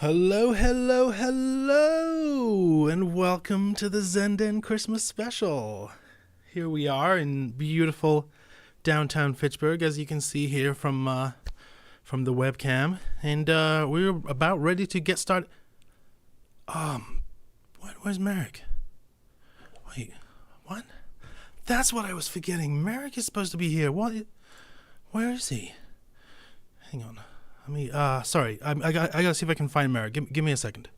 Hello, hello, hello, and welcome to the Zen Den Christmas Special. Here we are in beautiful downtown Fitchburg, as you can see here from the webcam, and we're about ready to get started. Where's Merrick? Wait, what? That's what I was forgetting. Merrick is supposed to be here. What? Where is he? Hang on. Sorry. I gotta see if I can find Merrick. Give me a second.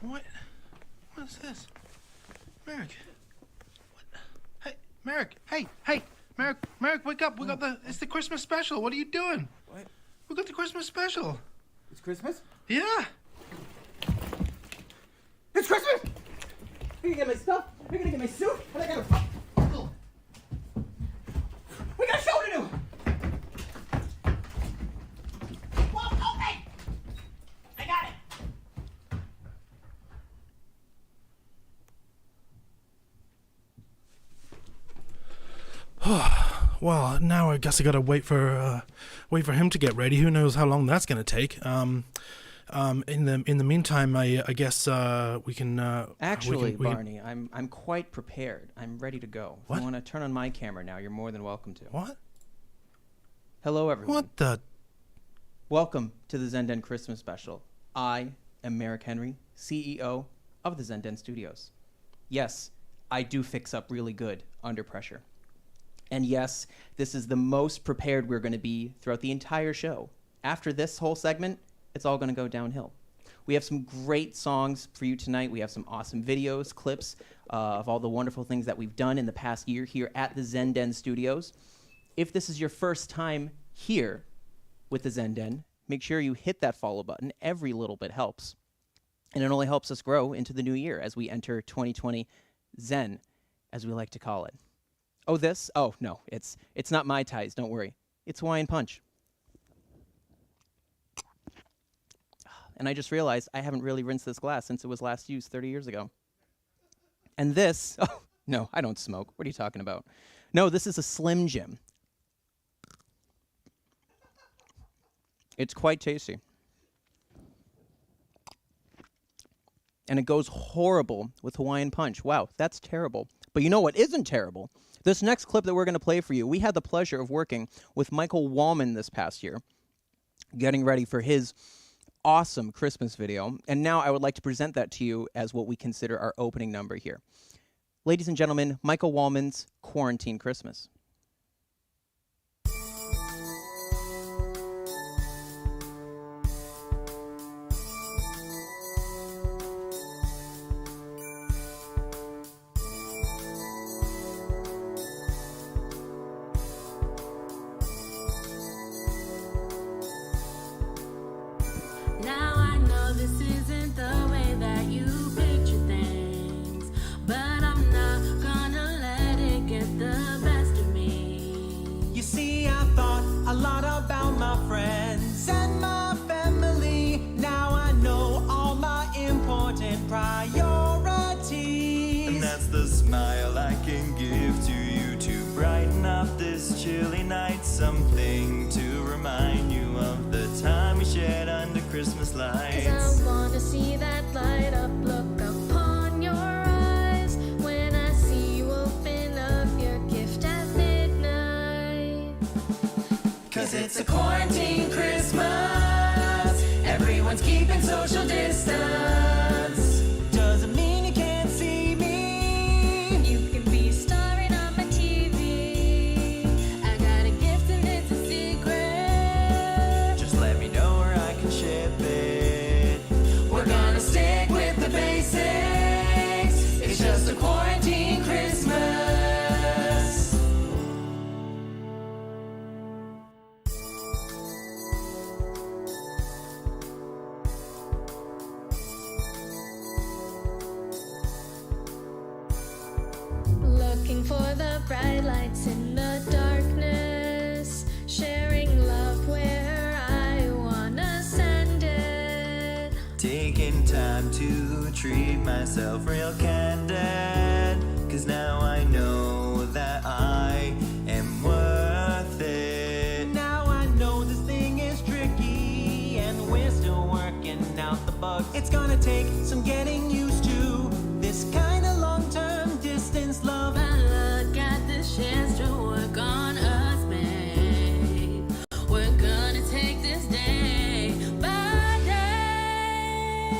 What? What is this? Merrick. What? Hey, Merrick. Hey, Merrick, wake up. It's the Christmas special. What are you doing? What? We got the Christmas special. It's Christmas? Yeah. It's Christmas! You're gonna get my stuff? You're gonna get my suit? And I gotta... We got a show to do! Whoa, open! I got it! Well, now I guess I gotta wait for him to get ready. Who knows how long that's gonna take. In the meantime, I guess we can. Actually, Barney, I'm quite prepared. I'm ready to go. If What? you want to turn on my camera now, you're more than welcome to. What? Hello, everyone. What the? Welcome to the Zen Den Christmas Special. I am Merrick Henry, CEO of the Zen Den Studios. Yes, I do fix up really good under pressure. And yes, this is the most prepared we're going to be throughout the entire show. After this whole segment, it's all going to go downhill. We have some great songs for you tonight. We have some awesome videos, clips of all the wonderful things that we've done in the past year here at the Zen Den Studios. If this is your first time here with the Zen Den, make sure you hit that follow button. Every little bit helps. And it only helps us grow into the new year as we enter 2020 Zen, as we like to call it. Oh, this? Oh, no, it's not Mai Tais, don't worry. It's Hawaiian Punch. And I just realized I haven't really rinsed this glass since it was last used 30 years ago. And this, oh, no, I don't smoke. What are you talking about? No, this is a Slim Jim. It's quite tasty. And it goes horrible with Hawaiian Punch. Wow, that's terrible. But you know what isn't terrible? This next clip that we're going to play for you, we had the pleasure of working with Michael Wallman this past year, getting ready for his awesome Christmas video, and now I would like to present that to you as what we consider our opening number here. Ladies and gentlemen, Michael Wallman's Quarantine Christmas. Now I know this isn't the way that you picture things, but I'm not gonna let it get the best of me. You see, I thought a lot about my friends and my family. Now I know all my important priorities. And that's the smile I can give to you to brighten up this chilly night. Something to remind you of the time we shared under Christmas lights. 'Cause I want to see that light up look upon your eyes when I see you open up your gift at midnight. 'Cause it's a quarantine Christmas. Everyone's keeping social distance. Doesn't mean you can't see me. You can be starring on my TV. I got a gift and it's a secret. Just let me know where I can ship it. We're gonna stick with the basics. It's just a quarantine Christmas. Looking for the bright lights in the darkness, sharing love where I wanna send it. Taking time to treat myself real candid. 'Cause now I know that I am worth it. Now I know this thing is tricky. take some getting used to. This kind of long-term distance love. But look at this chance to work on us, babe. We're gonna take this day by day.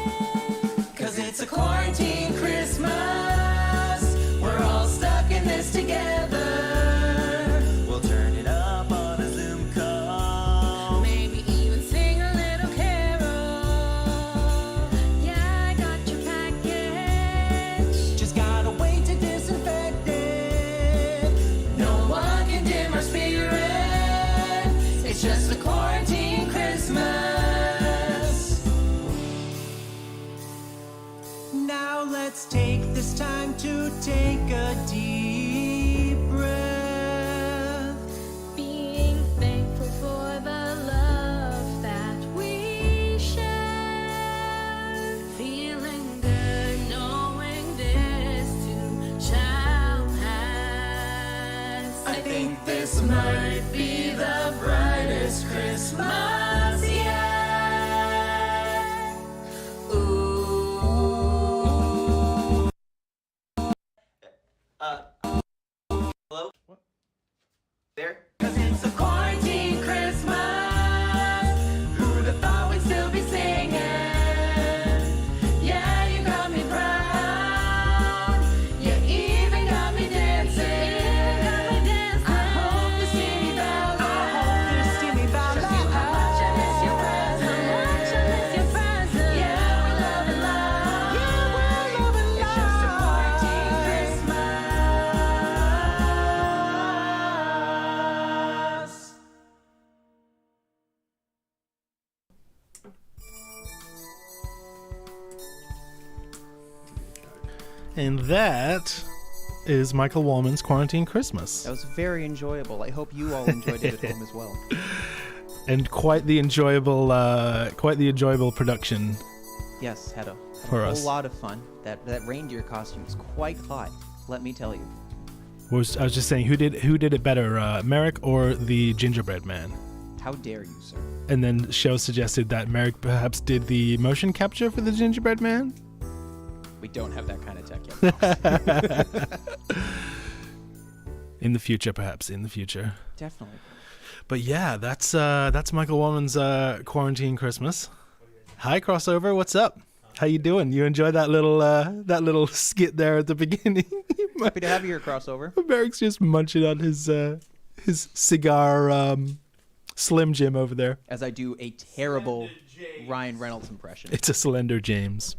'Cause it's a quarantine Christmas. We're all stuck in this together. We'll turn it up on a Zoom call. Maybe even sing a little carol. Yeah, I got your package. Just gotta wait to disinfect it. No one can dim our spirit. It's just a quarantine Christmas. Now let's take this time to take a deep breath. Being thankful for the love that we share. Feeling good knowing this too shall pass. I think this might be the brightest Christmas yet. Ooh. Hello? There? 'Cause it's a quarantine Christmas. Who'd have thought we'd still be singing? Yeah, you got me proud. You even got me dancing. I hope this Timmy Bell lasts. Shows you how much I miss your presence. Yeah, we're loving life. It's just a quarantine Christmas. And that is Michael Wallman's Quarantine Christmas. That was very enjoyable. I hope you all enjoyed it at home as well. And quite the enjoyable production. Yes, had a For whole us. lot of fun. That reindeer costume was quite hot, let me tell you. I was just saying, who did it better, Merrick or the gingerbread man? How dare you, sir? And then Show suggested that Merrick perhaps did the motion capture for the gingerbread man. We don't have that kind of tech yet. In the future, perhaps in the future. Definitely. But yeah, that's Michael Wallman's Quarantine Christmas. Hi, crossover. What's up? How you doing? You enjoy that little skit there at the beginning? Happy to have you here, crossover. Merrick's just munching on his cigar Slim Jim over there. As I do a terrible Ryan Reynolds impression. It's a Slender James.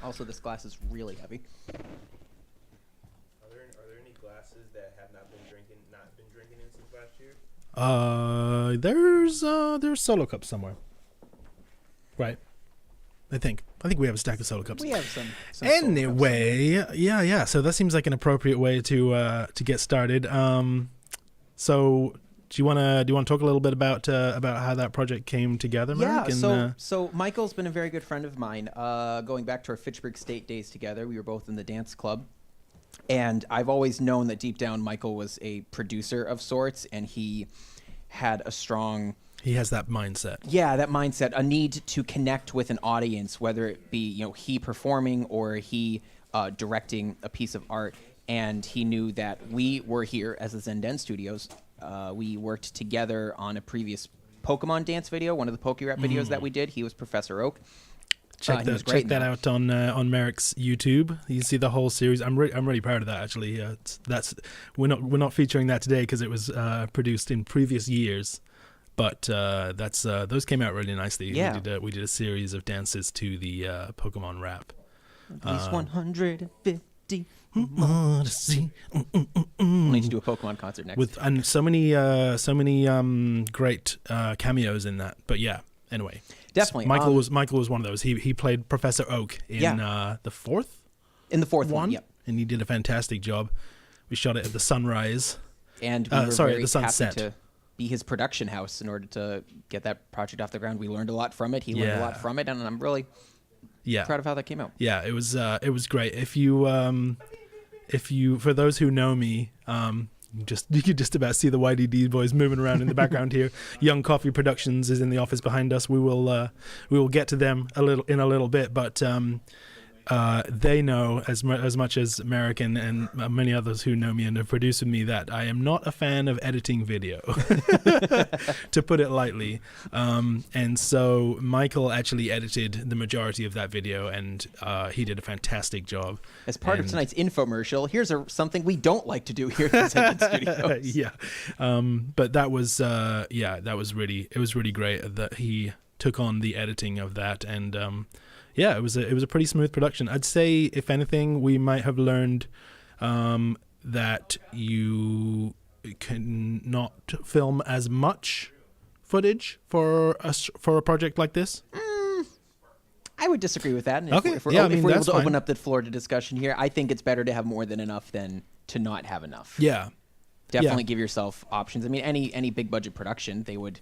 Also, this glass is really heavy. Are there any glasses that have not been drinking in since last year? There's solo cups somewhere. Right. I think we have a stack of solo cups. We have some solo cups. Anyway, yeah. So that seems like an appropriate way to get started. So do you want to talk a little bit about how that project came together, Mark? Yeah. So Michael's been a very good friend of mine. Going back to our Fitchburg State days together, we were both in the dance club, and I've always known that deep down Michael was a producer of sorts, and he had a strong. He has that mindset. Yeah, that mindset, a need to connect with an audience, whether it be he performing or he directing a piece of art. And he knew that we were here as the Zen Den Studios. We worked together on a previous Pokemon dance video, one of the Pokerap videos that we did. He was Professor Oak. Check He was great in that out on Merrick's YouTube. You see the whole series. I'm really proud of that actually. We're not featuring that today because it was produced in previous years. But those came out really nicely. Yeah. We did a series of dances to the Pokemon rap. At least 150. Odyssey. We'll need to do a Pokemon concert next. With and so many great cameos in that. But yeah, anyway, Definitely. Michael was one of those. He played Professor Oak in the fourth in the fourth one. Yep. And he did a fantastic job. We shot it at the Sunrise. And we were very the Sunset. happy to be his production house in order to get that project off the ground. We learned a lot from it. He learned a lot from it, and I'm really proud of how that came out. Yeah, it was great. If you for those who know me, You could just about see the YDD boys moving around in the background here. Young Coffee Productions is in the office behind us. We will get to them a little bit, but they know as much as American and many others who know me and have produced with me that I am not a fan of editing video, to put it lightly. And so Michael actually edited the majority of that video, and he did a fantastic job. As part of tonight's infomercial, here's something we don't like to do here at the Zen Den Studios. Yeah, but that was it was really great that he took on the editing of that, and it was a pretty smooth production. I'd say, if anything, we might have learned that you can not film as much footage for a project like this. I would disagree with that. And Okay. If we're Yeah, I able mean, that's to open fine. up the floor to discussion here, I think it's better to have more than enough than to not have enough. Yeah. Definitely Yeah. give yourself options. I mean, any big budget production, they would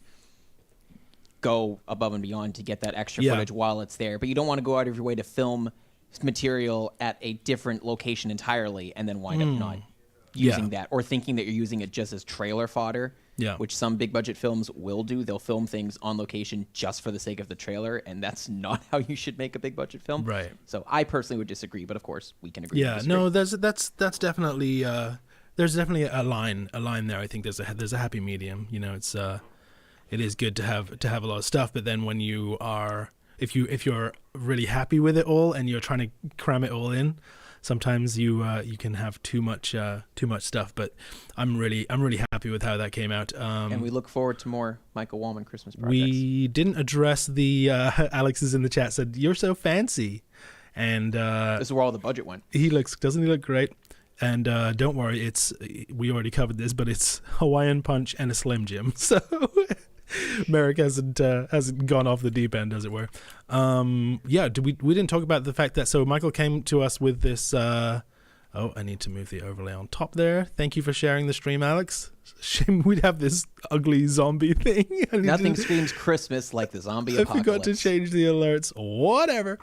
go above and beyond to get that extra Yeah. footage while it's there. But you don't want to go out of your way to film material at a different location entirely and then wind up not using that, or thinking that you're using it just as trailer fodder. Yeah. Which some big budget films will do. They'll film things on location just for the sake of the trailer, and that's not how you should make a big budget film. Right. So I personally would disagree, but of course we can agree. to Yeah, disagree. no, that's definitely there's definitely a line there. I think there's a happy medium. You know, it is good to have a lot of stuff, but then when you are if you're really happy with it all and you're trying to cram it all in, sometimes you can have too much stuff. But I'm really happy with how that came out. And we look forward to more Michael Wallman Christmas projects. We didn't address the Alex is in the chat said you're so fancy, and This is where all the budget went. doesn't he look great? And don't worry, we already covered this, but it's Hawaiian Punch and a Slim Jim. So Merrick hasn't gone off the deep end, as it were. We didn't talk about the fact that Michael came to us with this. I need to move the overlay on top there. Thank you for sharing the stream, Alex. Shame we'd have this ugly zombie thing. Nothing screams Christmas like the zombie I apocalypse. forgot to change the alerts. Whatever.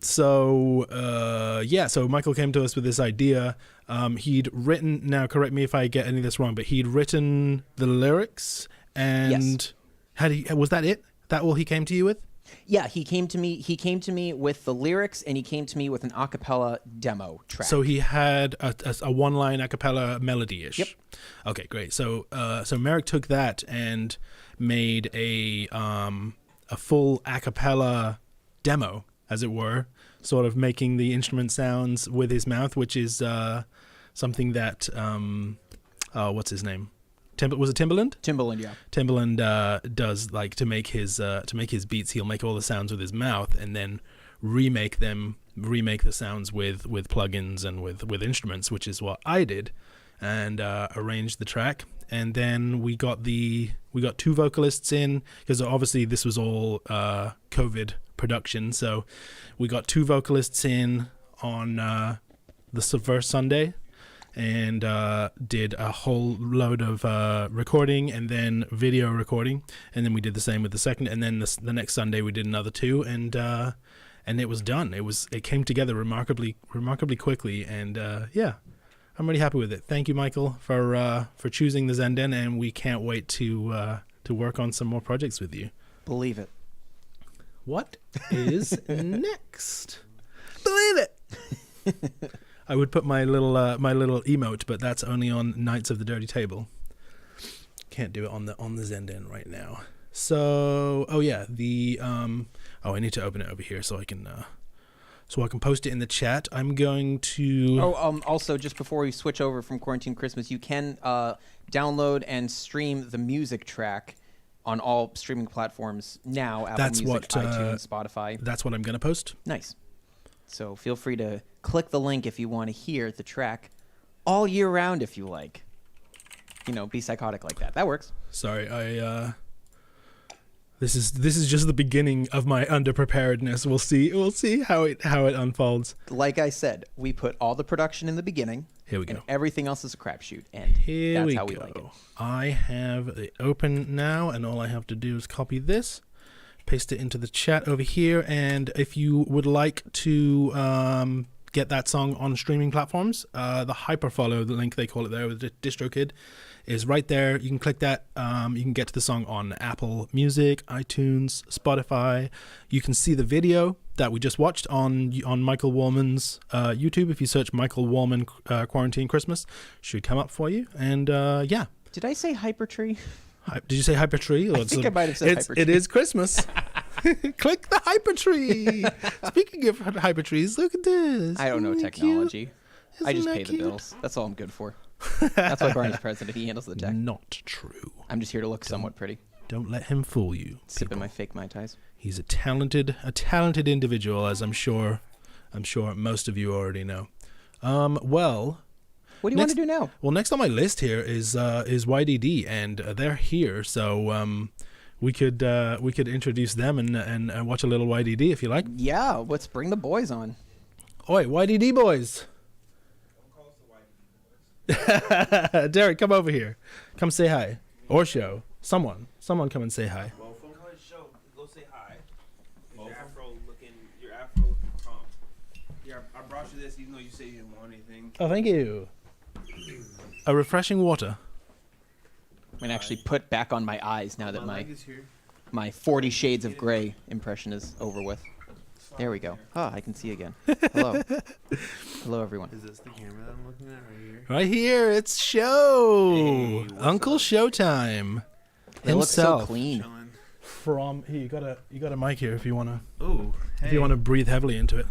So Michael came to us with this idea. He'd written, now correct me if I get any of this wrong, but he'd written the lyrics, and was that it? That all he came to you with? Yeah, he came to me with the lyrics, and he came to me with an a cappella demo track. So he had a one-line a cappella melody-ish. Yep. Okay, great. So Merrick took that and made a full a cappella demo, as it were, sort of making the instrument sounds with his mouth, which is something that what's his name? Was it Timbaland? Timbaland, yeah. Timbaland does, like, to make his beats. He'll make all the sounds with his mouth and then remake the sounds with plugins and with instruments, which is what I did, and arranged the track. And then we got two vocalists in, because obviously this was all COVID production. So we got two vocalists in on the first Sunday, and did a whole load of recording and then video recording, and then we did the same with the second, and then the next Sunday we did another two, and it was done. It came together remarkably quickly, and I'm really happy with it. Thank you, Michael, for choosing the Zen Den, and we can't wait to work on some more projects with you. Believe it. What is next? Believe it. I would put my little emote, but that's only on Knights of the Dirty Table. Can't do it on the Zen Den right now. So, I need to open it over here so I can post it in the chat. I'm going to. Also, just before we switch over from Quarantine Christmas, you can download and stream the music track on all streaming platforms now. Apple Music, iTunes, Spotify. That's what I'm going to post. Nice. So feel free to click the link if you want to hear the track all year round, if you like. Be psychotic like that. That works. Sorry, this is just the beginning of my underpreparedness. We'll see how it unfolds. Like I said, we put all the production in the beginning. Here we go. And everything else is a crapshoot, and that's how we like it. I have it open now, and all I have to do is copy this, paste it into the chat over here, and if you would like to get that song on streaming platforms. The hyperfollow, the link they call it there with the DistroKid, is right there. You can click that. You can get to the song on Apple Music, iTunes, Spotify. You can see the video that we just watched on Michael Wallman's YouTube. If you search Michael Wallman Quarantine Christmas, should come up for you. And yeah. Did I say Hypertree? Did you say Hypertree? I think I might have said Hypertree. It is Christmas. Click the Hypertree. Speaking of Hypertrees, look at this. I don't know Isn't that technology. cute? I just Isn't pay that the cute? bills. That's all I'm good for. That's why Barney's president. He handles the tech. Not true. I'm just here to look somewhat pretty. Don't let him fool you. Sipping people. my fake Mai Tais. He's a talented individual, as I'm sure most of you already know. Well, What do you want to do now? well, next on my list here is YDD, and they're here, so we could introduce them and watch a little YDD if you like. Yeah, let's bring the boys on. Oi, YDD boys! Derek, come over here. Come say hi, or show someone come and say hi. Well, from the show, go say hi. Your afro looking calm. Yeah, I brought you this even though you said you didn't want anything. Oh, thank you. A refreshing water. I'm gonna actually put back on my eyes now that My my leg is here. my 40 Shades of Grey impression is over with. There we go. Oh, I can see again. Hello. Hello, everyone. Is this the camera that I'm looking at right here? Right here, it's Show. Hey, what's Uncle up? Showtime. They look so Himself. clean. Chilling. From here, you got a mic here if you wanna Ooh, hey. if you wanna breathe heavily into it.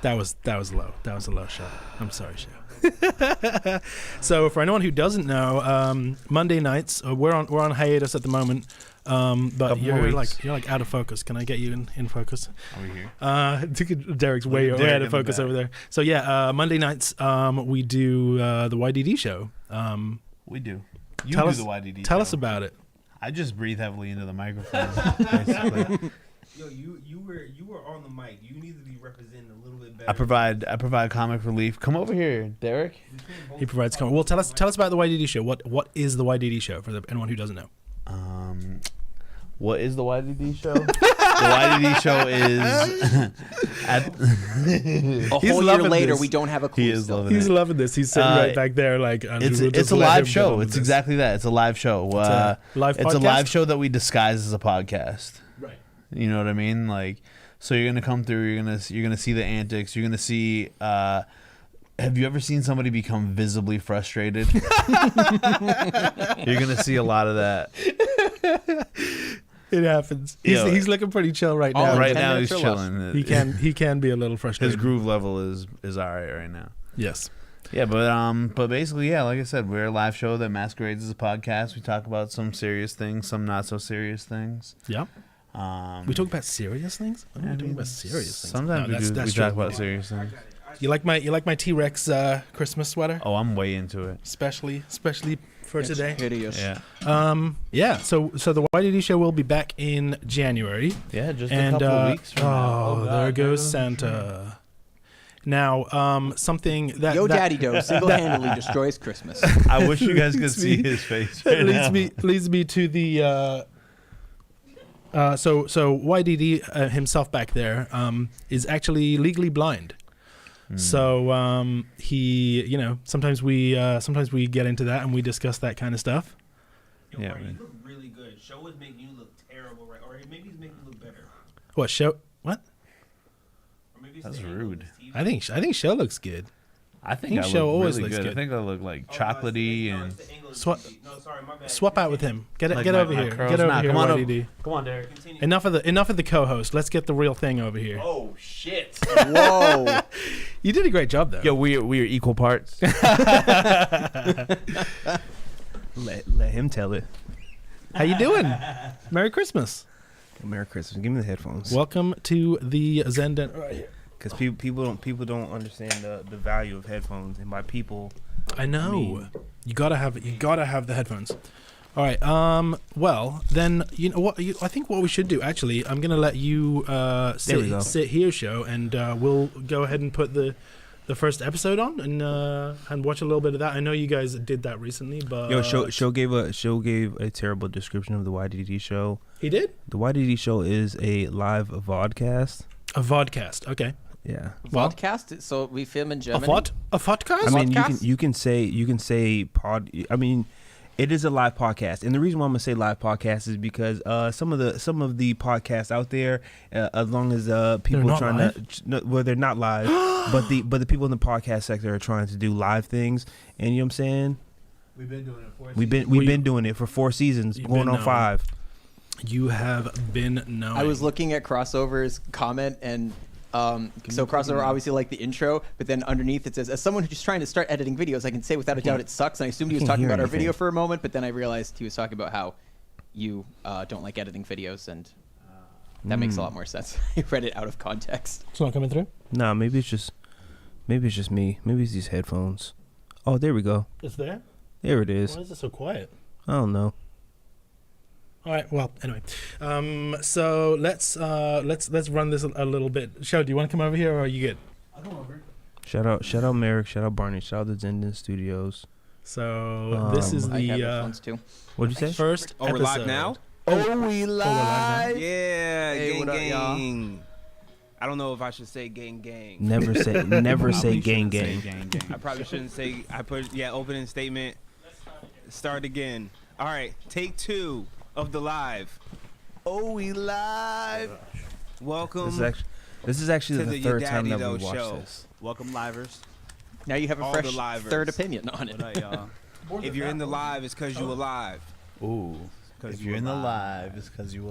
That was low. That was a low shot. I'm sorry, Show. So for anyone who doesn't know, Monday nights we're on hiatus at the moment. But Couple more you're weeks. like out of focus. Can I get you in focus? Over here. Derek's way Derek out in of the focus back. over there. So yeah, Monday nights we do the YDD show. We do. You Tell do us- the YDD. Tell show. us about it. I just breathe heavily into the microphone. basically. Yo, you were on the mic. You need to be representing a little bit better. I provide comic relief. Come over here, Derek. He provides comment. Well, tell us about the YDD show. What is the YDD show for anyone who doesn't know? What is the YDD show? The YDD show is A He's whole year loving later, this. we don't have a clue He is still. loving He's it. loving this. He's sitting right back there, like It's a live show. It's exactly that. It's a live show. a live It's a podcast? live show that we disguise as a podcast. right. You know what I mean? Like, so you're gonna come through. You're gonna see the antics. You're gonna see. Have you ever seen somebody become visibly frustrated? You're gonna see a lot of that. It happens. Yo. He's looking pretty chill right All now. in Right 10 now minutes he's or less. chilling. He can be a little frustrated. His groove level is all right now. Yes. Yeah, but basically, yeah, like I said, we're a live show that masquerades as a podcast. We talk about some serious things, some not so serious things. Yeah. We talk about serious things. What are we talking about serious things? Sometimes No, we that's talk true. about serious things. You like my T-Rex Christmas sweater, Oh, I'm way into it. especially for It's today. hideous. Yeah, Yeah. So the YDD show will be back in January. yeah, just And a couple of weeks from now. there goes Santa. Now, something that Yo, that, Daddy Doe single-handedly destroys Christmas. I wish you guys could Leads see me- his face. that Right now. leads me to the so YDD himself back there is actually legally blind. So he sometimes we get into that and we discuss that kind of stuff. Yo, Yeah, Barney, man. you look really good. Show is making you look terrible, right? Or maybe he's making you look better. What show? What? Or maybe it's That's the angle of rude. his TV. I think show looks good. I think Think I show look always really looks good. I good. think I look like Oh, no, it's the- chocolatey no, and. it's the angle of the Swap- TV. No, sorry, my bad. Swap out with him. Get Like get my- over my here. curls. Get over Nah, here, come on over. YDD. Come on, Derek. Continue. Enough of the co-host. Let's get the real thing over here. Oh shit! Whoa. You did a great job though. Yo, we are equal parts. Let him tell it. How you doing? Merry Christmas. Merry Christmas. Give me the headphones. Welcome to the Zen Den. Because people don't understand the value of headphones, and by people, I know. mean- You gotta have the headphones. All right. Well, then you know what? I think what we should do. Actually, I'm gonna let you we go. sit here, show, and we'll go ahead and put the first episode on and watch a little bit of that. I know you guys did that recently, but yo, show gave a terrible description of the YDD show. He did The YDD show is a live vodcast. a vodcast. Okay. Yeah. Well- Vodcast. So we film in A Germany. what? A podcast? I mean, Podcast? you can say pod. I mean, it is a live podcast, and the reason why I'm gonna say live podcast is because some of the podcasts out there, as long as people not are trying live? to, no, well, they're not live, but the people in the podcast sector are trying to do live things, and you know what I'm saying. We've been doing it for We've been doing it for 4 seasons, You've going been on known. 5. You have been knowing. I was looking at Crossover's comment and. So Crossover obviously like the intro, but then underneath it says, as someone who's just trying to start editing videos, I can say without a doubt it sucks. And I assumed he was can't talking hear about our anything. video for a moment, but then I realized he was talking about how you don't like editing videos, and that makes a lot more sense. I read it out of context. It's not coming through. Nah, maybe it's just me. Maybe it's these headphones. Oh, there we go. It's there. There it is. Why is it so quiet? I don't know. All right. Well, anyway, so let's run this a little bit. Show, do you want to come over here, or are you good? I'll come over. Shout out Merrick. Shout out Barney. Shout out the Zen Den Studios. So this is I have the headphones too. What'd you say? first Oh, we're live episode. now? Oh, we live. Yeah, Hey, gang, what up, y'all? gang. I don't know if I should say gang, gang. Never say gang gang. I probably shouldn't say. Opening statement. Start again. All right, take 2 of the live. Oh, we live. Welcome. This is actually To the the Your third time Daddy that we Though watched show. this. Welcome, livers. Now you have a All fresh the livers. third opinion on it. What up, y'all? If you're in the live, it's because you alive. Ooh. 'Cause If you you're in the alive. live, it's because you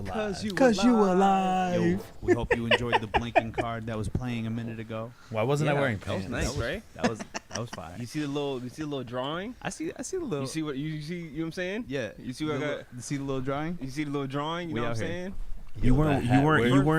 alive. Yo, we hope you enjoyed the blinking card that was playing a minute ago. Why wasn't I Yeah, wearing that was pants? nice, right? That was fire. You see the little drawing? I see the little. You see what you see? You know what I'm saying? Yeah. You see what I got? See the little drawing? You see the little drawing? You We know what I'm out here. saying? You weren't.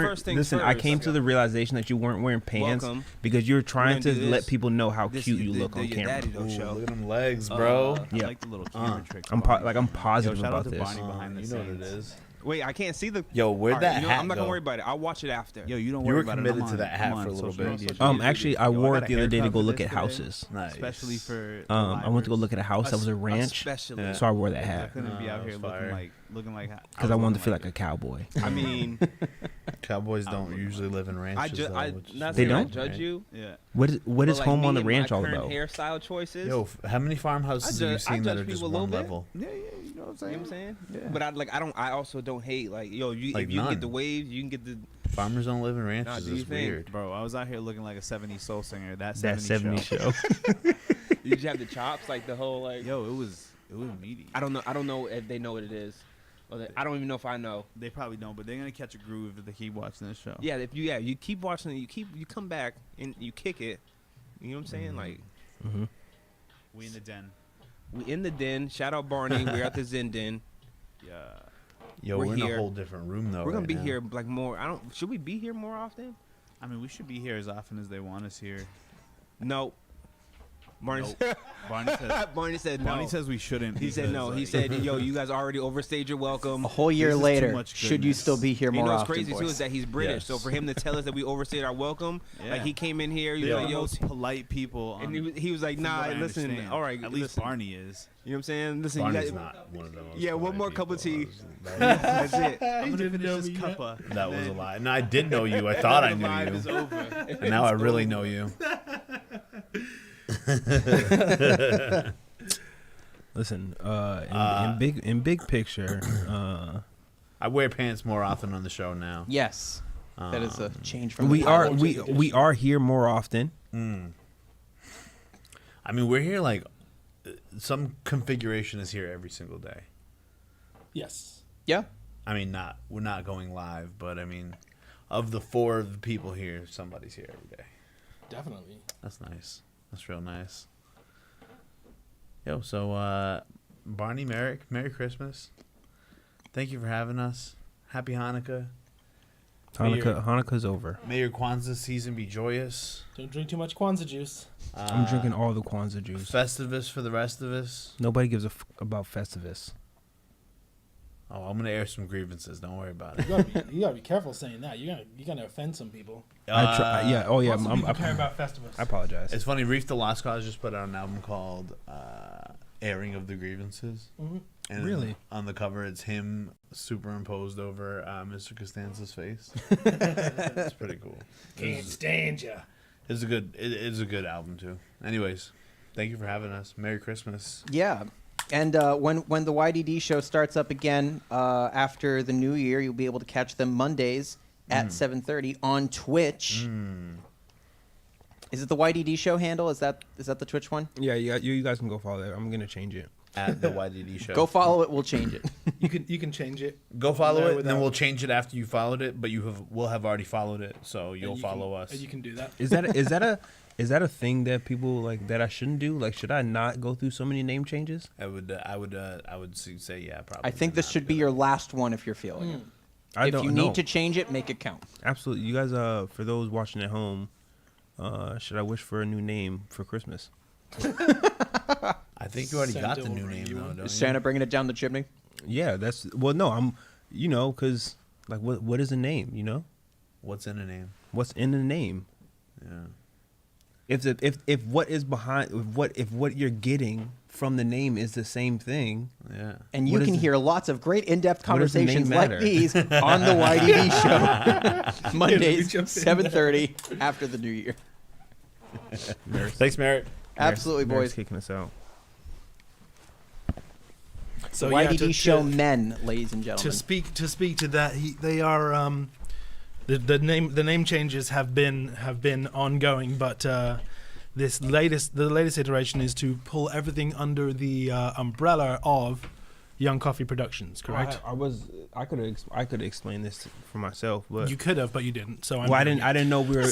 First things Listen, I first. came to the realization that you weren't wearing pants Welcome. because you're trying gonna to do let this. people know how This cute is you the- look the on Your camera. Daddy Though Ooh, show. look at them legs, bro. I Yeah. like the little camera tricks. I'm Barney. positive Yo, shout about out to this. Barney behind the You know what scenes. it is. Wait, I can't see the. Yo, where'd All that you know, hat I'm not gonna go? worry about it. I'll watch it after. Yo, you don't You worry were about it. committed I'm to on- that hat I'm for a on little social bit. media. Actually, I Yo, wore got it a the other day to haircut go for look this at today, houses. Nice. especially for. I went to go look at a house that was a ranch, Especially. so I wore that I hat couldn't be Nah, out here that's fire. looking like because I wanted to feel like a cowboy. I mean, Cowboys don't usually live in ranches. though, which is not They saying I don't? judge you. Yeah. What is but, like, home me on the and ranch my all current about? Hairstyle choices. Yo, how many farmhouses I have you judge- I seen that judge are just people a one little bit. level? Yeah, you know what I'm You saying? know what I'm saying? Yeah. But I also don't hate. Like, yo, Like if you can none. get the waves, you can get the. Farmers don't live in Nah, ranches. do you It's think? weird. Bro, I was out here looking like a 70s soul singer. That That 70s, 70s show. show. You just have the chops, like the whole like. Yo, it was meaty. I don't know if they know what it is. Or I don't even know if I know. They probably don't, but they're gonna catch a groove if they keep watching this show. Yeah, if you keep watching it, you come back and you kick it. You know what I'm saying? Like, We in the den. we in the den. Shout out Barney. We're at the Zen Den. Yeah. Yo, We're we're in here. a whole different room though. We're gonna right be now. here like more. Should we be here more often? I mean, we should be here as often as they want us here. No. Barney. Barney says. Barney said no. Barney says we shouldn't. He said because, no. He like, said, "Yo, you guys already overstayed your welcome." A whole year This is too later, much should you goodness. still be here You more know what's often, crazy too boys? is that he's British. Yes. So for him to tell us that we overstayed our welcome, Yeah. like he came in here, he They're was the like, "Yo," most polite people. and on- he was like, from "Nah, what I listen, understand. all right, At least listen." Barney is. You know what I'm saying? Listen, Barney's you guys, not one of them. Yeah, one more cup of tea. That that's it. I'm gonna didn't know finish this me yet. cuppa. that was a lie. No, I did know you. I thought I The knew vibe you. is over. And now I really know you. Listen, in big picture, I wear pants more often on the show now. Yes, that is a change from. we the are past. we are here more often. I mean, we're here like some configuration is here every single day. Yes. Yeah. I mean, we're not going live, but I mean, of the 4 of the people here, somebody's here every day. Definitely. That's nice. That's real nice. Yo, so Barney, Merrick, Merry Christmas. Thank you for having us. Happy Hanukkah. Hanukkah's over. May your Kwanzaa season be joyous. Don't drink too much Kwanzaa juice. I'm drinking all the Kwanzaa juice. Festivus for the rest of us. Nobody gives a about Festivus. Oh, I'm gonna air some grievances. Don't worry about You it. gotta be careful saying that. You're gonna offend some people. Yeah. Oh yeah. Lots of people care about Festivus. I apologize. It's funny. Reef the Lost Cause just put out an album called "Airing of the Grievances." Mhm. And Really? on the cover, it's him superimposed over Mr. Costanza's face. It's pretty cool. Can't stand ya. It's a good. It's a good album too. Anyways, thank you for having us. Merry Christmas. Yeah. And when the YDD show starts up again after the new year, you'll be able to catch them Mondays at 7:30 on Twitch. Is it the YDD show handle? Is that the Twitch one? Yeah, you guys can go follow that. I'm gonna change it. At the YDD show. Go follow it. We'll change it. You can change it. Go follow No, it, and then without- we'll change it after you followed it. But we'll have already followed it, so you'll And you follow can, us. and you can do that. Is that a thing that people like that I shouldn't do? Like, should I not go through so many name changes? I would say yeah, probably. I think this should be your last one if you're feeling it. I If don't you know. need to change it, make it count. Absolutely, you guys. For those watching at home, should I wish for a new name for Christmas? I think you already Send got the over new a name new though. one. Don't Is you? Santa bringing it down the chimney? Yeah, that's no. I'm, because like what is a name? What's in a name? What's in a name? Yeah. If what is behind if what you're getting from the name is the same thing. Yeah. And you What can is hear lots of great in-depth What does the name conversations like matter? these on the YDD show. Mondays, jump in 7:30 after the new year. Thanks, Merrick. Absolutely, Merrick's boys. kicking us out. So yeah, YDD to- show to- men, ladies and to gentlemen. speak to that, they are the name changes have been ongoing, but the latest iteration is to pull everything under the umbrella of Young Coffee Productions. Correct? I could explain this for myself, but You could have, but you didn't. So I'm well, I doing didn't it. know we were.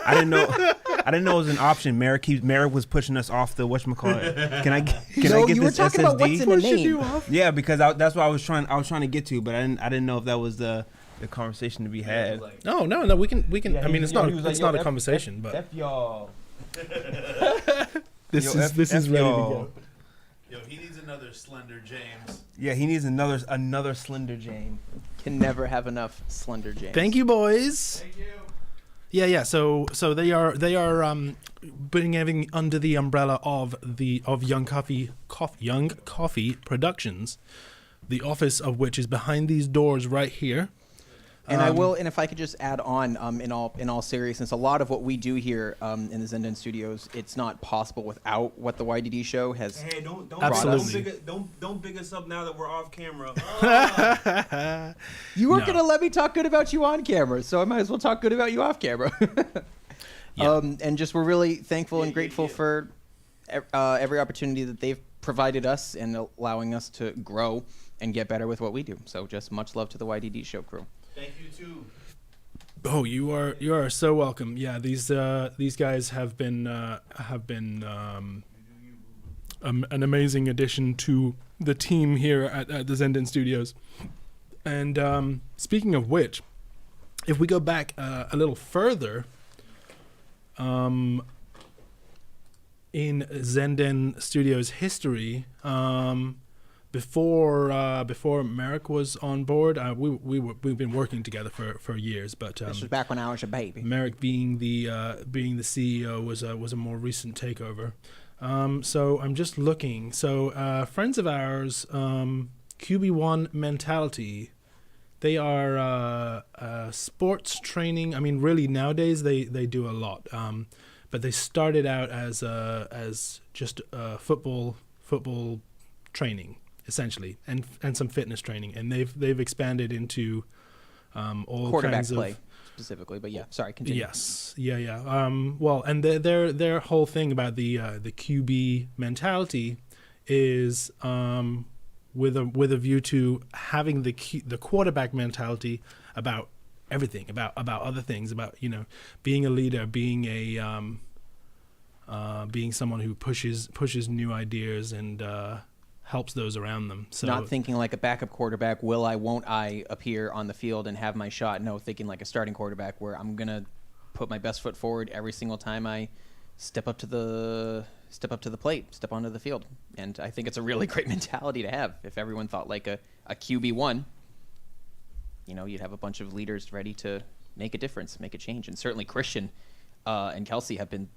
I didn't know it was an option. Merrick was pushing us off the whatchamacallit. Can I No, get you were this talking SSD? about what's in a name. Yeah, because that's what I was trying to get to, but I didn't know if that was the conversation to be had. No, we can. I mean, it's not a conversation, but F y'all. this Yo, is ready to y'all. go. Yo, he needs another Slender James. Yeah, he needs another Slender Jane. Can never have enough Slender James. Thank you, boys. Thank you. Yeah. So they are putting everything under the umbrella of Young Coffee Productions, the office of which is behind these doors right here. And I will, and if I could just add on, in all seriousness, a lot of what we do here in the Zen Den Studios, it's not possible without what the YDD show has. Hey, don't Absolutely. don't big us up now that we're off camera. You weren't No. gonna let me talk good about you on camera, so I might as well talk good about you off camera. Yeah. And just we're really thankful and grateful for every opportunity that they've provided us and allowing us to grow and get better with what we do. So just much love to the YDD show crew. Thank you too. Oh, you are so welcome. Yeah, these guys have been an amazing addition to the team here at the Zen Den Studios. And speaking of which, if we go back a little further, in Zen Den Studios history, before Merrick was on board, we've been working together for years. But This was back when I was a baby. Merrick being the CEO was a more recent takeover. So I'm just looking. So friends of ours, QB1 Mentality, they are sports training. I mean, really nowadays they do a lot. But they started out as just football training essentially, and some fitness training, and they've expanded into all Quarterback kinds play of specifically, but yeah, sorry, continue. yes, yeah. Well, and their whole thing about the QB mentality is with a view to having the quarterback mentality about everything, about other things, about being a leader, being someone who pushes new ideas and helps those around them. So Not thinking like a backup quarterback, will I, won't I appear on the field and have my shot? No, thinking like a starting quarterback where I'm going to put my best foot forward every single time I step up to the plate, step onto the field. And I think it's a really great mentality to have. If everyone thought like a QB1, you'd have a bunch of leaders ready to make a difference, make a change. And certainly Christian and Kelsey have been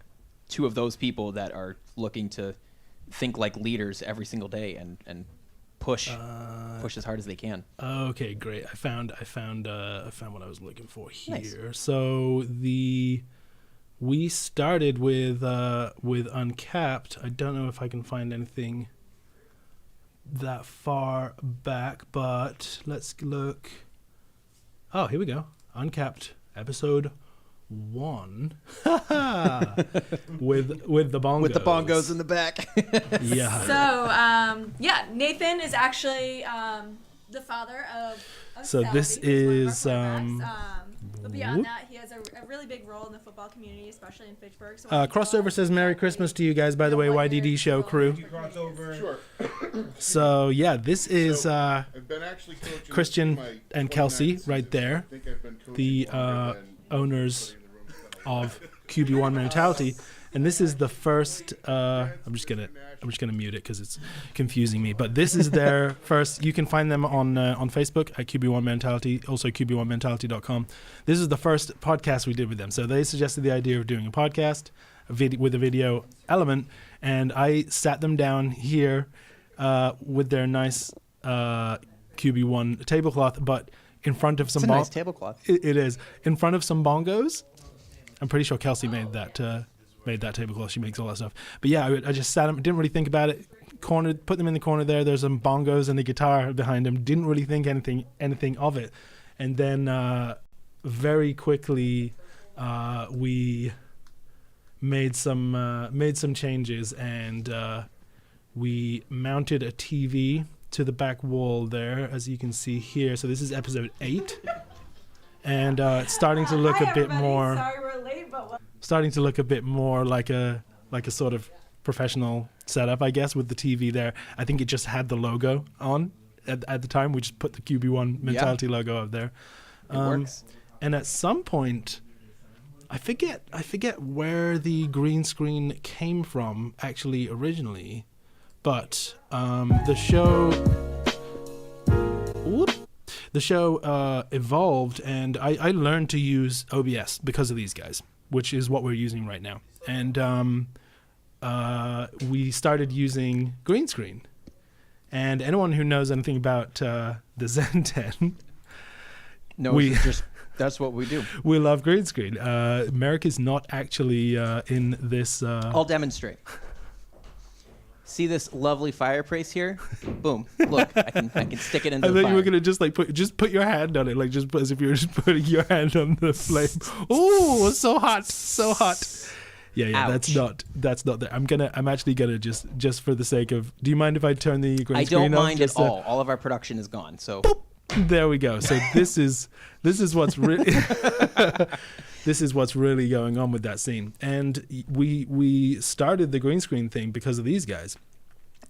two of those people that are looking to think like leaders every single day and push as hard as they can. Okay, great. I found what I was looking for here. Nice. So we started with Uncapped. I don't know if I can find anything that far back, but let's look. Oh, here we go. Uncapped episode 1 with the bongos. With the bongos in the back. Yeah. So, Nathan is actually the father of So Sally, this who's one of our is, quarterbacks. But beyond that, he has a really big role in the football community, especially in Fitchburg. So Crossover says Merry Christmas to you guys, by the way, YDD show crew. Sure. So yeah, this is I've been actually coaching Christian my and Kelsey 29th right season. there, I think I've been coaching the longer than owners anybody in the room's been alive. of QB1 Mentality, and this is the first. I'm just gonna mute it because it's confusing me. But this is their first. You can find them on Facebook at QB1 Mentality, also QB1Mentality.com. This is the first podcast we did with them. So they suggested the idea of doing a podcast, with a video element, and I sat them down here with their nice QB1 tablecloth, but in front of some. It's a nice tablecloth. It is in front of some bongos. I'm pretty sure Kelsey made that tablecloth. She makes all that stuff. But yeah, I just sat them, didn't really think about it. Put them in the corner there. There's some bongos and a guitar behind them. Didn't really think anything of it. And then very quickly we made some changes, and we mounted a TV to the back wall there, as you can see here. So this is episode 8. And it's starting to look a bit more. Sorry we're late, but Starting to look a bit more like a sort of professional setup, I guess, with the TV there. I think it just had the logo on at the time. We just put the QB1 Mentality logo up there. It works. And at some point, I forget where the green screen came from actually originally, but the show. Whoop. The show evolved, and I learned to use OBS because of these guys, which is what we're using right now. And we started using green screen. And anyone who knows anything about the Zen Den, that's what we do. We love green screen. Merrick is not actually in this. I'll demonstrate. See this lovely fireplace here? Boom! Look, I can stick it into I the thought fire. you were gonna just put your hand on it, like just as if you were just putting your hand on the flame. Oh, so hot, so hot. Yeah, Ouch. that's not there. I'm actually gonna just for the sake of. Do you mind if I turn the green I screen don't off? mind at all. All of our production is gone. So There we go. So this is what's really this is what's really going on with that scene. And we started the green screen thing because of these guys.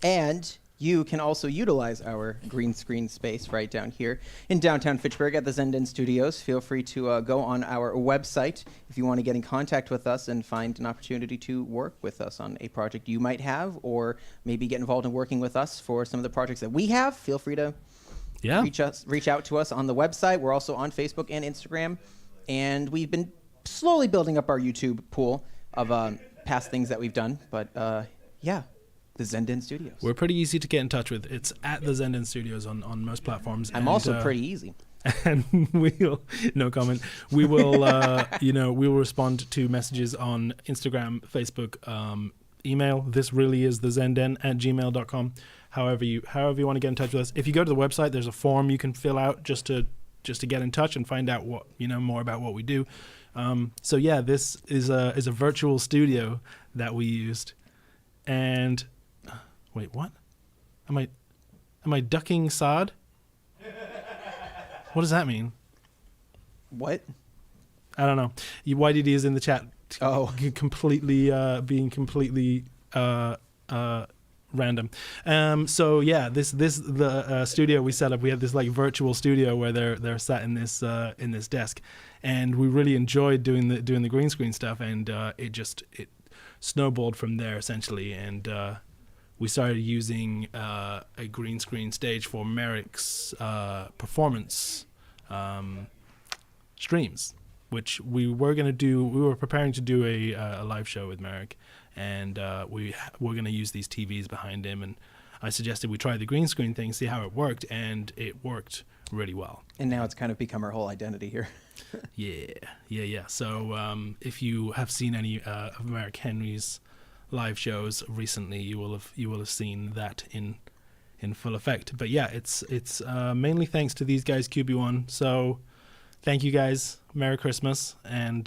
And you can also utilize our green screen space right down here in downtown Fitchburg at the Zen Den Studios. Feel free to go on our website if you want to get in contact with us and find an opportunity to work with us on a project you might have, or maybe get involved in working with us for some of the projects that we have. Feel free to reach out to us on the website. We're also on Facebook and Instagram, and we've been slowly building up our YouTube pool of past things that we've done. But yeah. The Zen Den Studios. We're pretty easy to get in touch with. It's at the Zen Den Studios on most platforms. I'm also pretty easy. And we'll, no comment. We will, we will respond to messages on Instagram, Facebook, email. This really is the zenden at gmail.com. However you want to get in touch with us. If you go to the website, there's a form you can fill out just to get in touch and find out more about what we do. So yeah, this is a virtual studio that we used. And wait, what? Am I ducking sod? What does that mean? What? I don't know. YDD is in the chat. Oh, being completely random. So yeah, the studio we set up. We have this like virtual studio where they're sat in this desk, and we really enjoyed doing the green screen stuff, and it snowballed from there essentially, and we started using a green screen stage for Merrick's performance streams, which we were preparing to do a live show with Merrick, and we were going to use these TVs behind him, and I suggested we try the green screen thing, see how it worked, and it worked really well. And now it's kind of become our whole identity here. Yeah. So if you have seen any of Merrick Henry's live shows recently, you will have seen that in full effect. But yeah, it's mainly thanks to these guys, QB1. So thank you guys. Merry Christmas, and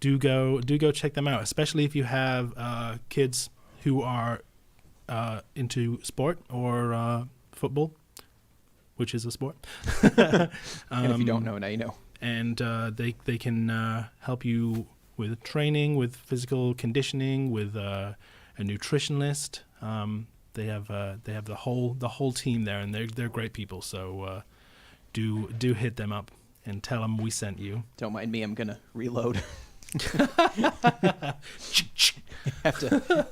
do go check them out, especially if you have kids who are into sport or football, which is a sport. And if you don't know, now you know. And they can help you with training, with physical conditioning, with a nutritionist. They have the whole team there, and they're great people. So do hit them up and tell them we sent you. Don't mind me, I'm gonna reload. Have to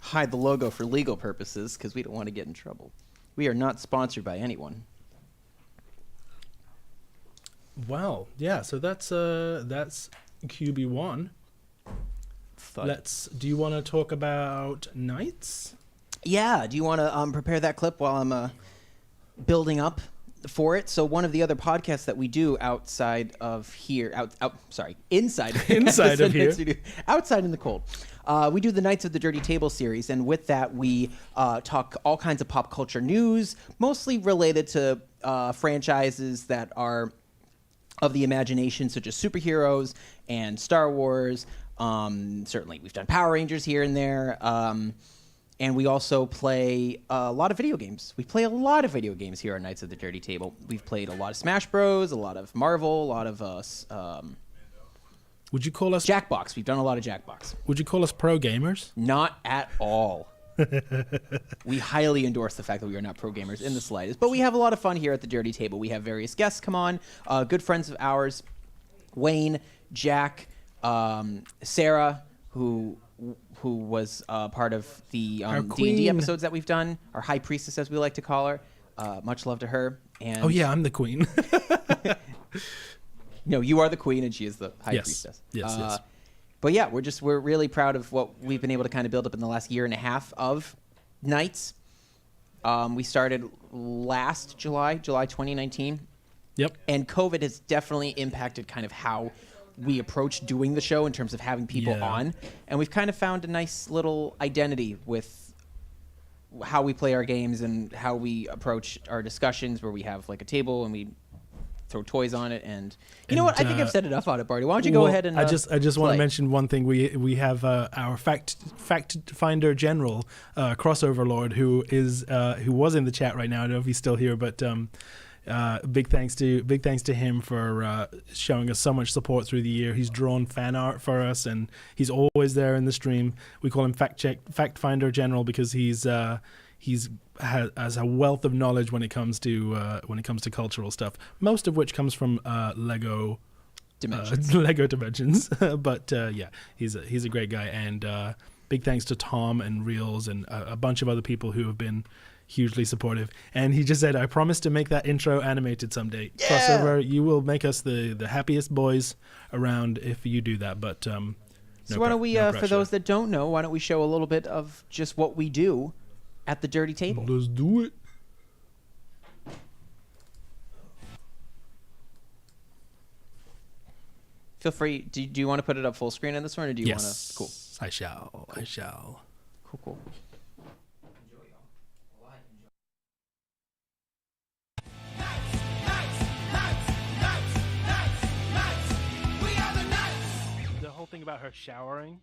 hide the logo for legal purposes because we don't want to get in trouble. We are not sponsored by anyone. Well, yeah. So that's QB1. Do you want to talk about Knights? Yeah. Do you want to prepare that clip while I'm building up for it? So one of the other podcasts that we do outside of here, inside of here, studio, outside in the cold. We do the Knights of the Dirty Table series, and with that, we talk all kinds of pop culture news, mostly related to franchises that are of the imagination, such as superheroes and Star Wars. Certainly, we've done Power Rangers here and there. And we also play a lot of video games. We play a lot of video games here on Knights of the Dirty Table. We've played a lot of Smash Bros, a lot of Marvel, a lot of would you call us Jackbox? We've done a lot of Jackbox. Would you call us pro gamers? Not at all. We highly endorse the fact that we are not pro gamers in the slightest. But we have a lot of fun here at the Dirty Table. We have various guests come on, good friends of ours, Wayne, Jack, Sarah, who was part of the D&D episodes that we've done, our high priestess, as we like to call her. Much love to her. And oh yeah, I'm the queen. No, you are the queen, and she is the high priestess. Yes. But yeah, we're really proud of what we've been able to kind of build up in the last year and a half of Knights. We started last July 2019. Yep. And COVID has definitely impacted kind of how we approach doing the show in terms of having people on. And we've kind of found a nice little identity with how we play our games and how we approach our discussions, where we have like a table and we throw toys on it. And you know what? I think I've said enough on it, Barty. Why don't you go ahead and I just want play. to mention one thing. We have our fact finder general, crossover lord, who was in the chat right now. I don't know if he's still here, but big thanks to him for showing us so much support through the year. He's drawn fan art for us, and he's always there in the stream. We call him fact finder general because he has a wealth of knowledge when it comes to cultural stuff. Most of which comes from Lego Dimensions. Lego Dimensions. But yeah, he's a great guy, and big thanks to Tom and Reels and a bunch of other people who have been hugely supportive. And he just said, I promise to make that intro animated someday. Yeah! Crossover, you will make us the happiest boys around if you do that. But so why don't we, for those that don't know, why don't we show a little bit of just what we do at the Dirty Table? Let's do it. Feel free. Do you want to put it up full screen on this one, or do you want to? Cool. I shall. Cool. I shall. Cool. The whole thing about her showering,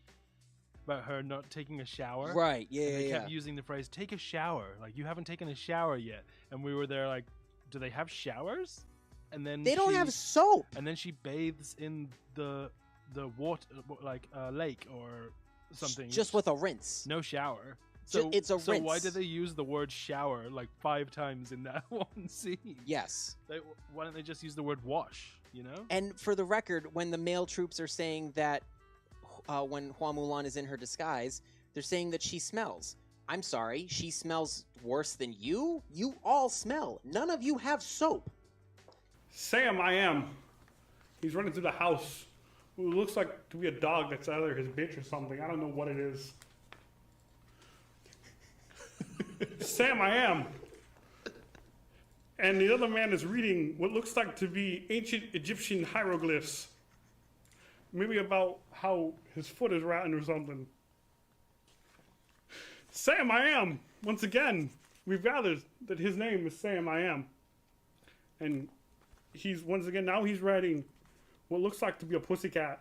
about her not taking a shower. Right. Yeah. And they kept using the phrase "take a shower." Like, you haven't taken a shower yet, and we were there like, do they have showers? And then they don't have soap. And then she bathes in the water, like a lake or something. Just with a rinse. No shower. So it's a rinse. So why did they use the word shower like 5 times in that one scene? Yes. Why don't they just use the word wash? You know. And for the record, when the male troops are saying that when Hua Mulan is in her disguise, they're saying that she smells. I'm sorry, she smells worse than you? You all smell. None of you have soap. Sam, I am. He's running through the house. It looks like to be a dog that's either his bitch or something. I don't know what it is. Sam, I am. And the other man is reading what looks like to be ancient Egyptian hieroglyphs. Maybe about how his foot is rotten or something. Sam, I am. Once again, we've gathered that his name is Sam, I am. And he's, once again, now he's writing what looks like to be a pussycat.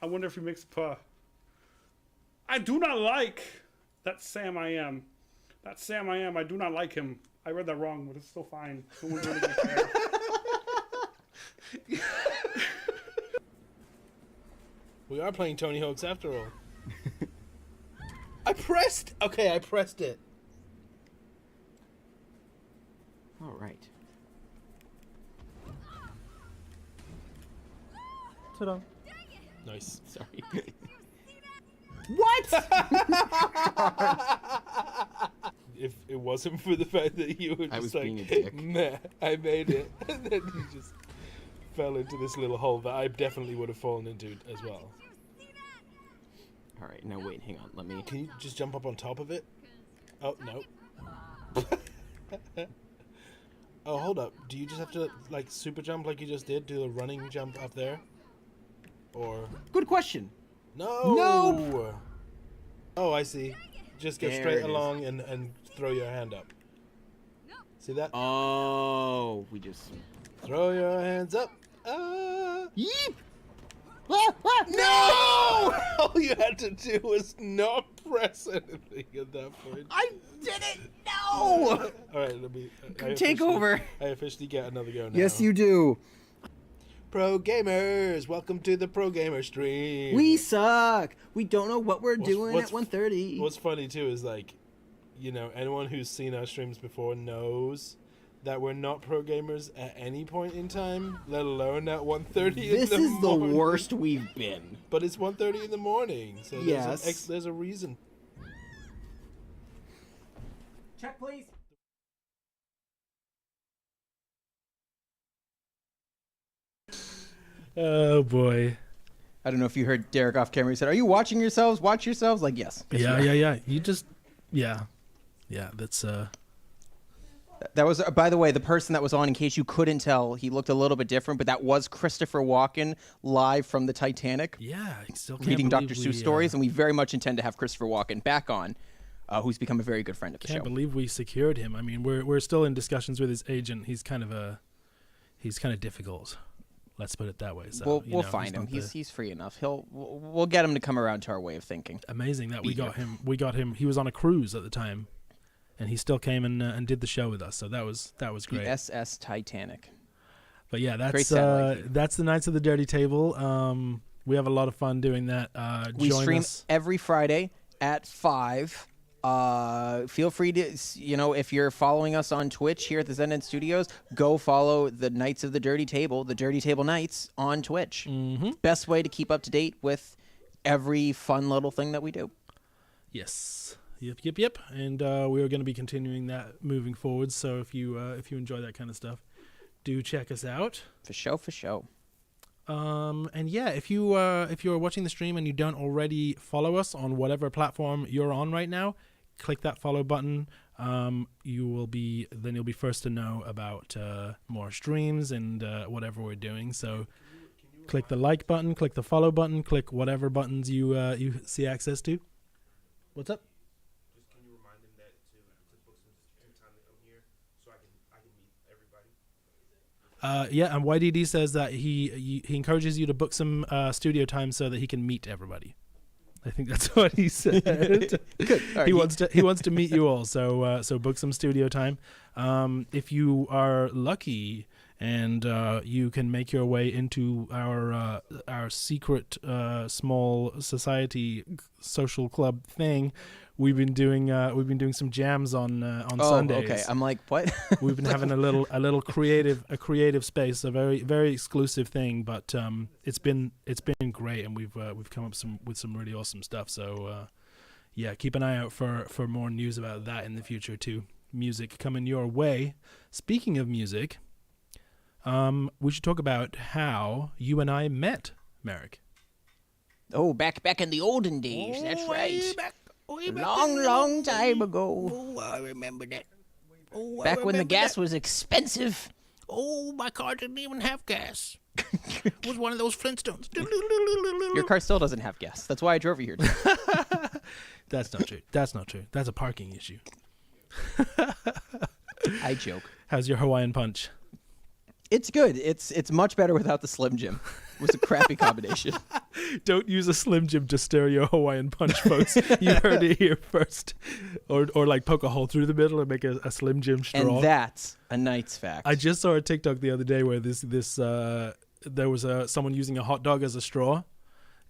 I wonder if he makes a purr. I do not like that Sam, I am. That Sam, I am. I do not like him. I read that wrong, but it's still fine. No one's really gonna care. We are playing Tony Hawk's after all. I pressed it. All right. Ta-da. Nice. Sorry. What? If it wasn't for the fact that you were I was just like, being a dick. meh, I made it, and then you just fell into this little hole that I definitely would have fallen into as well. All right, now wait, hang on. Let me. Can you just jump up on top of it? Oh, no. Oh, hold up. Do you just have to, like, super jump like you just did? Do a running jump up there? Or... Good question. No! Nope. Oh, I see. Just go There straight it is. along and throw your hand up. See that? Oh, we just. Throw your hands up. Yeep! No! All you had to do was not press anything at that point. I didn't know! All right, let me... Take over. I officially get another go now. Yes, you do. Pro gamers, welcome to the Pro Gamer stream. We suck. We don't know what we're doing what's- at 1:30. What's funny too is, like, you know, anyone who's seen our streams before knows that we're not pro gamers at any point in time, let alone at 1:30 in the This is the morning. worst we've been. But it's 1:30 in the morning, so Yes. there's a reason. Check, please. Oh boy. I don't know if you heard Derek off camera. He said, "Are you watching yourselves? Watch yourselves." Like, yes. Yeah. You just, yeah. That's That was, by the way, the person that was on. In case you couldn't tell, he looked a little bit different, but that was Christopher Walken live from the Titanic. Yeah, I still can't reading believe Dr. we, Seuss stories, and we very much intend to have Christopher Walken back on, who's become a very good friend of the Can't show. believe we secured him. I mean, we're still in discussions with his agent. He's kind of difficult. Let's put it that way. So We'll find him. He's free enough. We'll get him to come around to our way of thinking. Amazing that we got him. We got him. He was on a cruise at the time, and he still came and did the show with us. So that was great. The SS Titanic. But yeah, Great satellite feed. that's the Knights of the Dirty Table. We have a lot of fun doing that. We Join stream us. every Friday at 5. Feel free to, if you're following us on Twitch here at the Zen Den Studios, go follow the Knights of the Dirty Table, the Dirty Table Knights on Twitch. Mm-hmm. Best way to keep up to date with every fun little thing that we do. Yes. Yep. And we are going to be continuing that moving forward. So if you enjoy that kind of stuff, do check us out. For show. And yeah, if you're watching the stream and you don't already follow us on whatever platform you're on right now, click that follow button. You'll be first to know about more streams and whatever we're doing. So click the like button, click the follow button, click whatever buttons you see access to. What's up? Just can you remind them that to book some time to come here so I can meet everybody? Yeah, and YDD says that he encourages you to book some studio time so that he can meet everybody. I think that's what he said. Good. All right. He wants to meet you all, so book some studio time. If you are lucky and you can make your way into our secret small society social club thing, we've been doing some jams on Sundays. Okay. I'm like, what? We've been having a little creative space, a very very exclusive thing, but it's been great, and we've come up with some really awesome stuff. So yeah, keep an eye out for more news about that in the future too. Music coming your way. Speaking of music, we should talk about how you and I met, Merrick. Oh, back in the olden days. That's right. Long time ago. Oh, I remember that. Oh, Back when the gas was expensive. Oh, my car didn't even have gas. It was one of those Flintstones. Your car still doesn't have gas. That's why I drove you here. That's not true. That's not true. That's a parking issue. I joke. How's your Hawaiian Punch? It's good. It's much better without the Slim Jim. It was a crappy combination. Don't use a Slim Jim to stir your Hawaiian Punch, folks. You heard it here first. Or like poke a hole through the middle and make a Slim Jim straw. And that's a Knight's fact. I just saw a TikTok the other day where there was someone using a hot dog as a straw,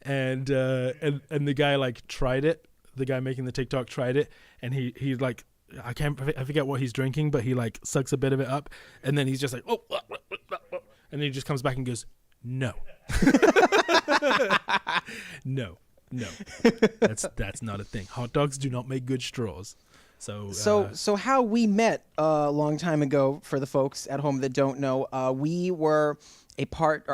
and the guy like tried it. The guy making the TikTok tried it, and he like I forget what he's drinking, but he like sucks a bit of it up, and then he's just like and then he just comes back and goes, no. No. That's not a thing. Hot dogs do not make good straws. So how we met a long time ago, for the folks at home that don't know, we were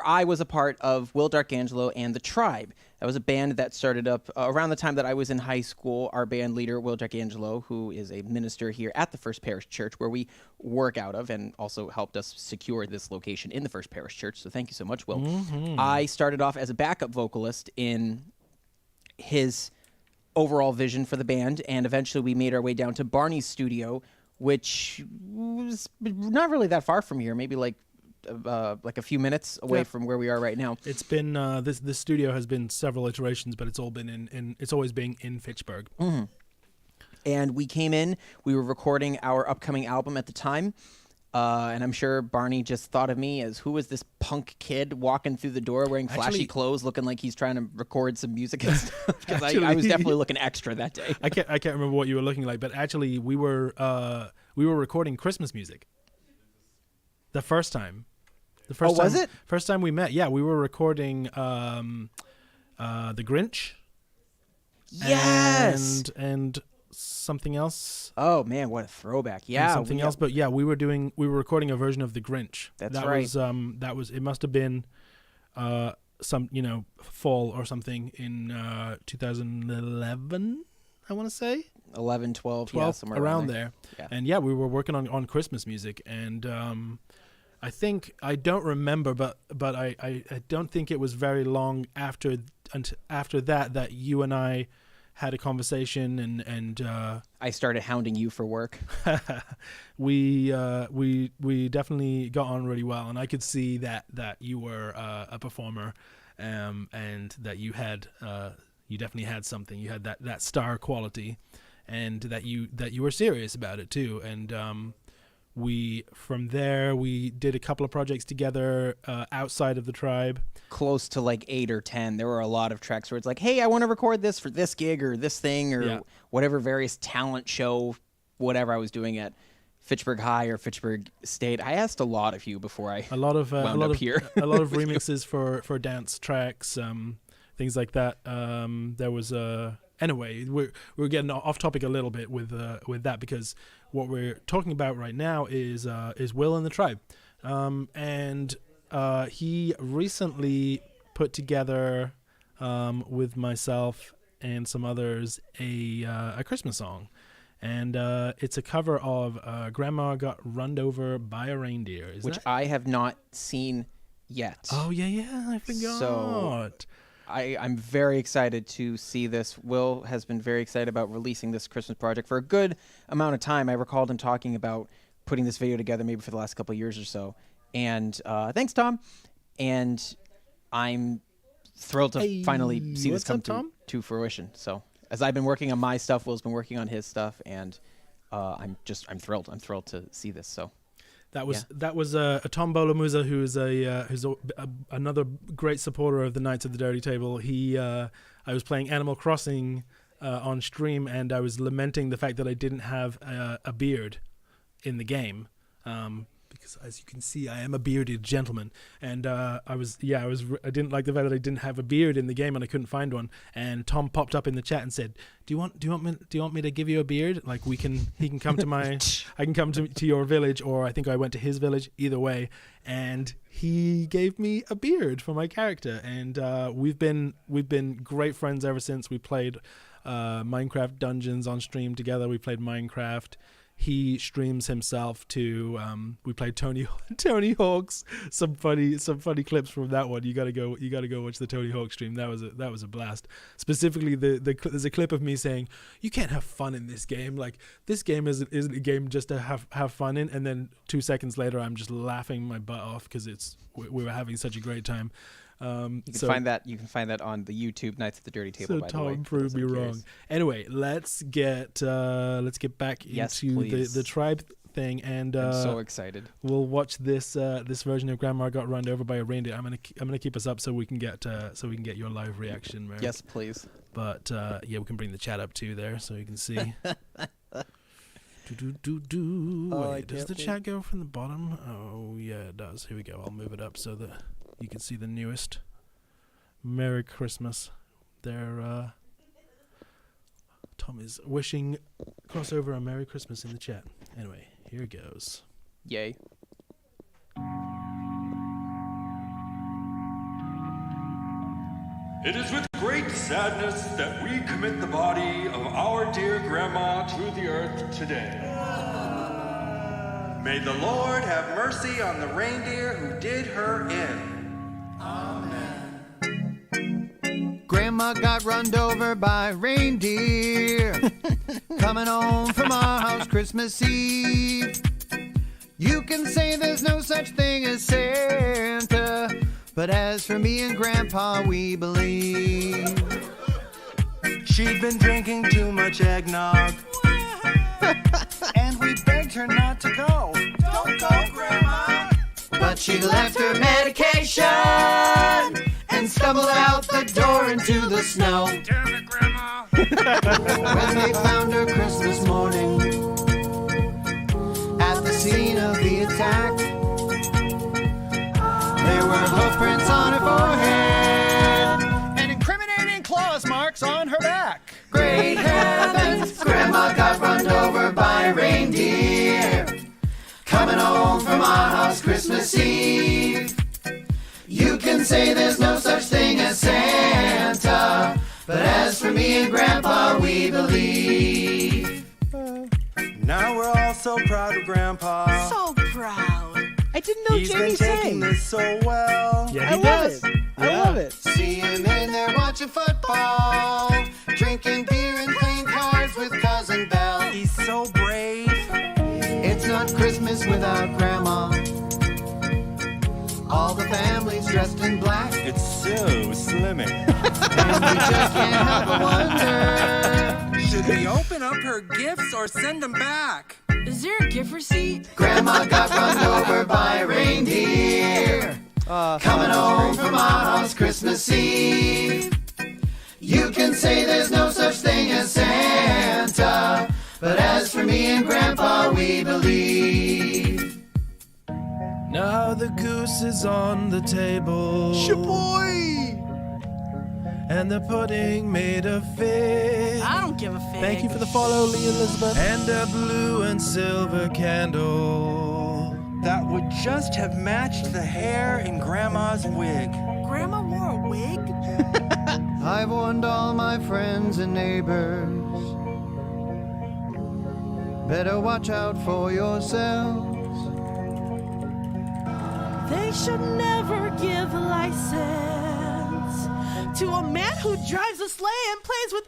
I was a part of Will Darkangelo and the Tribe. That was a band that started up around the time that I was in high school. Our band leader, Will Darkangelo, who is a minister here at the First Parish Church, where we work out of, and also helped us secure this location in the First Parish Church. So thank you so much, Will. Mm-hmm. I started off as a backup vocalist in his overall vision for the band, and eventually we made our way down to Barney's studio, which was not really that far from here, maybe like a few minutes away from where we are right now. It's been this studio has been several iterations, but it's all been it's always been in Fitchburg. Mm-hmm. And we came in, we were recording our upcoming album at the time, and I'm sure Barney just thought of me as, who is this punk kid walking through the door wearing flashy clothes, looking like he's trying to record some music and stuff? Because I was definitely looking extra that day. I can't remember what you were looking like, but actually we were recording Christmas music. The first time. Was it? First time we met, yeah, we were recording The Grinch. Yes. And something else. Oh man, what a throwback! Yeah, and something else. But yeah, we were recording a version of The Grinch. That's right. It must have been some fall or something in 2011. I want to say 11, 12, yeah, somewhere around there. Yeah. And yeah, we were working on Christmas music, and I think I don't remember, but I don't think it was very long after that you and I had a conversation, and I started hounding you for work. we definitely got on really well, and I could see that you were a performer, and that you definitely had something. You had that star quality, and that you were serious about it too. And from there we did a couple of projects together outside of the Tribe. Close to like 8 or 10. There were a lot of tracks where it's like, hey, I want to record this for this gig or this thing or whatever various talent show, whatever I was doing at Fitchburg High or Fitchburg State. I asked a lot of you before I wound up here. A lot of remixes for dance tracks, things like that. There was anyway, we're getting off topic a little bit with that, because what we're talking about right now is Will and the Tribe, and he recently put together with myself and some others a Christmas song, and it's a cover of "Grandma Got Runned Over by a Reindeer," which I have not seen yet. Oh yeah, I forgot. So I'm very excited to see this. Will has been very excited about releasing this Christmas project for a good amount of time. I recalled him talking about putting this video together maybe for the last couple of years or so. And thanks, Tom. And I'm thrilled to finally see this come to fruition. So as I've been working on my stuff, Will's been working on his stuff, and I'm thrilled. I'm thrilled to see this. So. That was a Tom Bolamuza, who's another great supporter of the Knights of the Dirty Table. I was playing Animal Crossing on stream, and I was lamenting the fact that I didn't have a beard in the game. because as you can see, I am a bearded gentleman, and I didn't like the fact that I didn't have a beard in the game and I couldn't find one. And Tom popped up in the chat and said, "Do you want me to give you a beard? Like he can come to my, I can come to your village, or I think I went to his village. Either way." And he gave me a beard for my character, and we've been great friends ever since. We played Minecraft Dungeons on stream together. We played Minecraft. He streams himself to. We played Tony Hawk's. Some funny clips from that one. You gotta go watch the Tony Hawk stream. That was a blast. Specifically, there's a clip of me saying, "You can't have fun in this game. Like this game isn't a game just to have fun in." And then 2 seconds later, I'm just laughing my butt off because we were having such a great time. You can find that on the YouTube Nights at the Dirty Table. So by the way, Tom proved me wrong. Anyway, let's get back into the tribe thing, and I'm so excited. We'll watch this version of Grandma Got Run Over by a Reindeer. I'm gonna keep us up so we can get your live reaction, Merrick. Yes, please. But we can bring the chat up too there so you can see. Wait, does the chat go from the bottom? Oh yeah, it does. Here we go. I'll move it up so that you can see the newest. Merry Christmas. There, Tom is wishing crossover a Merry Christmas in the chat. Anyway, here goes. Yay. It is with great sadness that we commit the body of our dear grandma to the earth today. May the Lord have mercy on the reindeer who did her in. Grandma got runned over by reindeer coming home from our house Christmas Eve. You can say there's no such thing as Santa, but as for me and Grandpa, we believe. She'd been drinking too much eggnog. And we begged her not to go. Don't go, Grandma! But she left her medication and stumbled out the door into the snow. Damn it, Grandma! When they found her Christmas morning at the scene of the attack, there were hoof prints on her forehead and incriminating claws marks on her back. Great heavens, Grandma got run over by a reindeer coming home from our house Christmas Eve. You can say there's no such thing as Santa, but as for me and Grandpa, we believe. Now we're all so proud of Grandpa. So proud. I didn't know He's Jamie been taking sang. this so well. Yeah, I he love does. it. I love it. See him in there watching football, drinking beer and playing cards with Cousin Belle. He's so brave. It's not Christmas without Grandma. All the family's dressed in black, It's so slimming. and we just can't help but wonder, Should we open up her gifts or send them back? Is there a gift receipt? Grandma got run over by a reindeer coming home from our house Christmas Eve. You can say there's no such thing as Santa, but as for me and Grandpa, we believe. Now the goose is on the table. Shaboy! And the pudding made of figs. I don't give a fig. Thank you for the follow, Lee Elizabeth. And a blue and silver candle That would just have matched the hair in Grandma's wig. Grandma wore a wig? I've warned all my friends and neighbors, better watch out for yourselves. They should never give a license to a man who drives a sleigh and plays with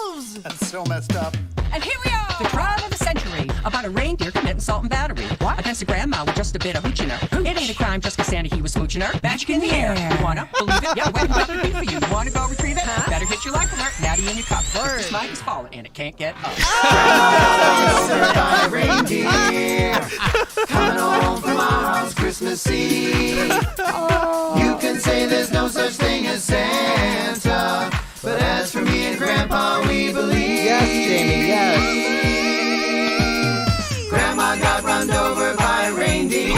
elves. That's so messed up. And here we are! The crime of the century about a reindeer committing assault and battery. What? Against a grandma with just a bit of hooching her. It ain't a crime just 'cause Santa he was smooching her. Magic in the air. You wanna believe it? Yeah, wait, what could be for you? You wanna go retrieve it? Huh? Better hit your life alert. Natty in your cup. This mic is falling and it can't get up. By reindeer coming home from our house Christmas Eve. You can say there's no such thing as Santa, but as for me and Grandpa, we believe. Yes, Jamie, yes. Grandma got run over by a reindeer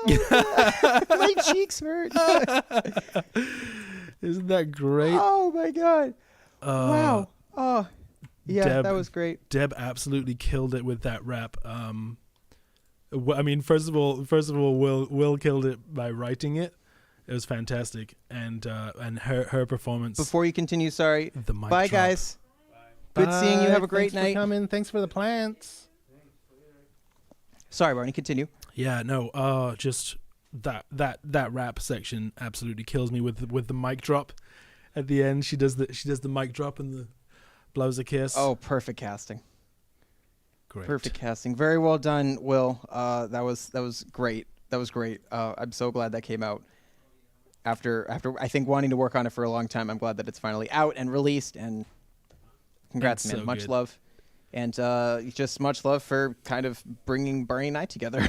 My cheeks hurt. Isn't that great? Oh my god! Wow. Oh, yeah, that was great. Deb absolutely killed it with that rap. I mean, first of all, Will killed it by writing it. It was fantastic, and her performance. Before you continue, sorry. The mic Bye, drop. guys. Good seeing you. Have a great Thanks night. For coming. Thanks for the plants. Sorry, Barney. Continue. Yeah, no. Just that rap section absolutely kills me with the mic drop at the end. She does the mic drop and the blows a kiss. Oh, perfect casting. Great. Perfect casting. Very well done, Will. That was great. That was great. I'm so glad that came out. After I think wanting to work on it for a long time, I'm glad that it's finally out and released. And congrats, It's man. so Much good. love. And just much love for kind of bringing Barney and I together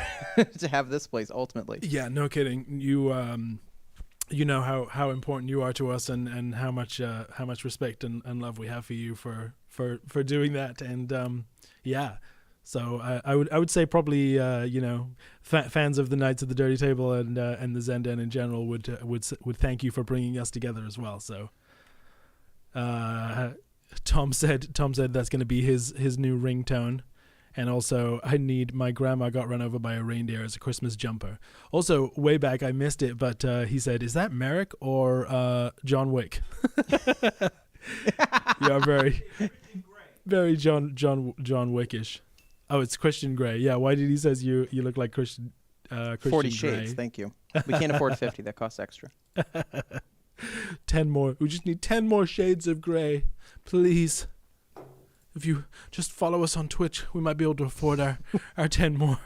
to have this place ultimately. Yeah, no kidding. You know how important you are to us, and how much respect and love we have for you for doing that. And yeah, so I would say probably fans of the Knights of the Dirty Table and the Zen Den in general would thank you for bringing us together as well. So Tom said that's going to be his new ringtone. And also, I need my grandma got run over by a reindeer as a Christmas jumper. Also, way back, I missed it, but he said, "Is that Merrick or John Wick?" Yeah, very John Wickish. Oh, it's Christian Grey. Yeah, why did he says you look like Christian? 40 Grey. shades. Thank you. We can't afford 50. That costs extra. 10 more. We just need 10 more shades of grey, please. If you just follow us on Twitch, we might be able to afford our 10 more.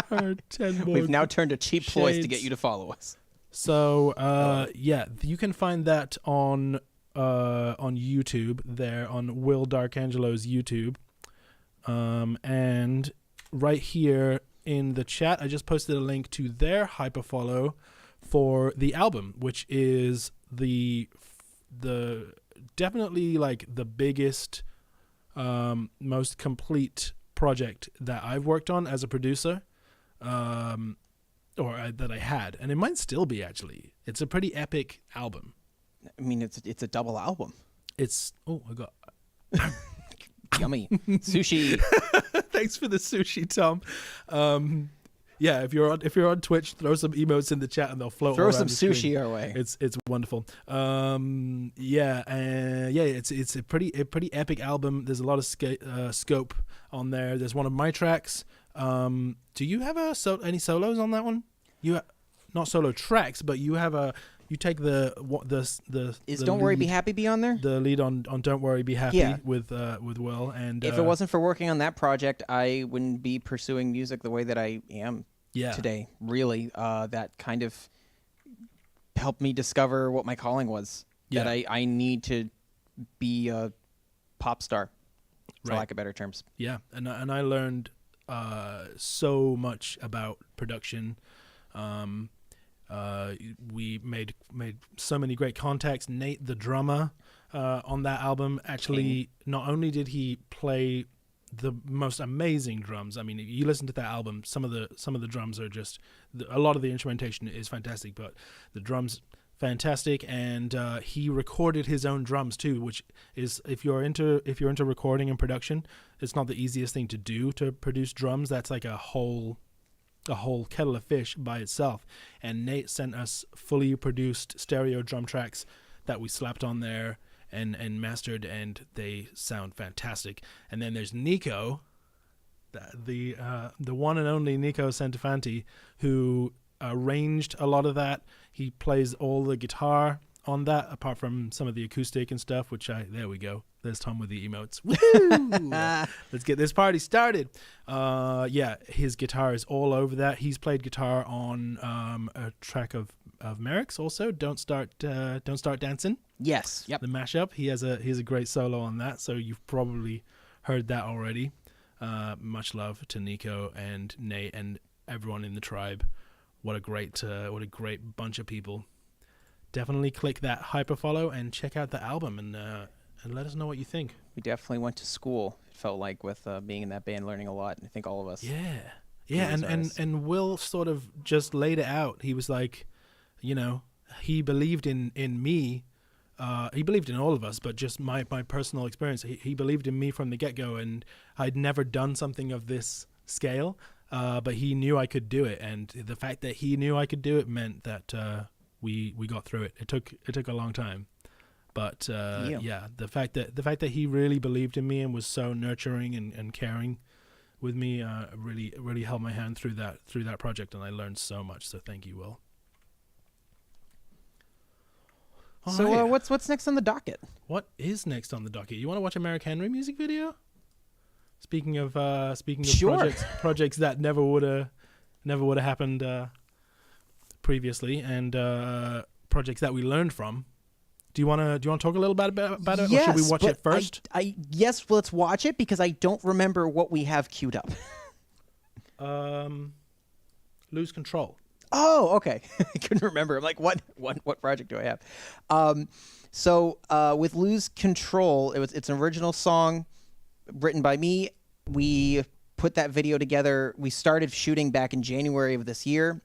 Our 10 more. We've now turned to cheap ploys to get shades. you to follow us. So yeah, you can find that on YouTube there on Will Darkangelo's YouTube, and right here in the chat, I just posted a link to their hyperfollow for the album, which is the definitely like the biggest, most complete project that I've worked on as a producer, that I had, and it might still be actually. It's a pretty epic album. I mean, it's a double album. It's I got yummy sushi. Thanks for the sushi, Tom. Yeah, if you're on Twitch, throw some emotes in the chat and they'll float. Throw all some around the screen. sushi our way. It's wonderful. It's a pretty epic album. There's a lot of scope on there. There's one of my tracks. Do you have any solos on that one? Not solo tracks, but you have you take the Don't Worry Be Happy be on there? The lead on Don't Worry Be Happy Yeah. with Will, and If it wasn't for working on that project, I wouldn't be pursuing music the way that I am today. Really, that kind of helped me discover what my calling was. Yeah. That I need to be a pop star, for Right. lack of better terms. Yeah, and I learned so much about production. We made so many great contacts. Nate, the drummer, on that album, actually not only did he play the most amazing drums. I mean, you listen to that album, some of the drums are just a lot of the instrumentation is fantastic, but the drums fantastic, and he recorded his own drums too, which is if you're into recording and production, it's not the easiest thing to do to produce drums. That's like a whole kettle of fish by itself. And Nate sent us fully produced stereo drum tracks that we slapped on there and mastered, and they sound fantastic. And then there's Nico, the one and only Nico Santafanti, who arranged a lot of that. He plays all the guitar on that, apart from some of the acoustic and stuff, there we go. There's Tom with the emotes. Woo! Let's get this party started. Yeah, his guitar is all over that. He's played guitar on a track of Merrick's also, Don't Start Dancing. Yes. Yep. The mashup. He has a great solo on that, so you've probably heard that already. Much love to Nico and Nate and everyone in the tribe. What a great bunch of people. Definitely click that hyperfollow and check out the album and let us know what you think. We definitely went to school, it felt like, with being in that band, learning a lot. I think all of us. Yeah, These and artists. Will sort of just laid it out. He was like, you know, he believed in me. He believed in all of us, but just my personal experience. He believed in me from the get-go, and I'd never done something of this scale, but he knew I could do it, and the fact that he knew I could do it meant that we got through it. It took a long time, but yeah, the fact that he really believed in me and was so nurturing and caring with me really held my hand through that project, and I learned so much. So thank you, Will. So Alright. what's next on the docket? What is next on the docket? You want to watch a Merrick Henry music video? Speaking of Sure. projects that never would have happened previously, and projects that we learned from. Do you want to talk a little bit about it, or should we watch it first? Yes, let's watch it because I don't remember what we have queued up. Lose Control. Oh, okay. I couldn't remember. I'm like, what project do I have? So with Lose Control, it's an original song written by me. We put that video together. We started shooting back in January of this year.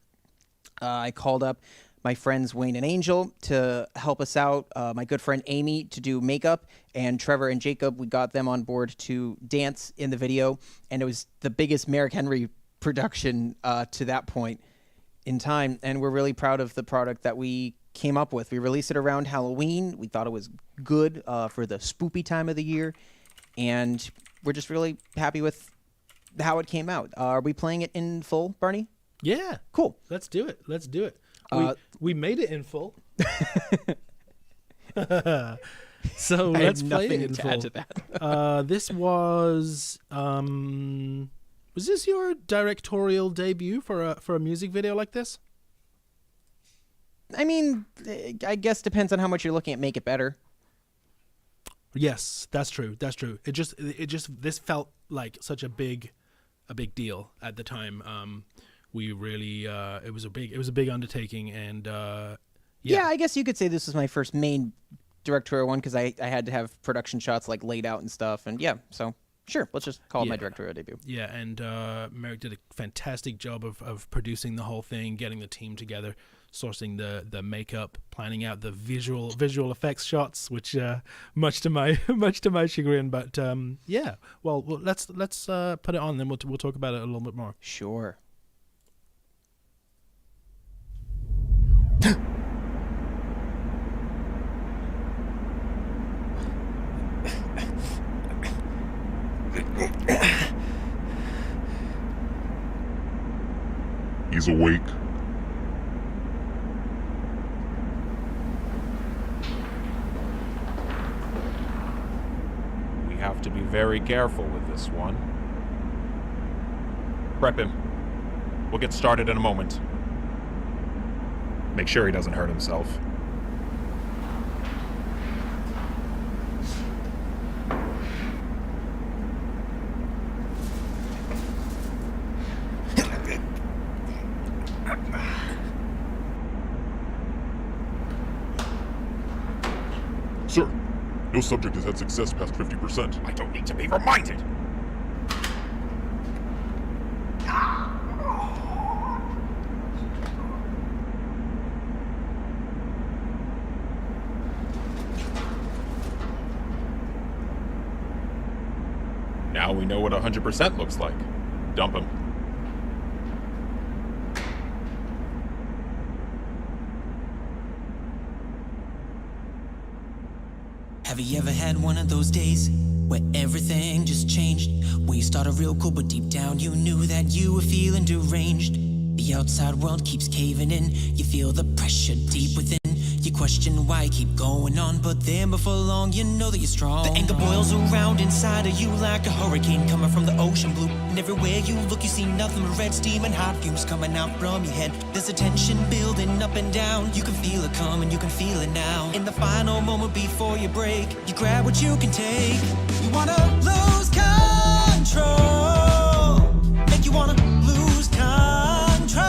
I called up my friends Wayne and Angel to help us out, my good friend Amy to do makeup, and Trevor and Jacob, we got them on board to dance in the video, and it was the biggest Merrick Henry production to that point in time, and we're really proud of the product that we came up with. We released it around Halloween. We thought it was good for the spoopy time of the year, and we're just really happy with how it came out. Are we playing it in full, Barney? Yeah. Cool. Let's do it. We made it in full. So I let's have play nothing it in to full. add to that. This was this your directorial debut for a music video like this? I mean, I guess depends on how much you're looking at Make It Better. Yes, that's true. It just this felt like such a big deal at the time. We really it was a big undertaking, and Yeah, I guess you could say this was my first main directorial one because I had to have production shots like laid out and stuff, and yeah, so sure, let's just call it my directorial debut. Yeah, and Merrick did a fantastic job of producing the whole thing, getting the team together, sourcing the makeup, planning out the visual effects shots, which much to my chagrin. But yeah, well let's put it on, then we'll talk about it a little bit more. Sure. He's awake. We have to be very careful with this one. Prep him. We'll get started in a moment. Make sure he doesn't hurt himself. Sir, no subject has had success past 50%. I don't need to be reminded. Now we know what 100% looks like. Dump him. Have you ever had one of those days where everything just changed? When you started real cool, but deep down you knew that you were feeling deranged. The outside world keeps caving in. You feel the pressure deep within. You question why you keep going on, but then before long you know that you're strong. The anger boils around inside of you like a hurricane coming from the ocean blue. And everywhere you look you see nothing but red steam and hot fumes coming out from your head. There's a tension building up and down. You can feel it coming, you can feel it now. In the final moment before you break, you grab what you can take. You wanna lose control. Make you wanna lose control.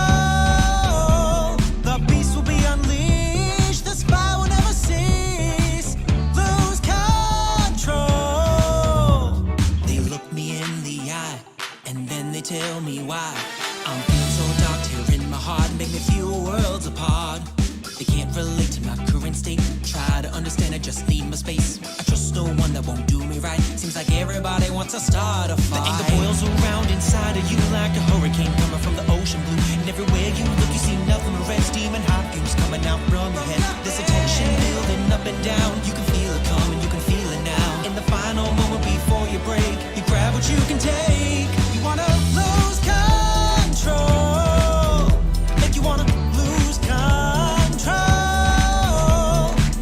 The beast will be unleashed. The spy will never cease. Lose control. They look me in the eye and then they tell me why. I'm feeling so dark here in my heart, make me feel worlds apart. They can't relate to my current state. Try to understand, I just need my space. I trust no one that won't do me right. Seems like everybody wants to start a fight. The anger boils around inside of you like a hurricane coming from the ocean blue. And everywhere you look, you see nothing but red steam and hot fumes coming out from your head. This attention building up and down. You can feel it coming, you can feel it now. In the final moment before you break, you grab what you can take. You wanna lose control. Make you wanna lose control.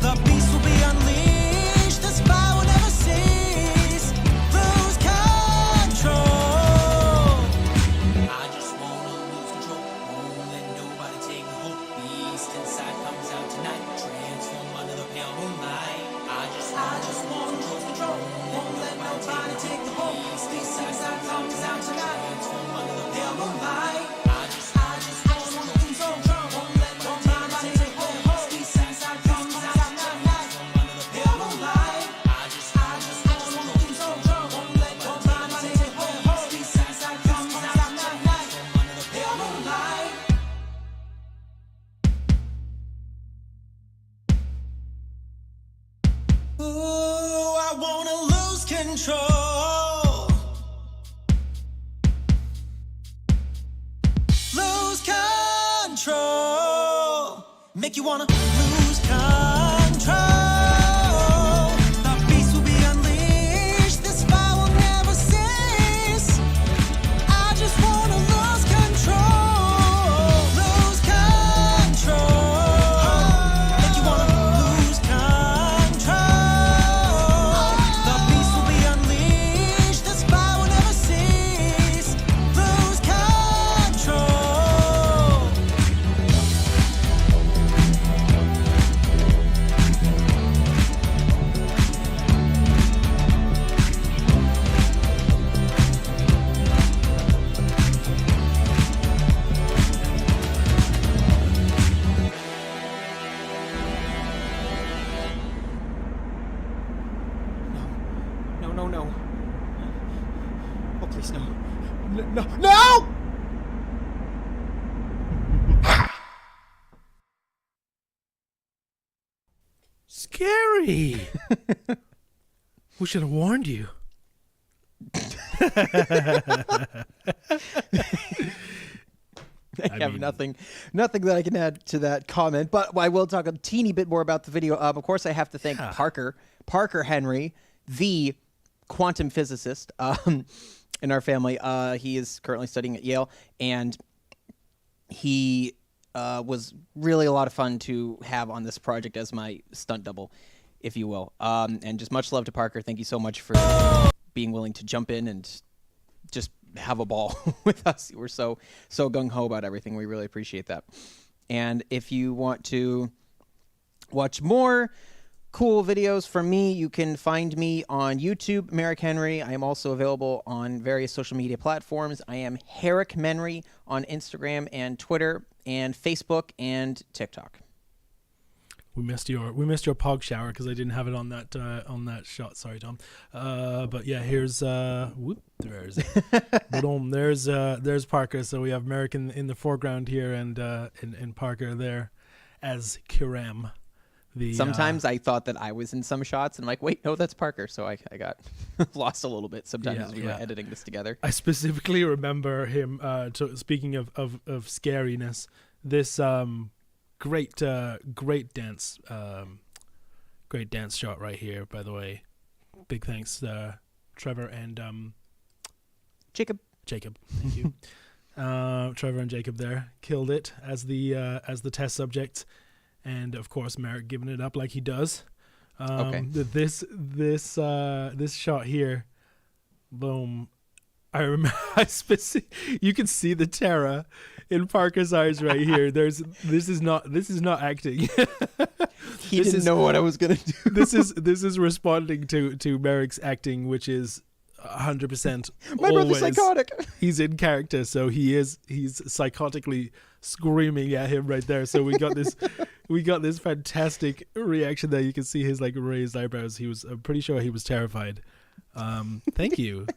The beast will be unleashed. The spy will never cease. Lose control. I just wanna lose control. Won't let nobody take the whole beast inside comes out tonight. Transform under the pale moonlight. I just wanna lose control. Won't let nobody take the whole beast inside comes out tonight. Transform under the pale moonlight. I just wanna lose control. Won't let nobody take the whole beast inside comes out tonight. Transform under the pale moonlight. I just wanna lose control. Won't let nobody take the whole beast inside comes out tonight. Transform under the pale moonlight. Ooh, I wanna lose control. Lose control. Make you wanna lose control. The beast will be unleashed. This fire will never cease. I just wanna lose control. Lose control. Make you wanna lose control. The beast will be unleashed. This fire will never cease. Lose control. No. Oh, please, no. No! Scary. We should have warned you. I have nothing that I can add to that comment, but I will talk a teeny bit more about the video. Of course, I have to thank Parker Henry, the quantum physicist in our family. He is currently studying at Yale, and he was really a lot of fun to have on this project as my stunt double, if you will. And just much love to Parker. Thank you so much for being willing to jump in and just have a ball with us. We're so gung-ho about everything. We really appreciate that. And if you want to watch more cool videos from me, you can find me on YouTube, Merrick Henry. I am also available on various social media platforms. I am Herrick Menry on Instagram and Twitter and Facebook and TikTok. We missed your pog shower because I didn't have it on that shot. Sorry, Tom. But yeah, here's there's Parker. So we have Merrick in the foreground here, and Parker there as Kiram. Sometimes I thought that I was in some shots, and I'm like, wait, no, that's Parker. So I got lost a little bit sometimes as we were editing this together. I specifically remember him. Speaking of scariness, this great dance shot right here. By the way, big thanks, Trevor and Jacob. Thank you. Trevor and Jacob there killed it as the test subject. And of course, Merrick giving it up like he does. Okay. This shot here, boom. I remember. You can see the terror in Parker's eyes right here. This is not acting. He didn't know what I was gonna do. This is responding to Merrick's acting, which is 100%. My brother's psychotic. He's in character, so he's psychotically screaming at him right there. So we got this fantastic reaction there. You can see his raised eyebrows. I'm pretty sure he was terrified. Thank you.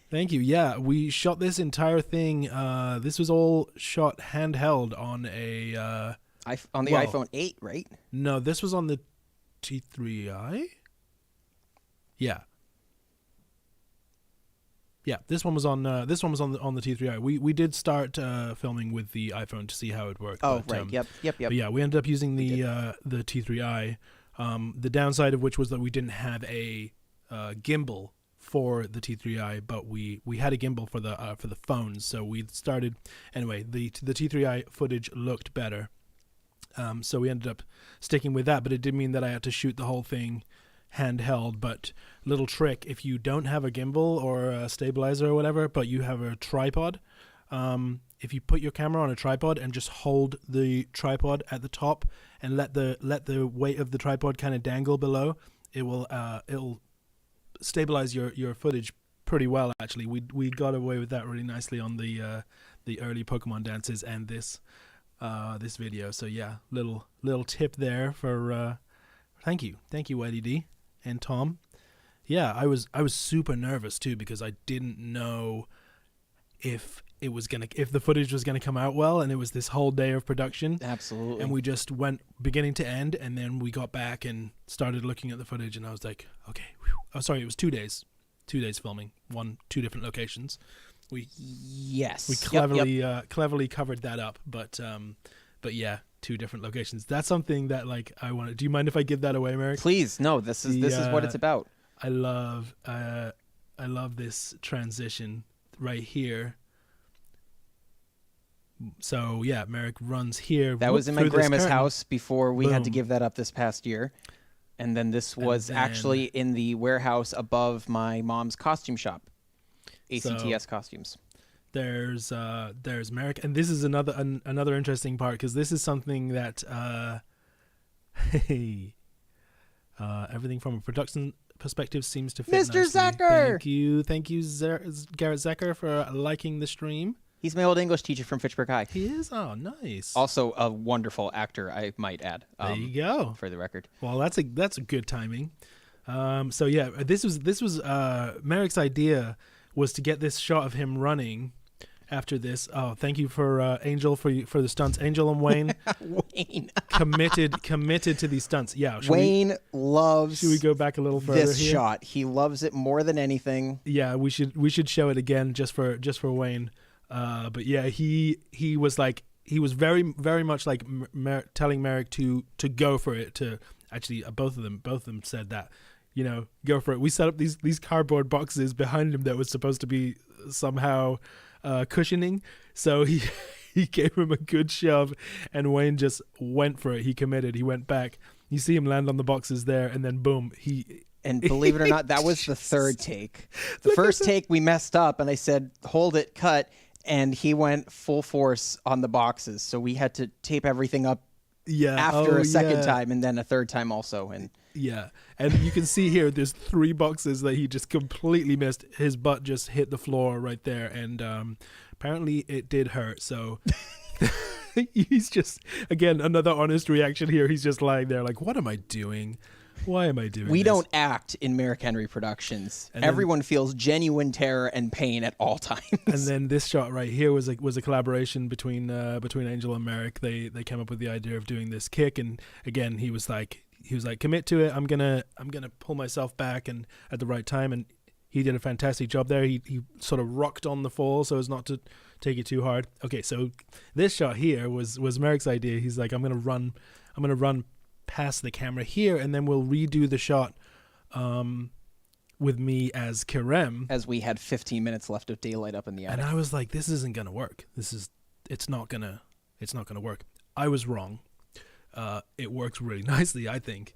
Thank you. Yeah, we shot this entire thing. This was all shot handheld on a on the iPhone 8, right? No, this was on the T3i. Yeah. Yeah, this one was on the T3i. We did start filming with the iPhone to see how it worked. Oh, but, right. Yep. But yeah, we ended up using the T3i. The downside of which was that we didn't have a gimbal for the T3i, but we had a gimbal for the phones. So we started anyway. The T3i footage looked better, so we ended up sticking with that. But it did mean that I had to shoot the whole thing handheld. But little trick: if you don't have a gimbal or a stabilizer or whatever, but you have a tripod, if you put your camera on a tripod and just hold the tripod at the top and let the weight of the tripod kind of dangle below, it'll stabilize your footage pretty well. Actually, we got away with that really nicely on the early Pokemon dances and this video. So yeah, little tip there for thank you Eddie D and Tom. Yeah, I was super nervous too because I didn't know if the footage was gonna come out well, and it was this whole day of production. Absolutely. And we just went beginning to end, and then we got back and started looking at the footage, and I was like, okay. Whew. Oh, sorry, it was 2 days. 2 days filming, two different locations. We cleverly covered that up, but yeah, 2 different locations. That's something that I want to. Do you mind if I give that away, Merrick? Please, no. This is what it's about. I love this transition right here. So yeah, Merrick runs here. That was in my grandma's house before we had to Boom. give that up this past year. And then this was actually in the warehouse above my mom's costume shop, ACTS Costumes. There's Merrick, and this is another interesting part because this is something that everything from a production perspective seems to fit Mr. nicely. Zucker! Thank you, Garrett Zucker, for liking the stream. He's my old English teacher from Fitchburg High. He is? Oh, nice. Also a wonderful actor, I might add. There you go. For the record. Well, that's a good timing. So yeah, this was Merrick's idea was to get this shot of him running after this. Oh, thank you for Angel for the stunts. Angel and Wayne committed to these stunts. Yeah, Wayne loves. Should we go back a little further? This here? shot, he loves it more than anything. Yeah, we should show it again just for Wayne. But yeah, he was very very much like telling Merrick to go for it. To actually, both of them said that, go for it. We set up these cardboard boxes behind him that was supposed to be somehow cushioning. So he gave him a good shove, and Wayne just went for it. He committed. He went back. You see him land on the boxes there, and then boom, And believe it or not, that was the third take. The first take we messed up, and I said, "Hold it, cut." And he went full force on the boxes, so we had to tape everything up after a second time, and then a third time also. And you can see here there's 3 boxes that he just completely missed. His butt just hit the floor right there, and apparently it did hurt. So he's just, again, another honest reaction here. He's just lying there like, what am I doing? Why am I doing We this? don't act in Merrick Henry Productions. And then- Everyone feels genuine terror and pain at all times. And then this shot right here was a collaboration between Angel and Merrick. They came up with the idea of doing this kick, and again he was like commit to it. I'm gonna pull myself back and at the right time, and he did a fantastic job there. He sort of rocked on the fall so as not to take it too hard. Okay, so this shot here was Merrick's idea. He's like, I'm gonna run past the camera here, and then we'll redo the shot with me as Kerem, as we had 15 minutes left of daylight up in the attic. and I was like, this isn't gonna work. It's not gonna work. I was wrong. It works really nicely, I think.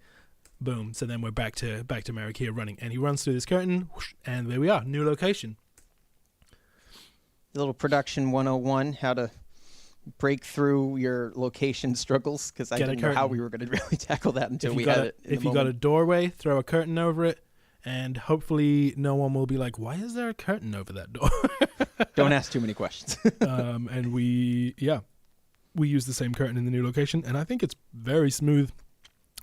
Boom. So then we're back to Merrick here running, and he runs through this curtain, whoosh, and there we are, new location. A little production 101, how to break through your location struggles, because I Get a didn't know how curtain. we were going to really tackle that until we got had it. If you got a doorway, throw a curtain over it, and hopefully no one will be like, why is there a curtain over that door? Don't ask too many questions. And we use the same curtain in the new location, and I think it's very smooth,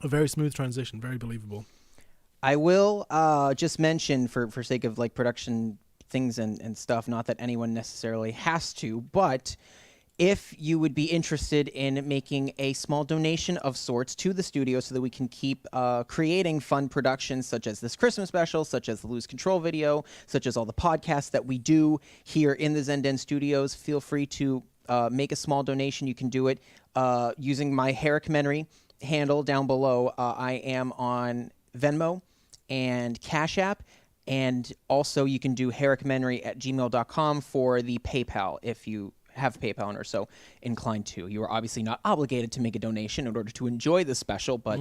a very smooth transition, very believable. I will just mention, for sake of production things and stuff. Not that anyone necessarily has to, but if you would be interested in making a small donation of sorts to the studio so that we can keep creating fun productions such as this Christmas special, such as the Lose Control video, such as all the podcasts that we do here in the Zen Den Studios, feel free to make a small donation. You can do it using my Harrickmentary handle down below. I am on Venmo and Cash App. And also you can do harrickmentary@gmail.com for the PayPal if you have PayPal and are so inclined to. You are obviously not obligated to make a donation in order to enjoy the special, but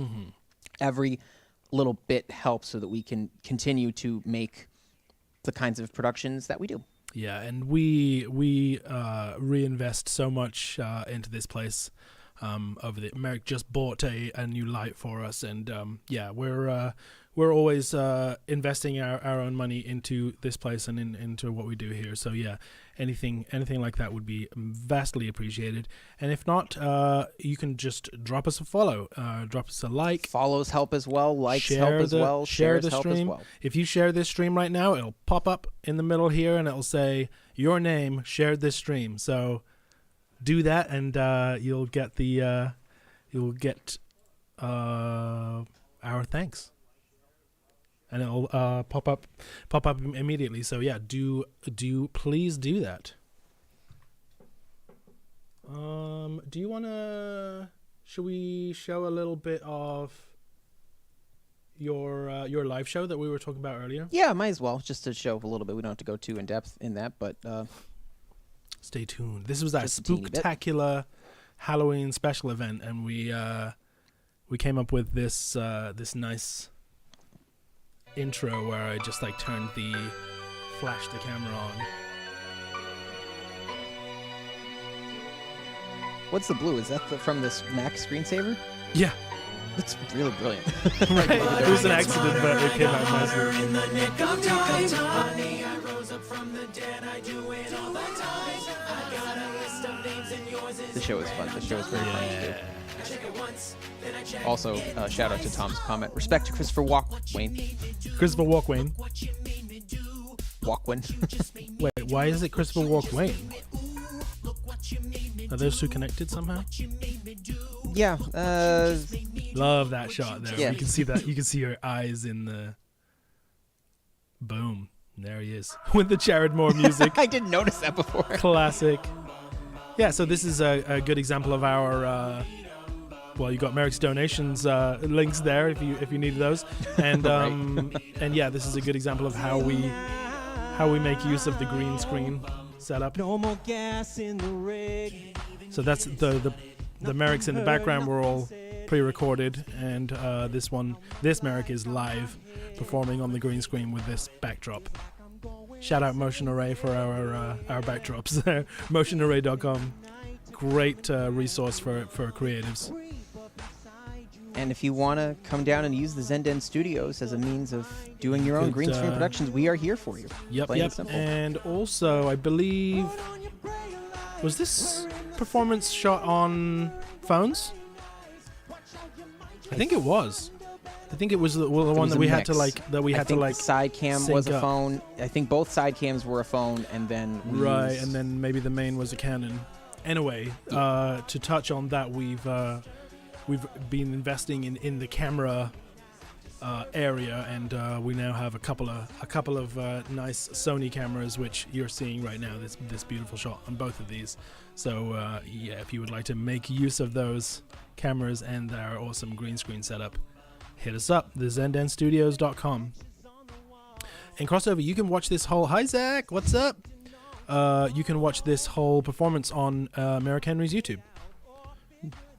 every little bit helps so that we can continue to make the kinds of productions that we do. Yeah, and we reinvest so much into this place. Over the Merrick just bought a new light for us, and yeah, we're always investing our own money into this place and into what we do here. So yeah, anything like that would be vastly appreciated. And if not, you can just drop us a follow, drop us a like. Follows help as well. Likes help as well. Share Shares the help as stream. well. If you share this stream right now, it'll pop up in the middle here, and it'll say your name shared this stream. So do that, and you'll get our thanks. And it'll pop up immediately. So yeah, do please do that. Do you wanna? Should we show a little bit of your live show that we were talking about earlier? Yeah, might as well, just to show a little bit. We don't have to go too in depth in that, but stay tuned. This was our just a teeny bit. spooktacular Halloween special event, and we came up with this this nice intro where I just like flashed the camera on. What's the blue? Is that from this Mac screensaver? Yeah. It's really brilliant. Right. It was an accident, but it came out nicely. In the nick of time, honey, I rose up from the dead. I do it all the time. I got a list of names and yours is The show is fun. The show is very fun to do. Also, shout out to Tom's comment. Respect to Christopher Walkwayne. Christopher Walkwayne. Walkwayne. Wait, why is it Christopher Walkwayne? Are those two connected somehow? Yeah. Love that shot there. Yeah. You can see that. You can see her eyes in the. Boom. There he is with the Jared Moore music. I didn't notice that before. Classic. Yeah. So this is a good example of our. Well, you got Merrick's donations links there if you needed those, and and yeah, this is a good example of how we make use of the green screen setup. no more gas in the rig. So that's the Merricks in the background were all pre-recorded, and this Merrick is live performing on the green screen with this backdrop. Shout out Motion Array for our backdrops there. MotionArray.com, great resource for creatives. And if you want to come down and use the Zen Den Studios as a means of doing your own green screen productions, we are here for you. Yep, Plain yep. and simple. And also, I believe, was this performance shot on phones? I think it was. I think it was the one that we had to like. That we had to like. Side cam sync was a up. phone. I think both side cams were a phone, and then we Right, used- and then maybe the main was a Canon. Anyway, to touch on that, we've been investing in the camera area, and we now have a couple of nice Sony cameras, which you're seeing right now. This beautiful shot on both of these. So yeah, if you would like to make use of those cameras and our awesome green screen setup, hit us up, thezendenstudios.com. And crossover, you can watch this whole. Hi Zach, what's up? You can watch this whole performance on Merrick Henry's YouTube.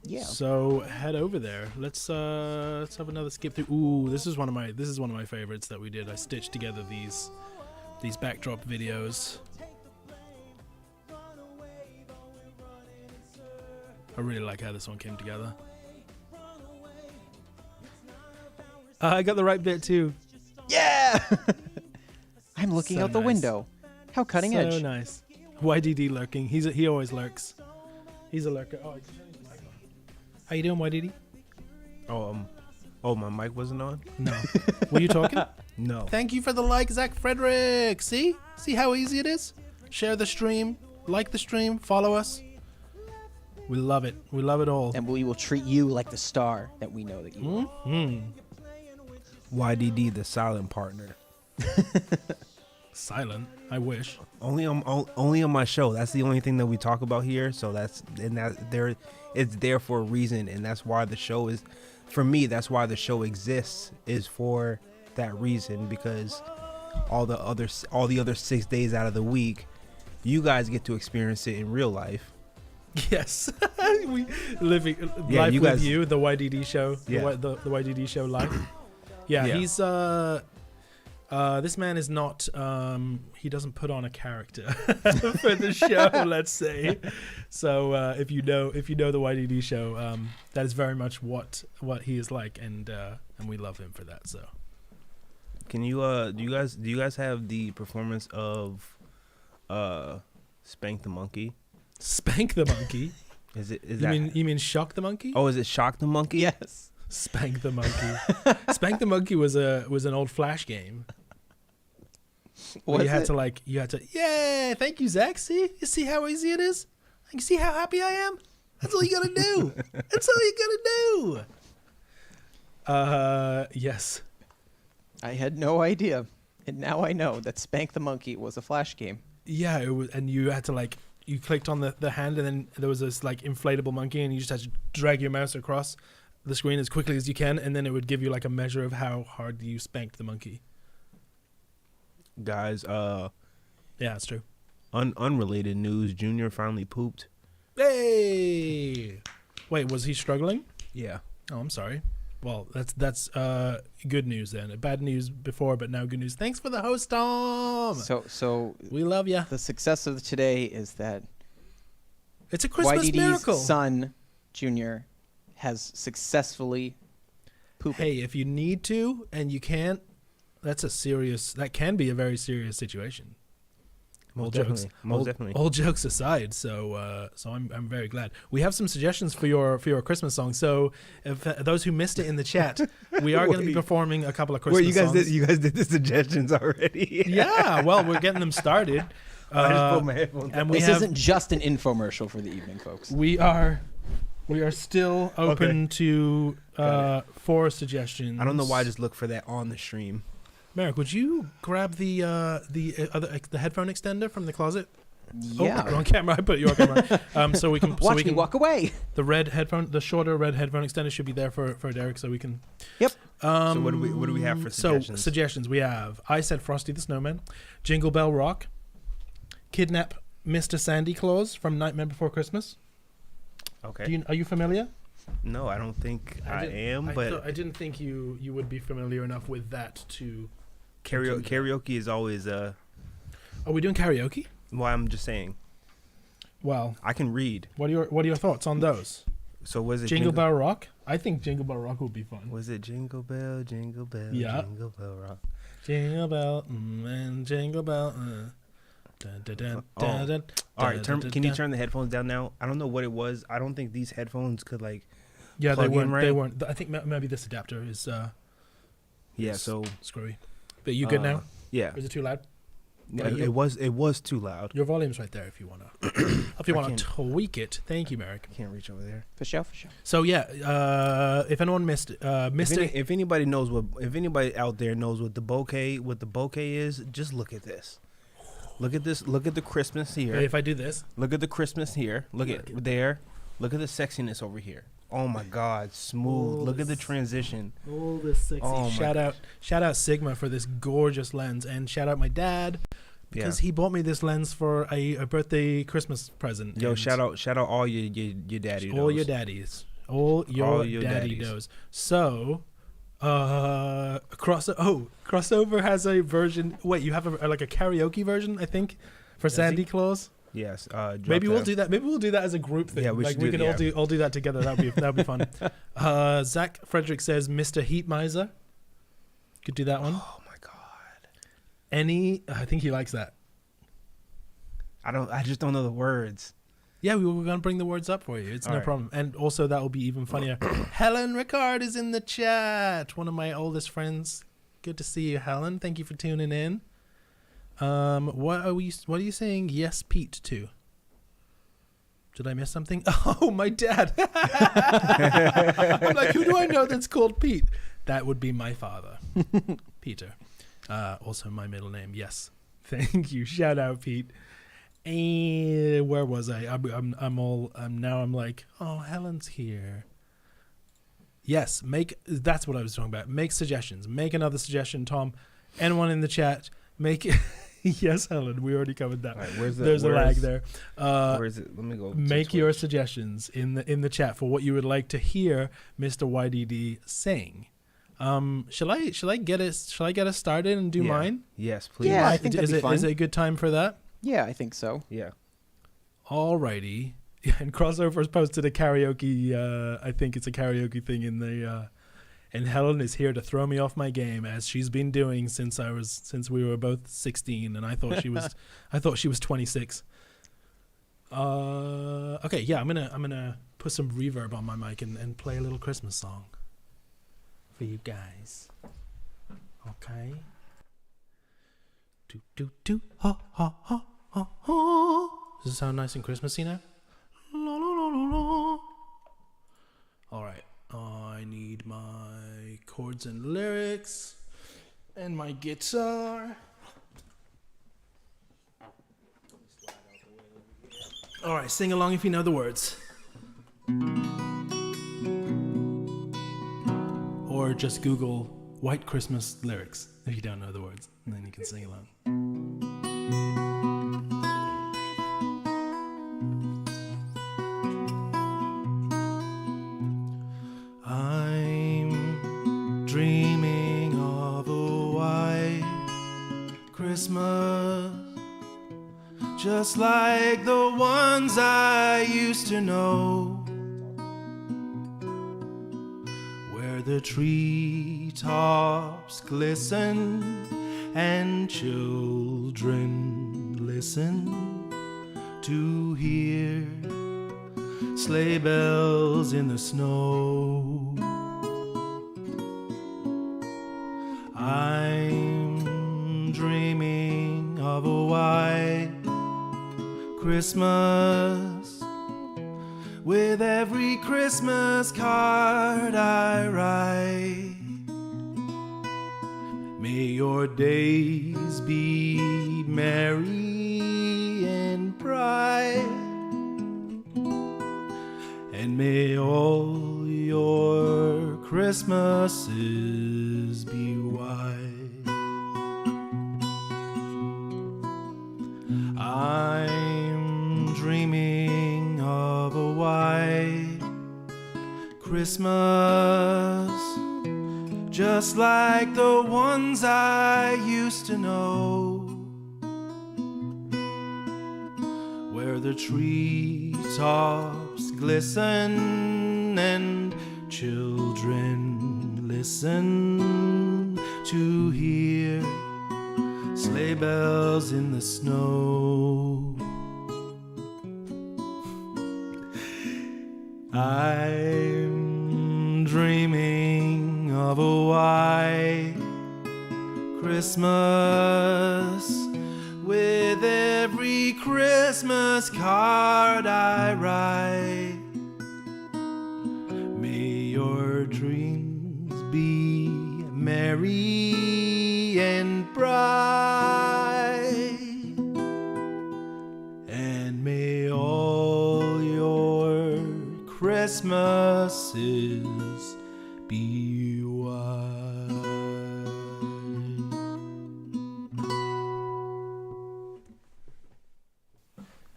Yeah. So head over there. Let's have another skip through. Ooh, this is one of my favorites that we did. I stitched together these backdrop videos. I really like how this one came together. I got the right bit too. Yeah. I'm looking So out the nice. window. How cutting edge. So nice. YDD lurking. He always lurks. He's a lurker. Oh, how you doing, YDD? Oh, my mic wasn't on. No. Were you talking? No. Thank you for the like, Zach Frederick. See how easy it is. Share the stream, like the stream, follow us. We love it. We love it all. And we will treat you like the star that we know that you are. YDD, the silent partner. Silent? I wish. Only on my show. That's the only thing that we talk about here. So it's there for a reason, and that's why the show is. For me, that's why the show exists, is for that reason, because all the other 6 days out of the week, you guys get to experience it in real life. Yes, we living Yeah, life you with guys- you, the YDD show, Yeah. the YDD show live. Yeah, Yeah. he's this man is not he doesn't put on a character for the show, let's say. So if you know the YDD show, that is very much what he is like, and we love him for that. So Can you do you guys have the performance of Spank the Monkey? Spank the Monkey? You mean Shock the Monkey? Oh, is it Shock the Monkey? Yes. Spank the Monkey. Spank the Monkey was an old Flash game. Where you had to yeah, thank you, Zach. You see how easy it is? You see how happy I am? That's all you gotta do. That's all you gotta do. Yes. I had no idea, and now I know that Spank the Monkey was a Flash game. Yeah, it was, and you had to you clicked on the hand, and then there was this inflatable monkey, and you just had to drag your mouse across the screen as quickly as you can, and then it would give you a measure of how hard you spanked the monkey. Guys, yeah, that's true. Unrelated news, Junior finally pooped. Hey! Wait, was he struggling? Yeah. Oh, I'm sorry. Well, that's good news then. Bad news before, but now good news. Thanks for the host, Tom. So we love you. The success of today is that it's a Christmas YDD's miracle. son, Junior, has successfully pooped. Hey, if you need to and you can't, that can be a very serious situation. Most definitely. All jokes aside, so I'm very glad. We have some suggestions for your Christmas songs. So if those who missed it in the chat, we are going to be performing a couple of Christmas songs. You guys did the suggestions already. Yeah, well, we're getting them started. I just pulled my headphones. And this isn't just an infomercial for the evening, folks. We are still open to 4 suggestions. I don't know why I just look for that on the stream. Merrick, would you grab the headphone extender from the closet? Yeah. Oh, wrong camera. I put your camera. So we can Watch me walk away. The shorter red headphone extender should be there for Derek, so we can. Yep. So what do we have for suggestions? So suggestions we have. I said Frosty the Snowman, Jingle Bell Rock, Kidnap Mr. Sandy Claus from Nightmare Before Christmas. Okay. Are you familiar? No, I don't think I am. But I didn't think you would be familiar enough with that to. Karaoke is always Are we doing karaoke? Well, I'm just saying. Well, I can read. What are your thoughts on those? So was it Jingle Bell Rock? I think Jingle Bell Rock would be fun. Was it Jingle Bell, Jingle Bell, Yeah. Jingle Bell Rock? Jingle Bell and Jingle Bell. Dun, dun, dun, Oh. dun, dun, All right, dun, dun, can you dun. turn the headphones down now? I don't know what it was. I don't think these headphones could Yeah, plug they weren't. in right. They weren't. I think maybe this adapter is. Yeah, is so screwy. But you good now? Yeah. Is it too loud? Yeah, it was too loud. Your volume's right there if you wanna. If you wanna tweak it. Thank you, Merrick. I can't reach over there. For sure. So yeah, if anyone missed it, If anybody knows if anybody out there knows what the bouquet is, just look at this. Look at this. Look at the Christmas here. If I do this, look at the Christmas here. Look at there. Look at the sexiness over here. Oh my God, smooth. Look at the transition. Oh, this sexy. Oh, shout out Sigma for this gorgeous lens, and shout out my dad because he bought me this lens for a birthday Christmas present. Yo, and shout out all your daddy. all your daddies, all your daddy knows. So, crossover has a version. Wait, you have a karaoke version, I think, for Sandy Claus. Yes. Maybe we'll do that. Maybe we'll do that as a group thing. Yeah, we should all do that together. That'd be fun. Zach Frederick says Mr. Heat Miser. Could do that one. Oh my God. I think he likes that. I just don't know the words. Yeah, we're gonna bring the words up for you. It's no problem. And also that will be even funnier. Helen Ricard is in the chat. One of my oldest friends. Good to see you, Helen. Thank you for tuning in. What are you saying yes, Pete, to? Did I miss something? Oh, my dad. I'm like, who do I know that's called Pete? That would be my father, Peter. Also my middle name. Yes. Thank you. Shout out, Pete. And where was I? I'm like, oh, Helen's here. Yes, that's what I was talking about. Make suggestions. Make another suggestion, Tom. Anyone in the chat, yes, Helen, we already covered that. All right, There's a lag there. Where is it? Let me go. Make your suggestions in the chat for what you would like to hear Mr. YDD sing. Shall I get us started and do mine? Yes, please. Yeah, I think that'd be fun. Is it a good time for that? Yeah, I think so. Yeah. Alrighty. And Crossover's posted a karaoke. I think it's a karaoke thing in the. And Helen is here to throw me off my game, as she's been doing since we were both 16, and I thought she was 26. Okay, yeah, I'm gonna put some reverb on my mic and play a little Christmas song for you guys. Okay. Do do do ha ha ha ha ha. Does it sound nice and Christmassy now? La, la, la, la, la. All right. I need my chords and lyrics and my guitar. All right, sing along if you know the words. Or just Google White Christmas lyrics if you don't know the words, and then you can sing along. I'm dreaming of a white Christmas, just like the ones I used to know, where the treetops glisten and children listen to hear sleigh bells in the snow. I'm dreaming of a white Christmas, with every Christmas card I write. May your days be merry and bright, and may all your Christmases be white. I'm dreaming of a white Christmas, just like the ones I used to know, where the treetops glisten and children listen to hear sleigh bells in the snow. I'm dreaming of a white Christmas, with every Christmas card I write. May your dreams be merry and bright, and may all your Christmases be white.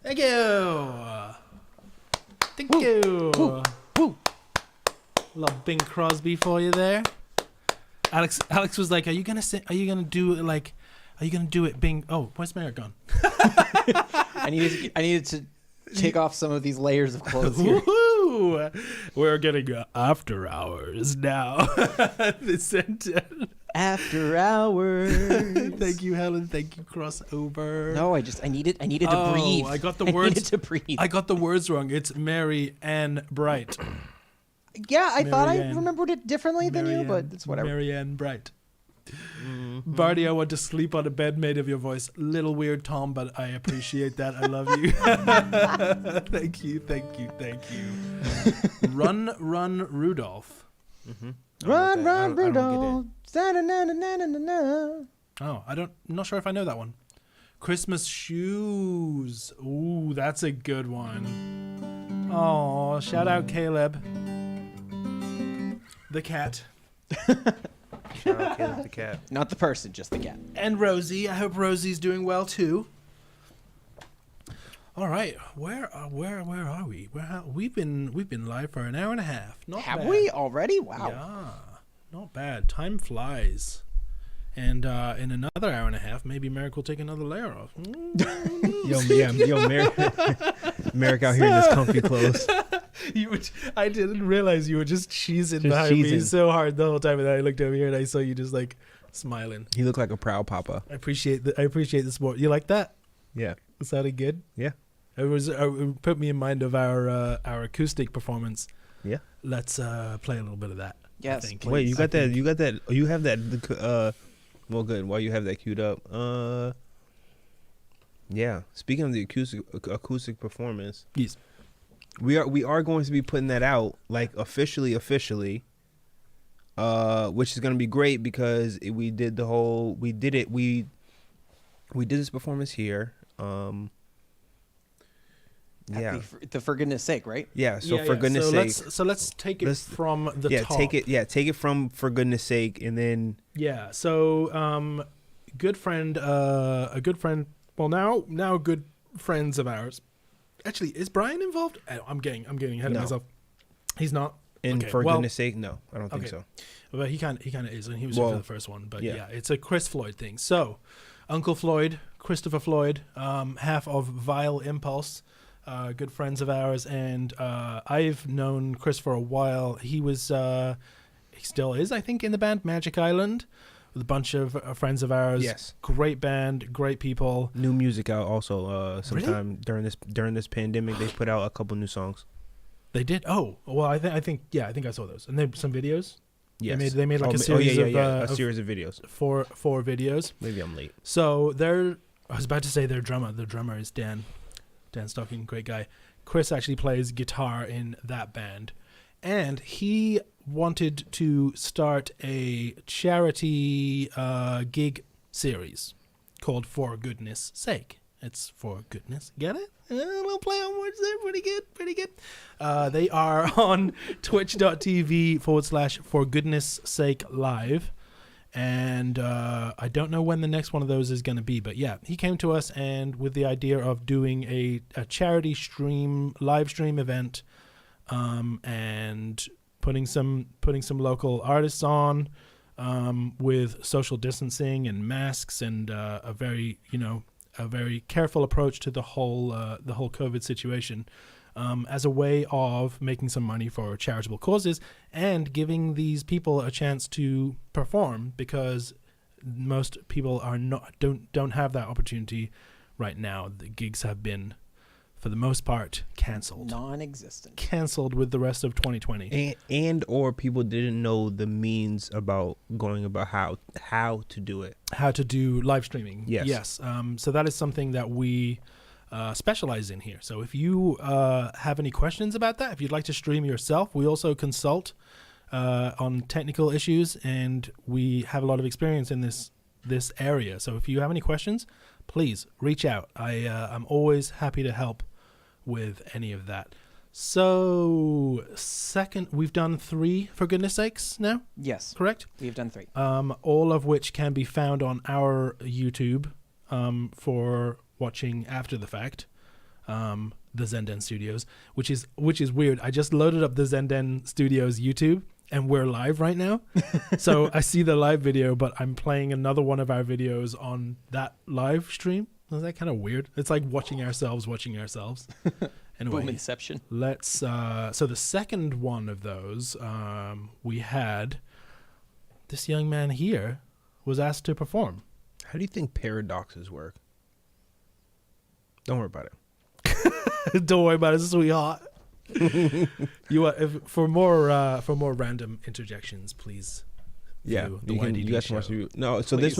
Thank you. Thank you. Little Bing Crosby for you there. Alex was like, "Are you gonna do it like? Are you gonna do it, Bing? Oh, where's Merrick gone? I needed to take off some of these layers of clothes here. Woo-hoo! We're getting after hours now. The sentence. After hours. Thank you, Helen. Thank you, Crossover. No, I needed to breathe. I got the words. Needed to breathe. I got the words wrong. It's Mary Ann Bright. Yeah, I thought I Marianne. remembered it differently than you, but it's whatever. Mary Ann Bright. Barney, I want to sleep on a bed made of your voice. Little weird, Tom, but I appreciate that. I love you. Thank you. Run, Rudolph. Run, I don't get it. Rudolph. Oh, I'm not sure if I know that one. Christmas shoes. Ooh, that's a good one. Oh, shout out Caleb. The cat. Shout out Caleb the cat. Not the person, just the cat. And Rosie. I hope Rosie's doing well too. All right, where are we? We've been live for an hour and a half. Not Have bad. we already? Wow. Yeah, not bad. Time flies. And in another hour and a half, maybe Merrick will take another layer off. Yo, Merrick out here in his comfy clothes. I didn't realize you were just cheesing Just behind me cheesing. so hard the whole time, and then I looked over here and I saw you just like smiling. He looked like a proud papa. I appreciate the sport. You like that? Yeah. It sounded good. Yeah. It put me in mind of our acoustic performance. Yeah. Let's play a little bit of that. Yes. I think. Wait, you got that? You got that? You have that? Well, good. While you have that queued up, yeah. Speaking of the acoustic performance, yes, we are going to be putting that out like officially, which is going to be great because we did this performance here. Yeah. The for goodness sake, right? Yeah. So for goodness sake, let's take it from the top. take it from for goodness sake, and then yeah. So a good friend. Well, now good friends of ours. Actually, is Brian involved? I'm getting ahead of myself. He's not. And for goodness sake, no, I don't think so. But he kind of is, and he was here for the first one. But yeah, it's a Chris Floyd thing. So, Uncle Floyd, Christopher Floyd, half of Vile Impulse. Good friends of ours, and I've known Chris for a while. He still is, I think, in the band Magic Island with a bunch of friends of ours. Yes, great band, great people. New music out also. Sometime during this pandemic, they put out a couple new songs. They did. Oh, well, I think I saw those, and they some videos. Yes, they made like a series of a series of videos. Four videos. Maybe I'm late. So I was about to say their drummer. The drummer is Dan Stocking, great guy. Chris actually plays guitar in that band, and he wanted to start a charity gig series called For Goodness Sake. It's for goodness. Get it? A little play on words there. Pretty good. They are on twitch.tv/For Goodness Sake Live. And I don't know when the next one of those is going to be, but yeah, he came to us and with the idea of doing a charity live stream event, and putting some local artists on, with social distancing and masks and a very careful approach to the whole COVID situation. As a way of making some money for charitable causes and giving these people a chance to perform, because most people don't have that opportunity right now. The gigs have been, for the most part, canceled, non-existent, canceled with the rest of 2020, and or people didn't know the means about going about how to do it, how to do live streaming. Yes. So that is something that we specialize in here. So if you have any questions about that, if you'd like to stream yourself, we also consult on technical issues, and we have a lot of experience in this area. So if you have any questions, please reach out. I'm always happy to help with any of that. So we've done 3 For Goodness Sakes now? Yes. Correct? We've done 3. All of which can be found on our YouTube for watching after the fact, the Zen Den Studios, which is weird. I just loaded up the Zen Den Studios YouTube, and we're live right now. So I see the live video, but I'm playing another one of our videos on that live stream. Is that kind of weird? It's like watching ourselves. Anyway, Boom inception. Let's. So the second one of those, we had this young man here was asked to perform. How do you think paradoxes work? Don't worry about it. Don't worry about it, sweetheart. For more random interjections, please Yeah, view, the you YDD guys show. can watch the review. No, so Please,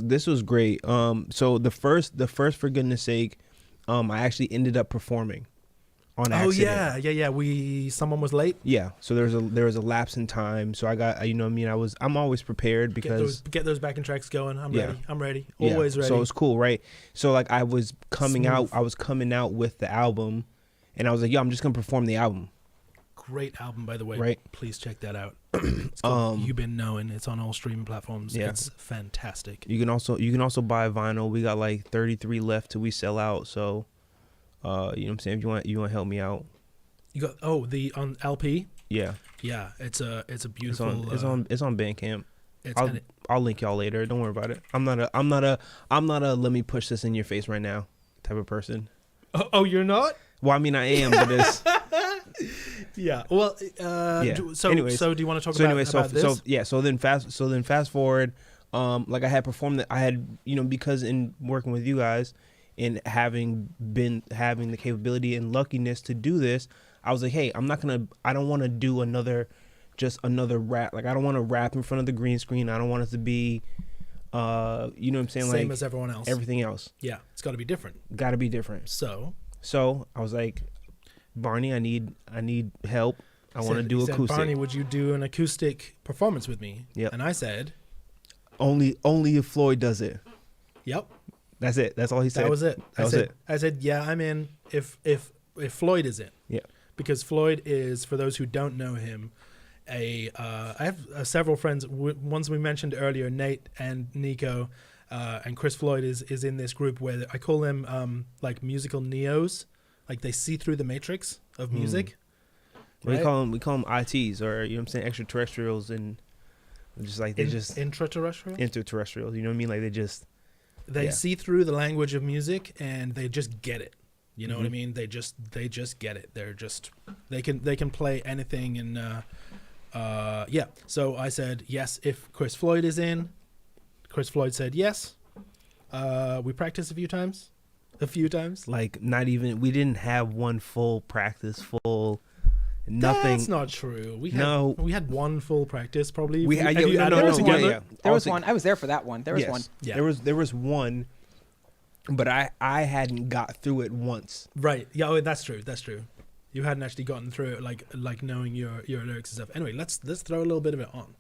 this was great. So the first for goodness sake, I actually ended up performing on accident. yeah. Someone was late. Yeah, so there was a lapse in time. So I got, you know what I mean, I'm always prepared because Get those backing tracks going. I'm Yeah. ready. Yeah, Always ready. So it's cool, right? So like I was coming Smooth. out with the album, and I was like, yo, I'm just gonna perform the album. Great album, by the way. Right. Please check that out. It's called You've Been Knowing. It's on all streaming platforms. Yeah. It's fantastic. You can also buy vinyl. We got like 33 left till we sell out. So, you know what I'm saying? If you want to help me out, You got the on LP. yeah. Yeah, it's a It's beautiful. on Bandcamp. and I'll link y'all later. Don't worry about it. I'm not a let me push this in your face right now type of person. Oh, you're not? Well, I mean I am, but it's Yeah. Well, yeah. So Anyways, do you want to talk so about, anyway, about this? So then fast forward. Like I had performed I had, you know, because in working with you guys and having the capability and luckiness to do this, I was like, hey, I don't want to do another rap. Like I don't want to rap in front of the green screen. I don't want it to be, you know what I'm saying? Same like as everyone else. Everything else. Yeah, it's got to be different. Got to be different. So I was like, Barney, I need help. I want to do he said, acoustic. Barney, would you do an acoustic performance with me? Yep. And I said, only if Floyd does it. yep. That's it. That's all he said. That was it. That I said, yeah, I'm in if Floyd is in. Yeah. Because Floyd is, for those who don't know him, I have several friends. Ones we mentioned earlier, Nate and Nico, and Chris Floyd is in this group where I call them like musical neos, like they see through the matrix of music. We call them ITs, or you know what I'm saying, extraterrestrials, and just like they just intraterrestrial, interterrestrials. You know what I mean? Like they see through the language of music and they just get it. You know what I Mhm. mean? They just get it. They can play anything and yeah. So I said yes if Chris Floyd is in. Chris Floyd said yes. We practiced a few times. like not even. We didn't have one full practice, nothing. That's not true. We had one full practice probably. We Have had- you no, added no, it no, together? yeah. There was one. I was there for that one. There was Yes. one. Yeah. There was one, but I hadn't got through it once. Right. Yeah. Oh, that's true. That's true. You hadn't actually gotten through it, like knowing your lyrics and stuff. Anyway, let's throw a little bit of it on.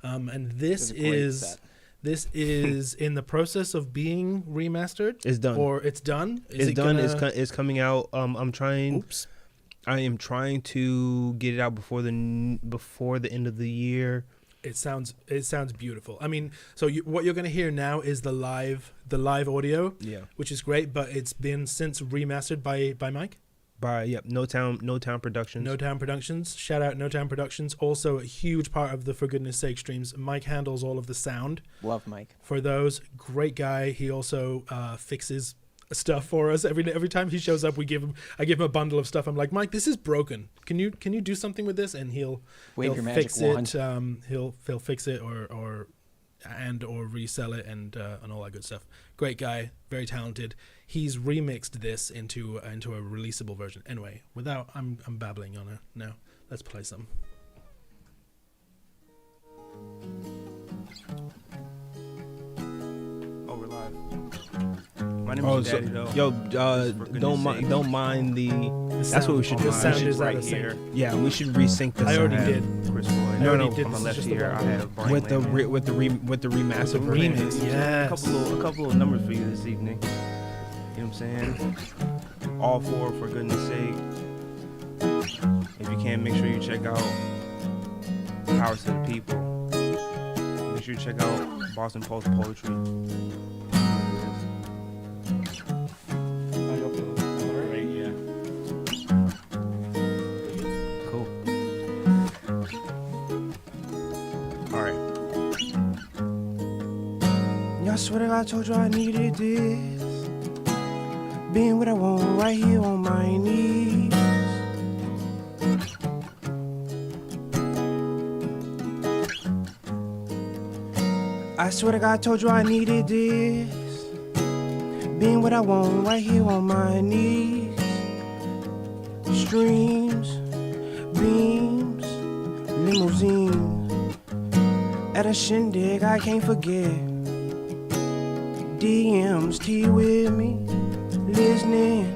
And this It was a great is set. this is in the process of being remastered. It's done. Or it's done. It's done. It's coming out. I'm trying. Oops. I am trying to get it out before the end of the year. It sounds beautiful. I mean, so what you're going to hear now is the live audio, Yeah. which is great. But it's been since remastered by Mike. No Town Productions. No Town Productions. Shout out No Town Productions. Also a huge part of the For Goodness Sake streams. Mike handles all of the sound. Love Mike. For those, great guy. He also fixes stuff for us every time he shows up. I give him a bundle of stuff. I'm like, Mike, this is broken. Can you do something with this? And he'll Wave your magic fix wand. it. He'll fix it or resell it and all that good stuff. Great guy, very talented. He's remixed this into a releasable version. Anyway, I'm babbling on it now. Let's play some. Oh, we're live. My name is Daddy, though. Yo, For goodness sake. don't mind the. That's what we should do. The sound is right out of sync. here. Yeah, we should resync this. I already I did. have Chris Floyd. No, already no. did. On my This is left just the here, one. I have Barney with the Layman. with the remastered Remix. version. Yes. A couple of numbers for you this evening. You know what I'm saying? All four, for goodness sake. If you can, make sure you check out Power to the People. Make sure you check out Boston Post Poetry. Right, yeah. Cool. All right. I swear to God, I told you I needed this. Being what I want right here on my knees. I swear to God, I told you I needed this. Being what I want right here on my knees. Streams, beams, limousine. At a shindig I can't forget. DM's T with me, listening,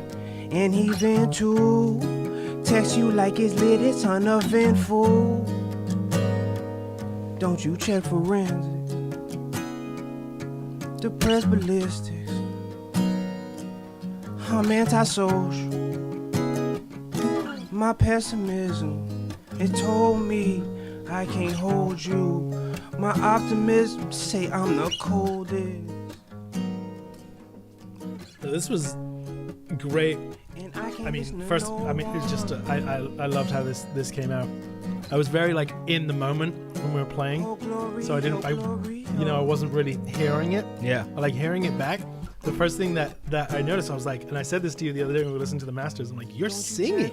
and he vent too. Text you like it's lit, it's uneventful. Don't you check forensics, depressed ballistics. I'm antisocial. My pessimism, it told me I can't hold you. My optimism say I'm the coldest. So this was great. I mean, first, I mean, it's just I loved how this came out. I was very like in the moment when we were playing, so I wasn't really hearing it. Yeah. I like hearing it back. The first thing that I noticed, I was like, and I said this to you the other day when we listened to the masters. I'm like, you're singing.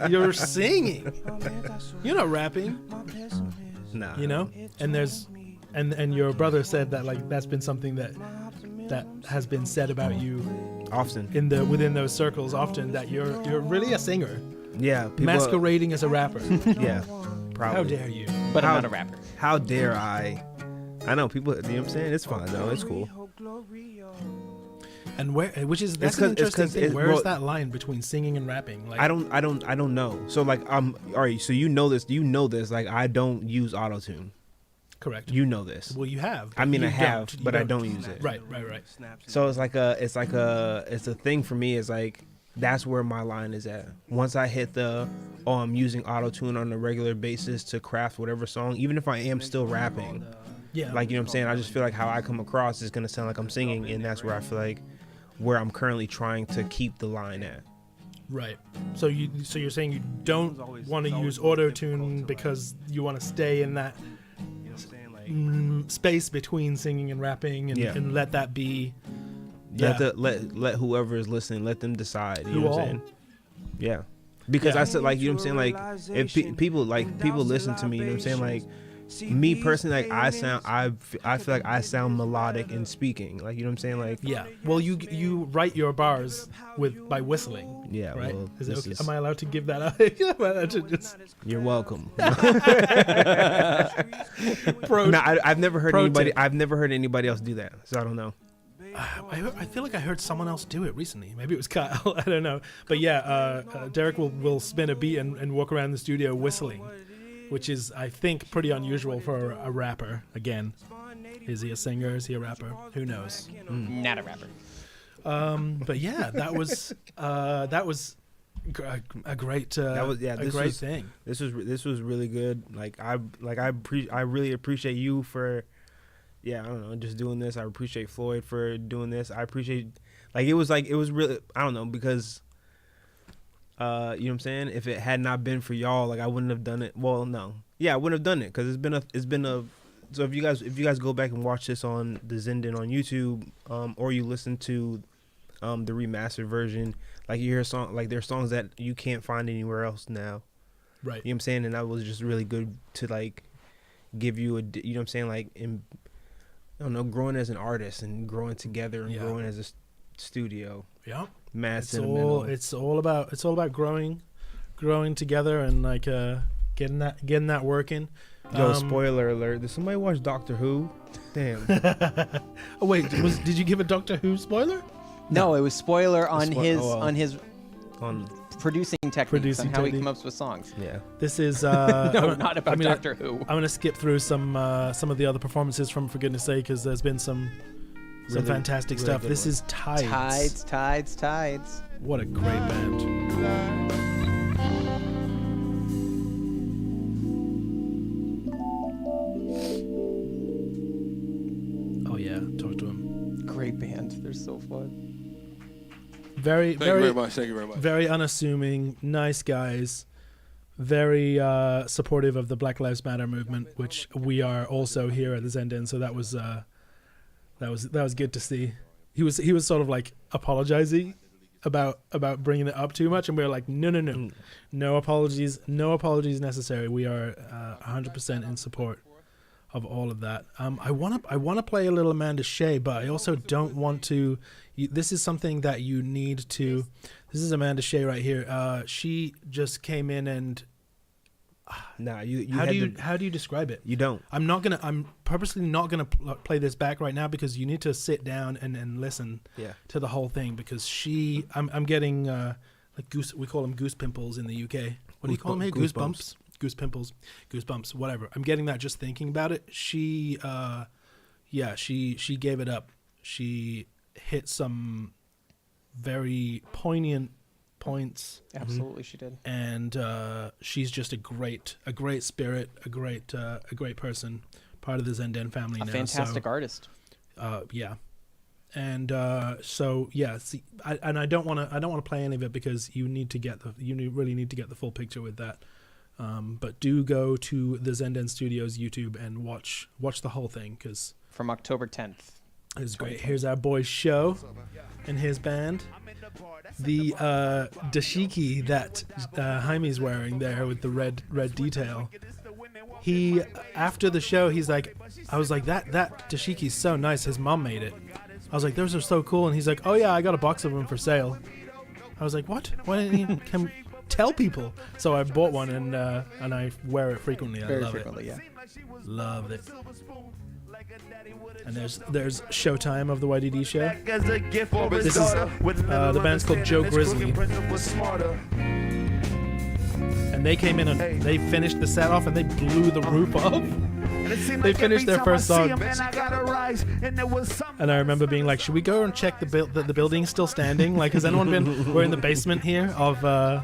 you're singing. You're not rapping. Nah. You know, and there's, and your brother said that like that's been something that has been said about you often within those circles often, that you're really a singer. Yeah, people masquerading as a rapper. Yeah, probably. How dare you? But I'm not a rapper. How dare I? I know people. You know what I'm saying? It's fine though. It's cool. And that's an interesting thing. Where is that line between singing and rapping? Like I don't know. So like all right. So you know this. Like I don't use autotune. Correct. You know this. Well, you have. I mean, I have, don't. but I don't use it. Right. So it's a thing for me. It's like that's where my line is at. Once I hit the I'm using autotune on a regular basis to craft whatever song, even if I am still rapping. Yeah. Like, you know what I'm saying? I just feel like how I come across is going to sound like I'm singing, and that's where I feel like where I'm currently trying to keep the line at. Right. So you're saying you don't want to use auto-tune because you want to stay in that space between singing and rapping and let that be. Let whoever is listening, let them decide. You know what I'm saying? Yeah. Because I said, like, you know what I'm saying? Like, if people listen to me, you know what I'm saying? Like, me personally, like I feel like I sound melodic in speaking, like, you know what I'm saying? Like, yeah. Well, you write your bars by whistling. Yeah. Right. Well, is it okay? Am I allowed to give that up? You're welcome. I've never heard anybody else do that, so I don't know. I feel like I heard someone else do it recently. Maybe it was Kyle. I don't know. But yeah, Derek will spin a beat and walk around the studio whistling, which is, I think, pretty unusual for a rapper. Again, is he a singer? Is he a rapper? Who knows? Not a rapper. But yeah, that was a great thing. This was really good. I really appreciate you for. Yeah, I don't know, just doing this. I appreciate Floyd for doing this. I appreciate, it was really, I don't know, because, you know what I'm saying? If it had not been for y'all, I wouldn't have done it. Well, no. Yeah, I wouldn't have done it, because it's been a, so if you guys go back and watch this on the Zen Den on YouTube, or you listen to, the remastered version, you hear a song, there's songs that you can't find anywhere else now. Right. You know what I'm saying? And that was just really good to, give you you know what I'm saying? I don't know, growing as an artist and growing together and growing as a studio. Yeah, It's all about growing together and getting that working. Yo, spoiler alert! Did somebody watch Doctor Who? Damn. Oh wait, did you give a Doctor Who spoiler? No, it was spoiler on his on producing techniques on how he comes up with songs. Yeah. This is no, not about Doctor Who. I'm gonna skip through some of the other performances from For Goodness Sake, because there's been some fantastic stuff. This is Tides. Tides. What a great band. Oh yeah, talk to him. Great band. They're so fun. Thank you very much. Very unassuming, nice guys. Very supportive of the Black Lives Matter movement, which we are also here at the Zen Den. So that was good to see. He was sort of apologizing about bringing it up too much, and we were like, no apologies necessary. We are 100% in support of all of that. I want to play a little Amanda Shea, but I also don't want to. This is something that you need to. This is Amanda Shea right here. She just came in and Nah, you how had do you to- how do you describe it? You don't. I'm purposely not gonna play this back right now because you need to sit down and listen Yeah. to the whole thing because I'm getting like we call them goose pimples in the UK. What do you call them here? Goosebumps. Goose pimples, goosebumps, whatever. I'm getting that just thinking about it. She gave it up. She hit some very poignant points. Absolutely, she did. And she's just a great spirit, a great person, part of the Zen Den family A now. fantastic artist. Yeah. And see, I don't want to play any of it because you really need to get the full picture with that. But do go to the Zen Den Studios YouTube and watch the whole thing because from October 10th. It's great. Here's our boy Sho and his band. The dashiki that Jaime's wearing there with the red detail. He after the show he's like, I was like that dashiki's so nice. His mom made it. I was like, those are so cool. And he's like, oh yeah, I got a box of them for sale. I was like, what? Why didn't you tell people? So I bought one and I wear it frequently. I love it. Yeah. Love it. And there's Showtime of the YDD show. This is the band's called Joe Grizzly. And they came in and they finished the set off and they blew the roof off. They finished their first song. And I remember being like, should we go and check the building's still standing? Like, has anyone been? We're in the basement here of the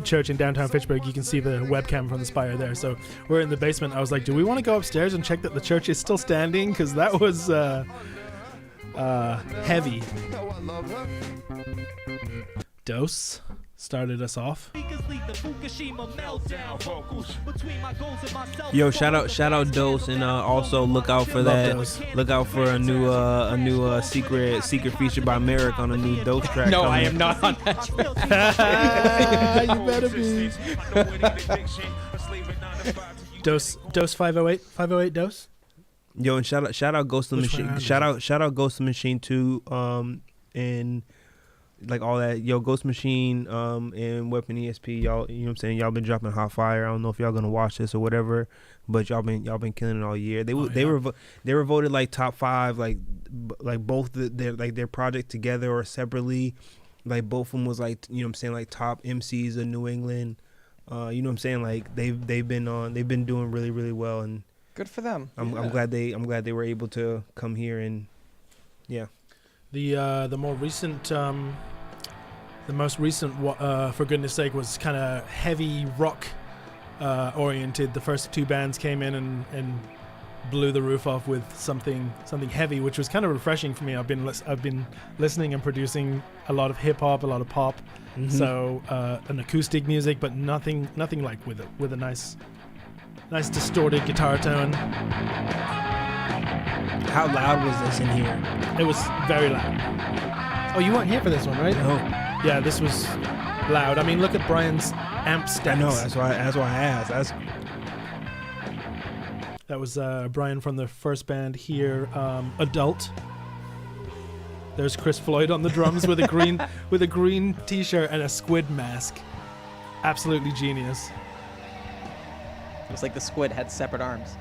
church in downtown Fitchburg. You can see the webcam from the spire there. So we're in the basement. I was like, do we want to go upstairs and check that the church is still standing? Because that was heavy. Dose started us off. Yo, shout out Dose, and also look out for that. Dose. Look out for a new secret feature by Merrick on a new Dose track. No, coming. I am not on that. You better be. Dose 508 Dose. Yo, and shout out Ghost of the Which one Machine. is Shout out Ghost of the Machine too. And like all that. Yo, Ghost Machine and Weapon ESP. Y'all, you know what I'm saying? Y'all been dropping hot fire. I don't know if y'all gonna watch this or whatever, but y'all been killing it all year. They were voted like top 5, like both their project together or separately. Like both of them was like, you know what I'm saying, like top MCs of New England. You know what I'm saying? Like they've been doing really, really well, and good for them. I'm glad they were able to come here and yeah. The most recent for goodness sake was kind of heavy rock oriented. The first 2 bands came in and blew the roof off with something heavy, which was kind of refreshing for me. I've been listening and producing a lot of hip hop, a lot of pop, so an acoustic music, but nothing like with a nice distorted guitar tone. How loud was this in here? It was very loud. Oh, you weren't here for this one, right? No. Yeah, this was loud. I mean, look at Brian's amp stats. I know. That's why I asked. That was Brian from the first band here, Adult. There's Chris Floyd on the drums with a green t-shirt and a squid mask. Absolutely genius. It was like the squid had separate arms.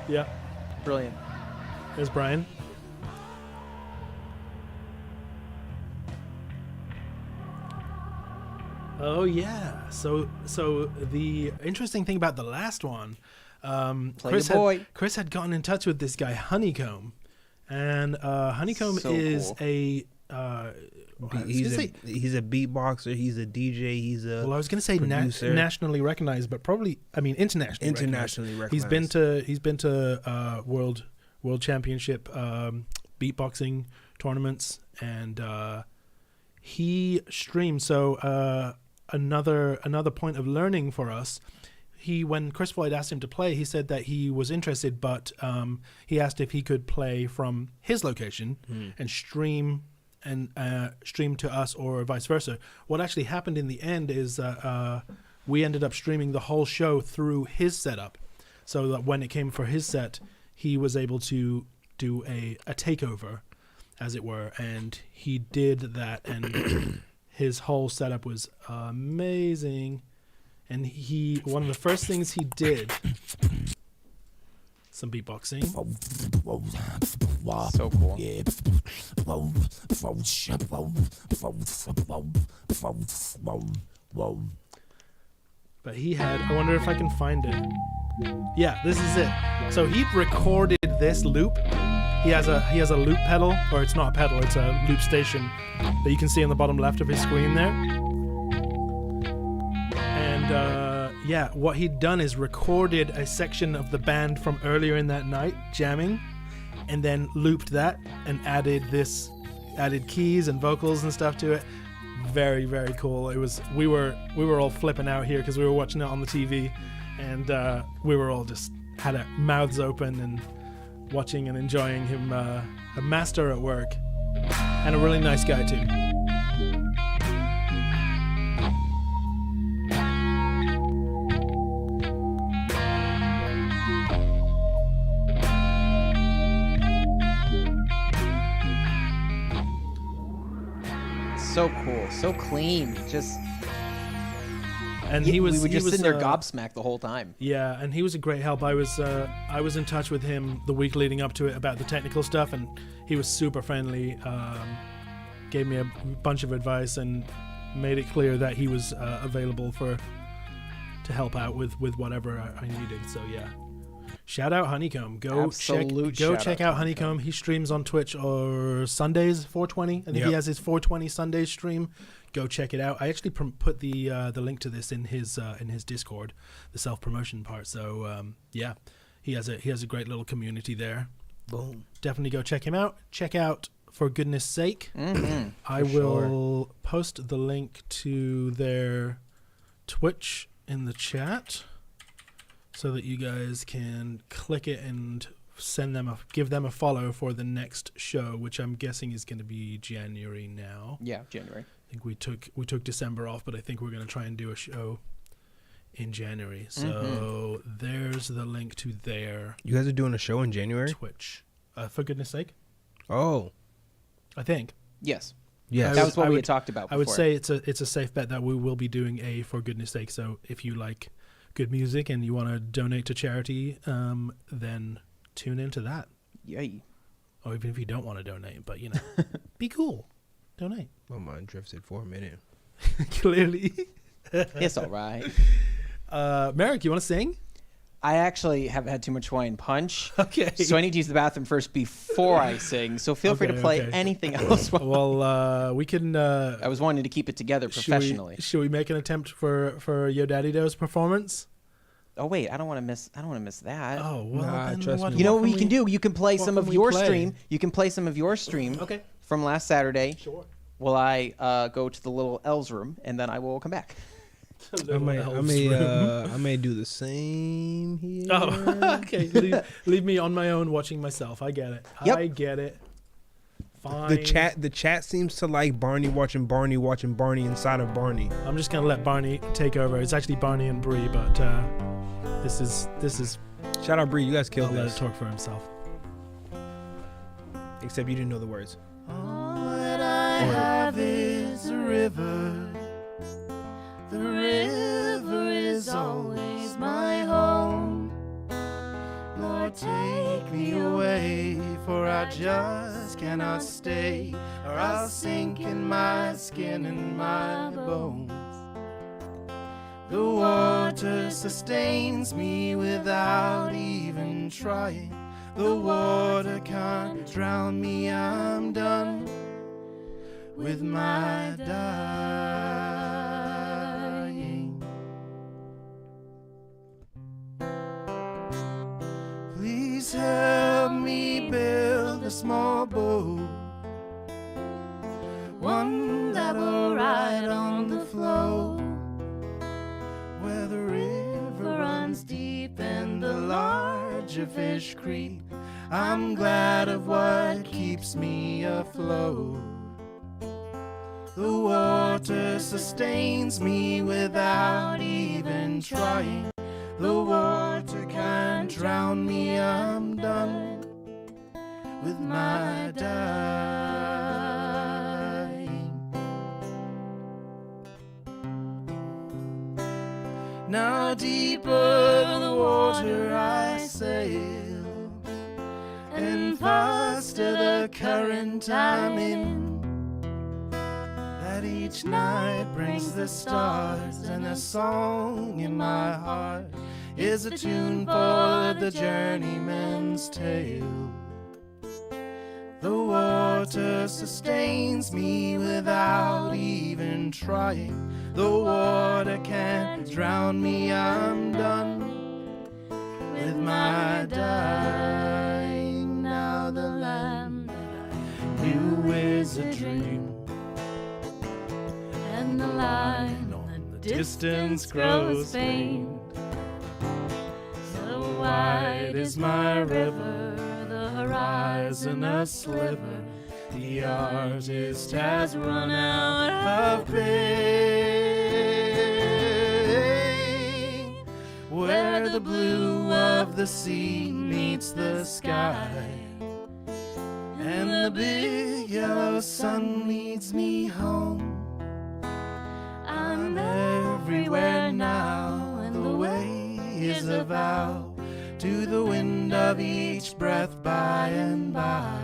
Yeah. Brilliant. There's Brian. Oh yeah. So the interesting thing about the last one, Chris had gotten in touch with this guy Honeycomb, and Honeycomb is cool. He's a beatboxer. He's a DJ. He's a well, I was going to say nationally recognized, but probably internationally recognized. He's been to world championship beatboxing tournaments, and he streamed. So another point of learning for us. When Chris Floyd asked him to play, he said that he was interested, but he asked if he could play from his location and stream to us or vice versa. What actually happened in the end is we ended up streaming the whole show through his setup, so that when it came for his set, he was able to do a takeover, as it were, and he did that, and his whole setup was amazing. And one of the first things he did, some beatboxing. So cool. But he had, I wonder if I can find it. Yeah, this is it. So he recorded this loop. He has a loop pedal, or it's not a pedal, it's a loop station that you can see on the bottom left of his screen there. And yeah, what he'd done is recorded a section of the band from earlier in that night jamming, and then looped that and added keys and vocals and stuff to it. Very, very cool. It was we were all flipping out here because we were watching it on the TV, and we were all just had our mouths open and watching and enjoying him, a master at work, and a really nice guy too. So cool, so clean. Just And we were he just was, sitting there gobsmacked the whole time. Yeah, and he was a great help. I was in touch with him the week leading up to it about the technical stuff, and he was super friendly. Gave me a bunch of advice and made it clear that he was available to help out with whatever I needed. So yeah, shout out Honeycomb. Go check out Honeycomb. He streams on Twitch or Sundays 420. I think he has his 420 Sunday stream. Go check it out. I actually put the link to this in his Discord, the self promotion part. So yeah, he has a great little community there. Boom. Definitely go check him out. Check out For Goodness Sake. I For will post the link to their Twitch in the chat so that you guys can click it and give them a follow for the next show, which I'm guessing is going to be January now. Yeah, January. I think we took December off, but I think we're going to try and do a show in January. So there's the link to their You guys are doing a show in January? Twitch. For Goodness Sake. Oh. I think. Yes. Yes. That was what we had talked about before. I would say it's a safe bet that we will be doing a For Goodness Sake. So if you like good music and you want to donate to charity, then tune into that. Yay. Or even if you don't want to donate, but be cool. Donate. My mind drifted for a minute. Clearly. It's all right. Merrick, you want to sing? I actually have had too much Hawaiian punch. Okay. So I need to use the bathroom first before I sing. So feel free to play anything else. Well, we can. I was wanting to keep it together professionally. Should we make an attempt for Yo Daddy Do's performance? Oh wait, I don't want to miss that. Oh well, trust me. You know what we can do? You can play some of can we your play? stream. You can play some of your stream. Okay. From last Saturday. Sure. Will I go to the little elves room and then I will come back. I may do the same here. Oh, okay. Leave me on my own watching myself. I get it. Yep. I get it. Fine. The chat seems to like Barney watching Barney inside of Barney. I'm just gonna let Barney take over. It's actually Barney and Bree, but this is. Shout out Bree, you guys killed I'll let this. it talk for himself. Except you didn't know the words. All that I have is a river. The river is always my home. Lord, take me away, for I just cannot stay, or I'll sink in my skin and my bones. The water sustains me without even trying. The water can't drown me, I'm done with my dying. Please help me build a small boat, one that will ride on the flow, where the river runs deep and the larger fish creep. I'm glad of what keeps me afloat. The water sustains me without even trying. The water can't drown me, I'm done with my dying. Now deeper the water I sail, and faster the current I'm in. That each night brings the stars, and a song in my heart is a tune for the journeyman's tale. The water sustains me without even trying. The water can't drown me, I'm done with my dying. Now the land that I knew is a dream, and the line on the distance grows faint. So wide is my river, the horizon a sliver. The artist has run out of pain. Where the blue of the sea meets the sky, and the big yellow sun leads me home. I'm everywhere now, and the way is a vow to the wind of each breath by and by.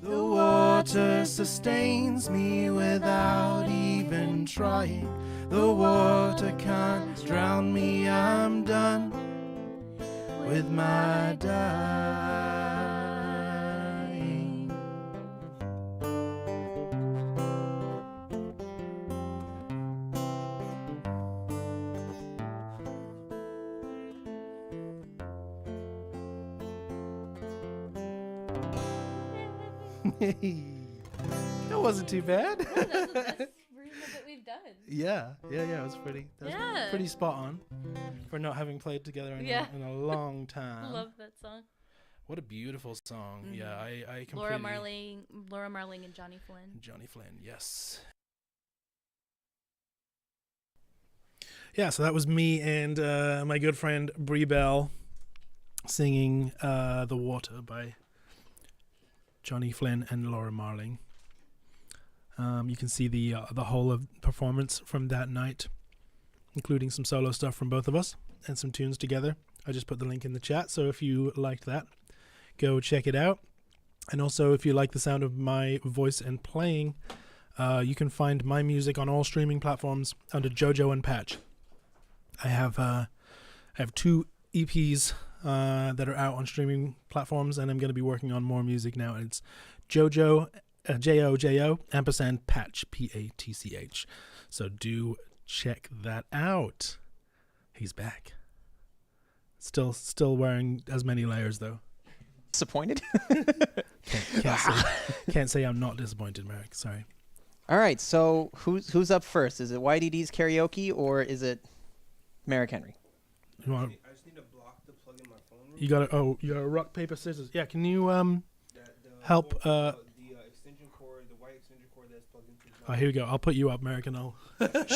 The water sustains me without even trying. The water can't drown me, I'm done with my dying. That wasn't too bad. That's the best version of it we've done. Yeah, it was pretty. That was Yeah. pretty spot on for not having played together in a long time. Love that song. What a beautiful song. Mhm. Yeah, I completely. Laura Marling and Johnny Flynn. Johnny Flynn, yes. Yeah, so that was me and my good friend Brie Bell singing "The Water" by Johnny Flynn and Laura Marling. You can see the whole of performance from that night, including some solo stuff from both of us and some tunes together. I just put the link in the chat, so if you liked that, go check it out. And also, if you like the sound of my voice and playing, you can find my music on all streaming platforms under JoJo and Patch. I have 2 EPs that are out on streaming platforms, and I'm going to be working on more music now. It's JoJo, JoJo, ampersand Patch, Patch. So do check that out. He's back. Still wearing as many layers though. Disappointed? Can't say I'm not disappointed, Merrick. Sorry. All right, so who's up first? Is it YDD's karaoke or is it Merrick Henry? You want? I just need a block to plug in my phone. You got to rock paper scissors. Yeah, can you help? The extension cord, the white extension cord that's plugged into. Oh, here we go. I'll put you up, Merrick, and I'll.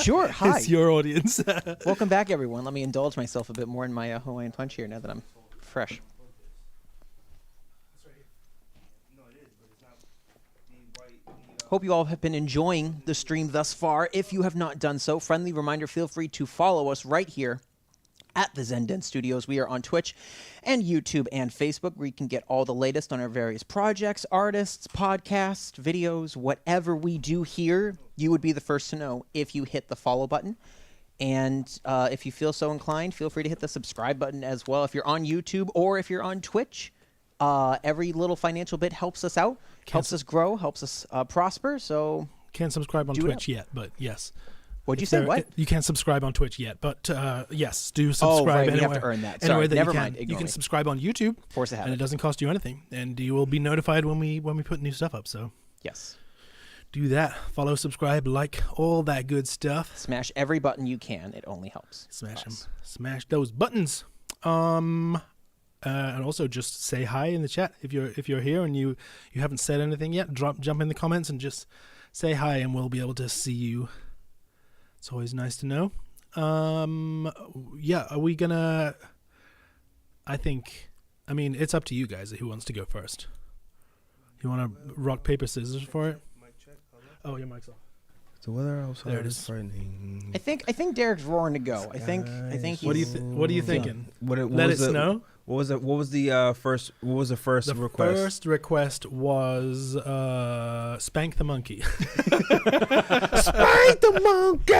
Sure. Hi. It's your audience. Welcome back, everyone. Let me indulge myself a bit more in my Hawaiian punch here now that I'm fresh. Hope you all have been enjoying the stream thus far. If you have not done so, friendly reminder, feel free to follow us right here at the Zen Den Studios. We are on Twitch and YouTube and Facebook, where you can get all the latest on our various projects, artists, podcasts, videos, whatever we do here. You would be the first to know if you hit the follow button. And if you feel so inclined, feel free to hit the subscribe button as well. If you're on YouTube or if you're on Twitch, every little financial bit helps us out, helps us grow, helps us prosper. So can't subscribe on Twitch yet, but yes. What'd you say? What? You can't subscribe on Twitch yet, but yes, do subscribe. Oh, right, anywhere, we have to earn that. Anywhere Sorry, that never you mind. can. Ignore You can me. subscribe on YouTube, Force a habit. and it doesn't cost you anything, and you will be notified when we put new stuff up. So yes, do that. Follow, subscribe, like, all that good stuff. Smash every button you can. It only helps. Smash them. Smash those buttons. And also just say hi in the chat if you're here and you haven't said anything yet. Jump in the comments and just say hi, and we'll be able to see you. It's always nice to know. Yeah, are we gonna? I mean, it's up to you guys who wants to go first. You want to rock paper scissors for it? Oh, your mic's off. The weather outside There it is is. frightening. I think Derek's roaring to go. I think What do you he's. what are you thinking? What Let was it the- snow. What was it? What was the first? What was the first The request? first request was spank the monkey. Spank the monkey.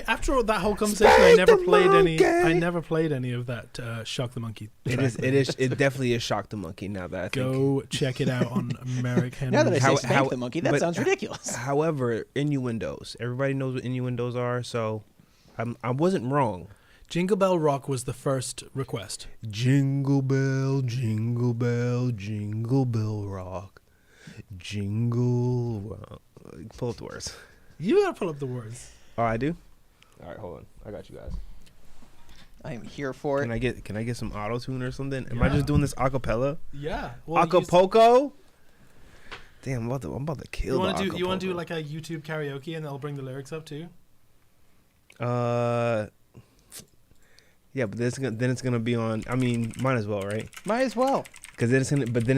After that whole conversation, I Spank never the played any. I monkey. never played any of that Shock the Monkey. It track is. with It it. is. It definitely is Shock the Monkey. Now that I think. Go check it out on Merrick Henry. Now that I say spank the monkey, that but sounds ridiculous. However, innuendos. Everybody knows what innuendos are, so I wasn't wrong. Jingle Bell Rock was the first request. Jingle bell, jingle bell, jingle bell rock, jingle. Pull up the words. You gotta pull up the words. Oh, I do. All right, hold on. I got you guys. I am here for it. Can I get some auto tune or something? Am I Yeah. just doing this acapella? Yeah. Well, Acapulco. Damn, I'm about to kill. You want to the do? You want to do Acapulco. like a YouTube karaoke, and they'll bring the lyrics up too. Yeah, but then it's gonna be on. I mean, might as well, right? Might as well. Because then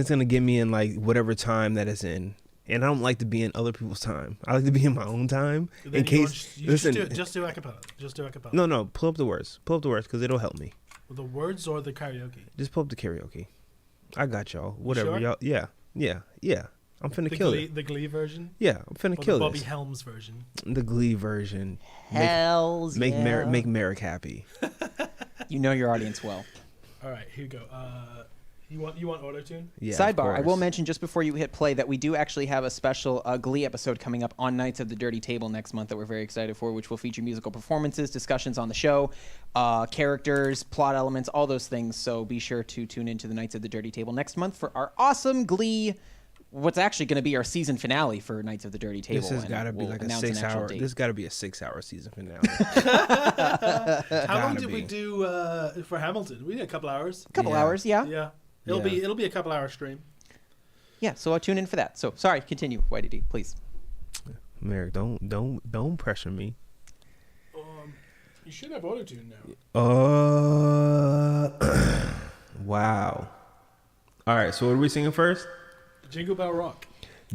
it's gonna get me in like whatever time that it's in, and I don't like to be in other people's time. I like to be in my own time. Then In you case, listen, just do acapella. Just do acapella. no, pull up the words. Pull up the words because it'll help me. The words or the karaoke. Just pull up the karaoke. I got y'all. Whatever sure? y'all. Yeah. I'm finna The kill Glee, it. the Glee version. Yeah, I'm finna Or kill the Bobby this. Helms version. The Glee version. Hells make yeah. make Merrick happy. You know your audience well. All right, here you go. You want auto tune? Yeah. of Sidebar, I will course. mention just before you hit play that we do actually have a special Glee episode coming up on Nights of the Dirty Table next month that we're very excited for, which will feature musical performances, discussions on the show, characters, plot elements, all those things. So be sure to tune into the Nights of the Dirty Table next month for our awesome Glee. What's actually going to be our season finale for Nights of the Dirty Table. This has and got to be we'll like a announce an 6 actual hour. date. This got to be a 6 hour season finale. How long Gotta did we be. do for Hamilton? We did a couple hours. Couple hours, yeah. Yeah. It'll be a couple hour stream. Yeah, so I'll tune in for that. So sorry, continue, Whitey D, please. Merrick, don't pressure me. You should have auto tune now. Wow. All right, so what are we singing first? Jingle Bell Rock.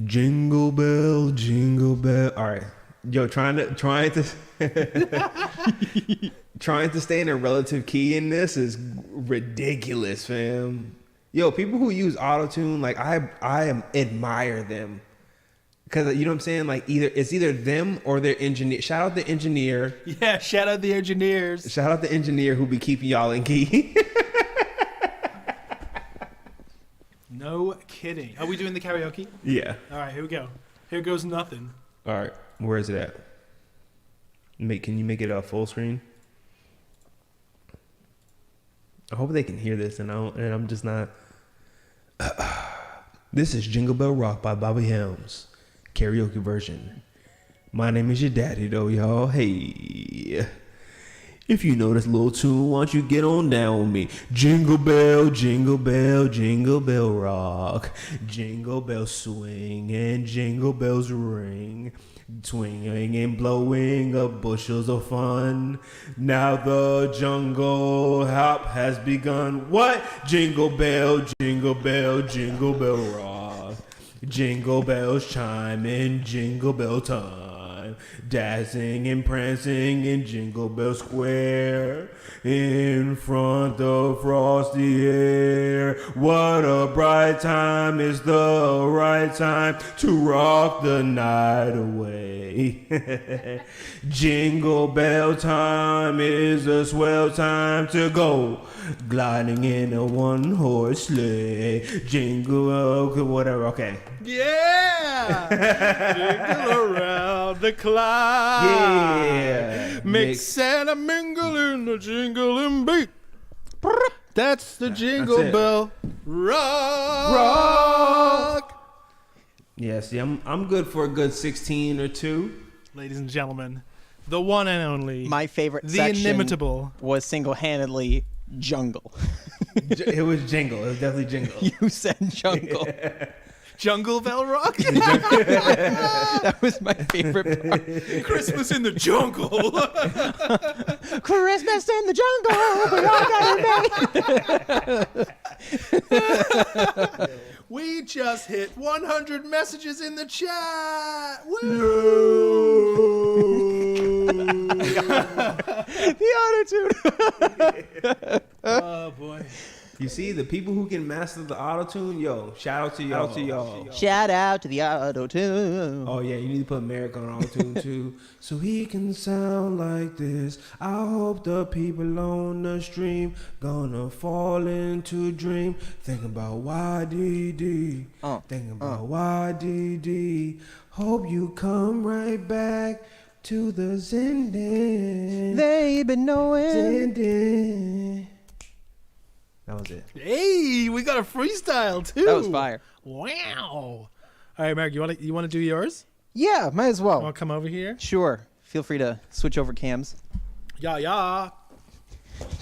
Jingle bell, jingle bell. All right, yo, trying to trying to stay in a relative key in this is ridiculous, fam. Yo, people who use autotune, like I admire them. Cause you know what I'm saying? Like it's either them or their engineer. Shout out the engineer. Yeah, shout out the engineers. Shout out the engineer who be keeping y'all in key. No kidding. Are we doing the karaoke? Yeah. All right, here we go. Here goes nothing. All right, where is it at? Can you make it full screen? I hope they can hear this, and I'm just not. This is Jingle Bell Rock by Bobby Helms, karaoke version. My name is your daddy, though, y'all. Hey. If you know this little tune, why don't you get on down with me? Jingle bell, jingle bell, jingle bell rock. Jingle bells swing and jingle bells ring. Swinging and blowing up bushels of fun. Now the jungle hop has begun. What? Jingle bell, jingle bell, jingle bell rock. Jingle bells chime in jingle bell time. Dancing and prancing in Jingle Bell Square. In front of frosty air. What a bright time, is the right time to rock the night away. Jingle bell time is a swell time to go gliding in a one-horse sleigh. Jingle, whatever, okay. Yeah! Jingle around the clock. Yeah. Mix and a mingle in the jingling beat. That's the Jingle it. Bell Rock. Yeah, see, I'm good for a good 16 or 2. Ladies and gentlemen, the one and only. My favorite The section inimitable. was single-handedly Jungle. It was Jingle. It was definitely Jingle. You said Jungle. Jungle Bell Rock? That was my favorite part. Christmas in the jungle. Christmas in the jungle. We just hit 100 messages in the chat. Woo! You see, the people who can master the auto tune, yo, shout out to y'all. Shout out to the auto tune. Oh yeah, you need to put Merrick on auto tune too, so he can sound like this. I hope the people on the stream gonna fall into dream. Think about YDD. Think about YDD. Hope you come right back to the Zen Den. They've been knowing. Zen Den. That was it. Hey, we got a freestyle too. That was fire. Wow. All right, Mark, you want to do yours? Yeah, might as well. Want to come over here? Sure. Feel free to switch over cams. Yeah.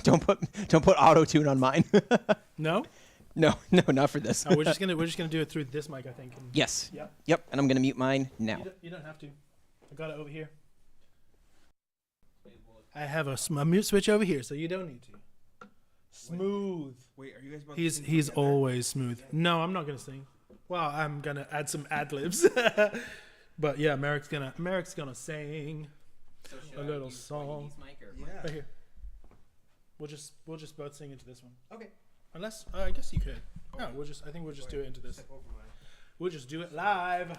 Don't put auto tune on mine. No? No, not for this. No, we're just gonna do it through this mic, I think. Yes. Yep. Yep. And I'm gonna mute mine now. You don't have to. I got it over here. I have a mute switch over here, so you don't need to. Smooth. Wait, are you guys about He's to sing he's together? always smooth. No, I'm not gonna sing. Well, I'm gonna add some ad libs. But yeah, Merrick's gonna sing a little song. Right here. We'll just both sing into this one. Okay. Unless I guess you could. No, I think we'll just do it into this. We'll just do it live.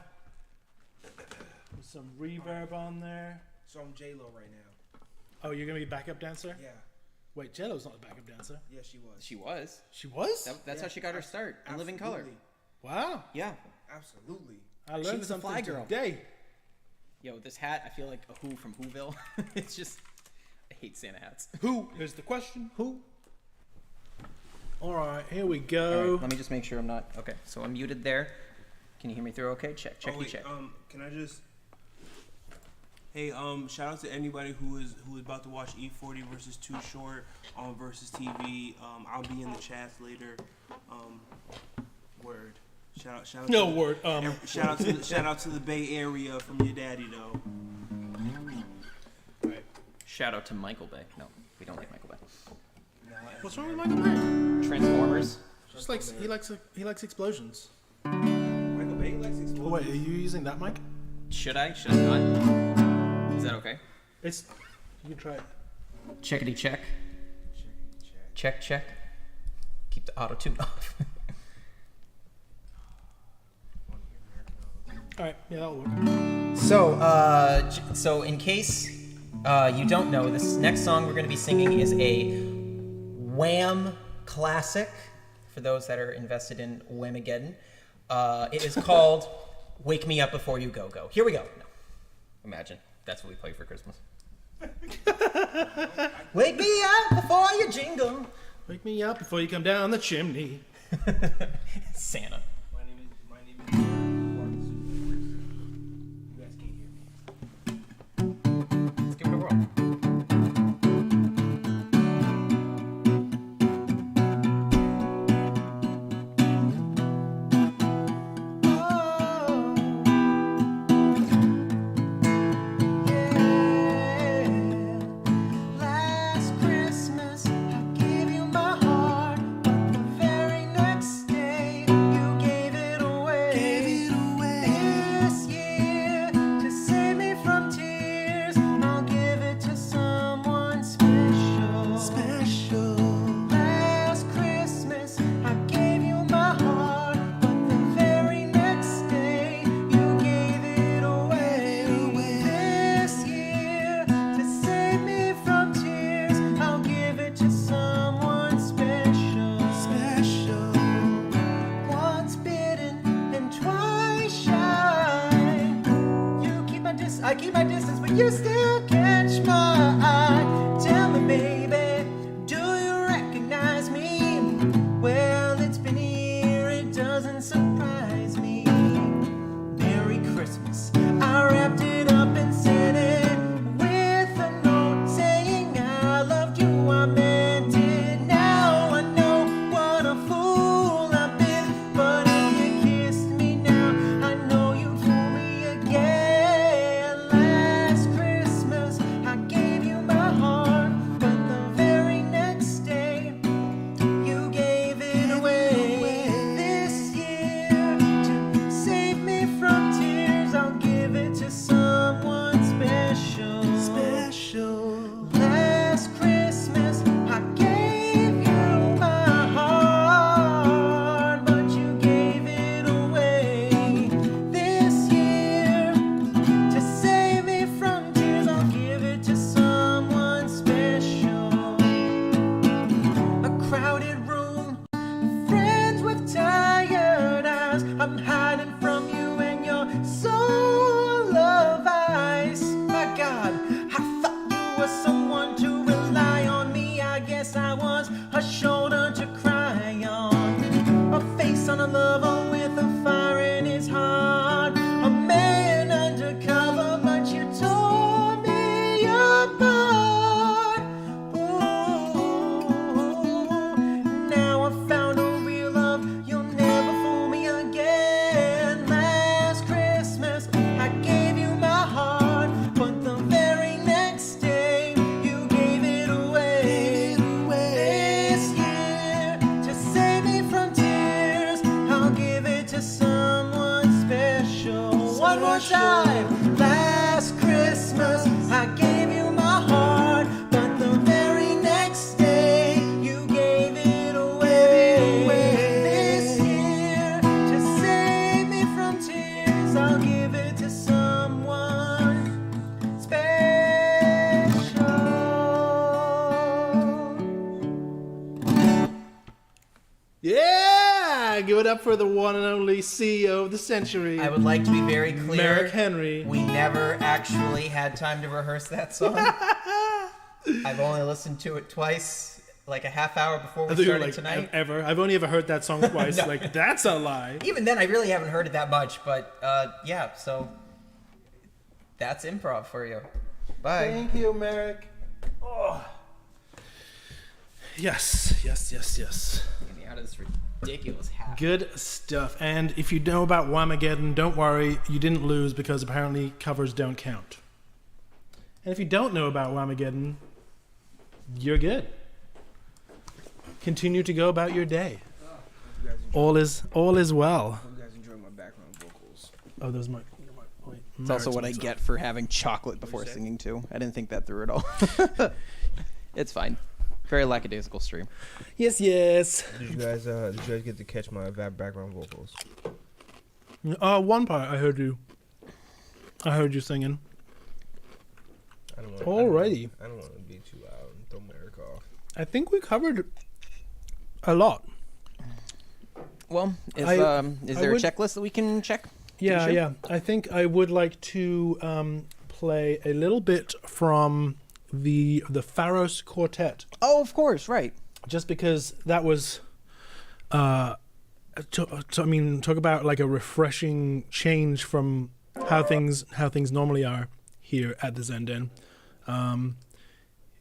With some reverb on there. So I'm J-Lo right now. Oh, you're gonna be backup dancer? Yeah. Wait, J-Lo's not the backup dancer. Yeah, she was. She was. She was? That's how she got her start in Living Color. Absolutely. Wow. Yeah. Absolutely. I She learned was a something fly girl. today. Yo, this hat, I feel like a Who from Whoville. It's just, I hate Santa hats. Who is the question? Who? All right, here we go. All right, let me just make sure I'm not. Okay, so I'm muted there. Can you hear me through? Okay, check. Oh, wait, check. can I just? Hey, shout out to anybody who is about to watch E40 versus Too Short on Versus TV. I'll be in the chats later. Word. Shout out. No to word. Shout out to the Bay Area from your daddy though. Right. Shout out to Michael Bay. No, we don't like Michael Bay. What's wrong with Michael Bay? Transformers. Just likes he likes explosions. Michael Bay likes explosions. Oh, wait, are you using that mic? Should I? Should I not? Is that okay? It's. You can try it. Checkity check. Check. Keep the auto tune off. All right, yeah, that'll work. So in case you don't know, this next song we're going to be singing is a Wham classic. For those that are invested in Whamageddon, it is called "Wake Me Up Before You Go Go." Here we go. No. Imagine that's what we play for Christmas. Wake me up before you jingle. Wake me up before you come down the chimney. Santa. My name is. You guys can't hear me. Let's give it a whirl. Last Christmas, I gave you my heart, but the very next day, you gave it away. This year, to save me from tears, I'll give it to someone special. Last Christmas, I gave you my heart, but the very next day, you gave it away. This year, to save me from tears, I'll give it to someone special. Once bitten and twice shy. I keep my distance, but you still catch my eye. Tell me, baby, do you recognize me? Well, it's been here, it doesn't surprise me. Merry Christmas. I wrapped it up and sent it with a note saying I loved you, I meant it. Now I know what a fool I've been, but if you kissed me now, I know you'd fool me again. Last Christmas, I gave you my heart. it up for the one and only CEO of the century. I would like to be very clear. Merrick Henry. We never actually had time to rehearse that song. I've only listened to it twice, like a half hour before we started tonight. Ever. I've only ever heard that song twice. No. Like, that's a lie. Even then, I really haven't heard it that much. But yeah, so that's improv for you. Bye. Thank you, Merrick. Oh. Yes. Get me out of this ridiculous hat. Good stuff. And if you know about Whamageddon, don't worry, you didn't lose because apparently covers don't count. And if you don't know about Whamageddon, you're good. Continue to go about your day. All is well. You guys enjoy my background vocals. Oh, those might. It's also what I get for having chocolate before singing too. I didn't think that through at all. It's fine. Very lackadaisical stream. Yes. Did you guys get to catch my background vocals? One part I heard you singing. Alrighty. I don't want to be too loud and throw Merrick off. I think we covered a lot. Well, is there a checklist that we can check? Yeah. I think I would like to play a little bit from the Pharos Quartet. Oh, of course, right. Just because that was, talk about like a refreshing change from how things normally are here at the Zen Den.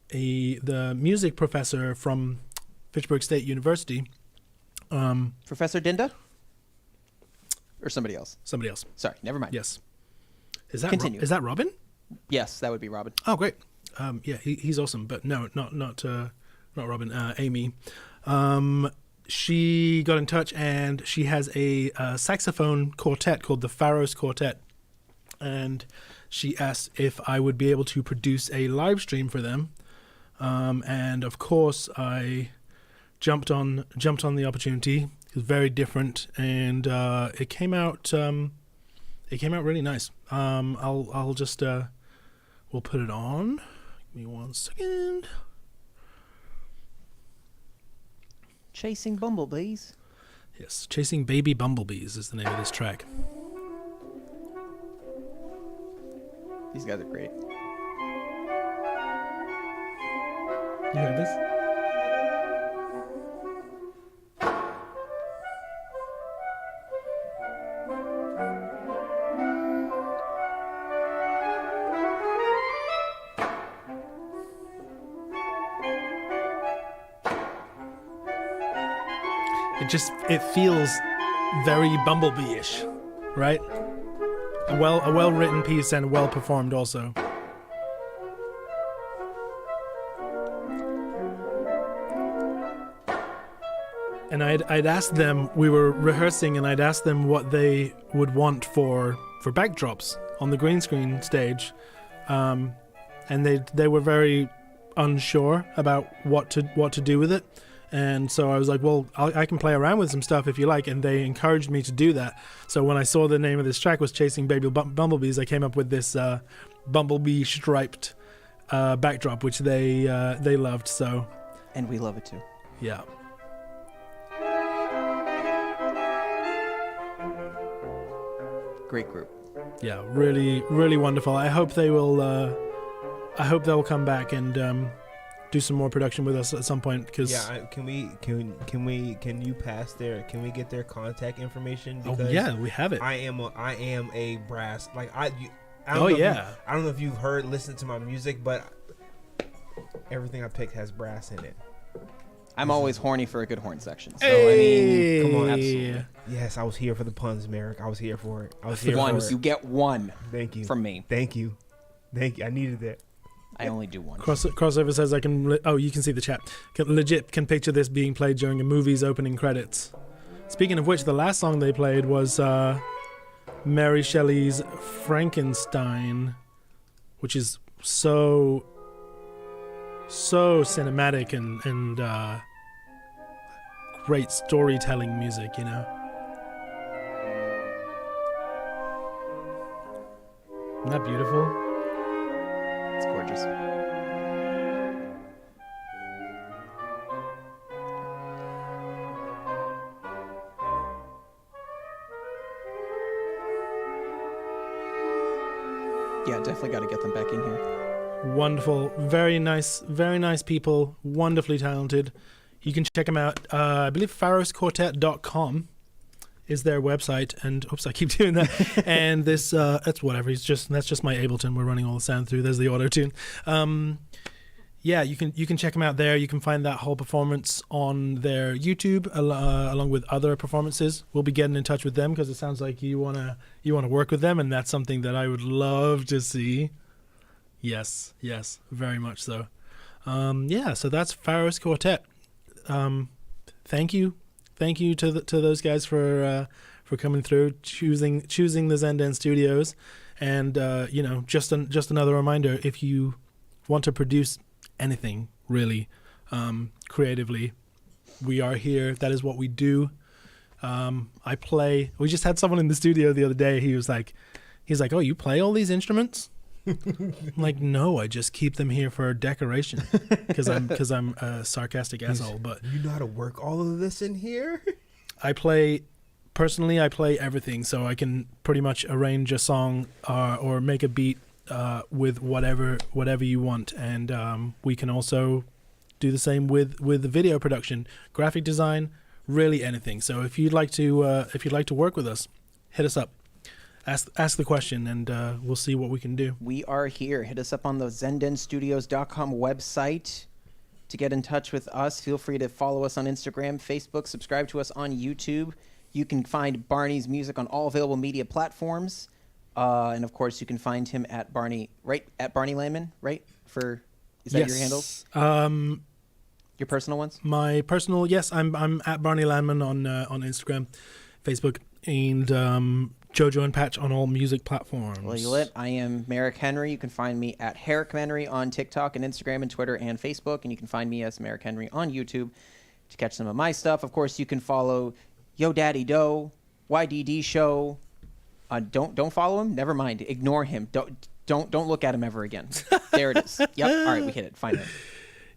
The music professor from Fitchburg State University, Professor Dinda, or somebody else? Somebody else. Sorry, never mind. Yes. Is that Continue. Is that Robin? Yes, that would be Robin. Oh, great. Yeah, he's awesome. But no, not Robin. Amy. She got in touch and she has a saxophone quartet called the Pharos Quartet, and she asked if I would be able to produce a live stream for them. And of course, I jumped on the opportunity. It was very different, and it came out really nice. I'll just we'll put it on. Give me 1 second. Chasing Bumblebees. Yes, Chasing Baby Bumblebees is the name of this track. These guys are great. You heard this? It feels very Bumblebee-ish, right? A well-written piece and well performed also. And I'd asked them, we were rehearsing, and I'd asked them what they would want for backdrops on the green screen stage, and they were very unsure about what to do with it. And so I was like, well, I can play around with some stuff if you like. And they encouraged me to do that. So when I saw the name of this track was Chasing Baby Bumblebees, I came up with this bumblebee striped backdrop, which they loved. So, and we love it too. Yeah. Great group. Yeah, really, really wonderful. I hope they will. I hope they'll come back and do some more production with us at some point. Because can you pass their? Can we get their contact information? Because yeah, we have it. I am a brass I don't Oh know yeah. I don't know if you've listened to my music, but everything I picked has brass in it. I'm always horny for a good horn section. So Hey! I mean, Come on, absolutely. Yes, I was here for the puns, Merrick. I was here for it. You get one. Thank you. From me. Thank you. I needed that. I only do one. Crossover says I can. You can see the chat. Can picture this being played during a movie's opening credits. Speaking of which, the last song they played was Mary Shelley's Frankenstein, which is so cinematic and great storytelling music, you know. Isn't that beautiful? It's gorgeous. definitely got to get them back in here. Wonderful, very nice people, wonderfully talented. You can check them out. I believe pharosquartet.com is their website, and oops, I keep doing that. And this, that's whatever. That's just my Ableton. We're running all the sound through. There's the auto tune. Yeah, you can check them out there. You can find that whole performance on their YouTube, along with other performances. We'll be getting in touch with them because it sounds like you wanna work with them, and that's something that I would love to see. Yes, very much so. Yeah, so that's Pharos Quartet. Thank you to those guys for coming through, choosing the Zen Den Studios, and just another reminder: if you want to produce anything really creatively, we are here. That is what we do. I play. We just had someone in the studio the other day. He's like, oh, you play all these instruments? I'm like, no, I just keep them here for decoration because I'm a sarcastic asshole. But you know how to work all of this in here? I play everything, so I can pretty much arrange a song or make a beat with whatever you want, and we can also do the same with the video production, graphic design, really anything. So if you'd like to work with us, hit us up. Ask the question, and we'll see what we can do. We are here. Hit us up on the zendenstudios.com website to get in touch with us. Feel free to follow us on Instagram, Facebook, subscribe to us on YouTube. You can find Barney's music on all available media platforms. And of course, you can find him at Barney Landman, right? Is that your handles? Your personal ones? My personal, yes. I'm at Barney Landman on Instagram, Facebook, and Jojo and Patch on all music platforms. Well, you lit. I am Merrick Henry. You can find me at Herrick Henry on TikTok and Instagram and Twitter and Facebook, and you can find me as Merrick Henry on YouTube to catch some of my stuff. Of course, you can follow Yo Daddy Doe, YDD Show. Don't follow him. Never mind. Ignore him. Don't look at him ever again. There it is. Yep. All right, we hit it. Find him.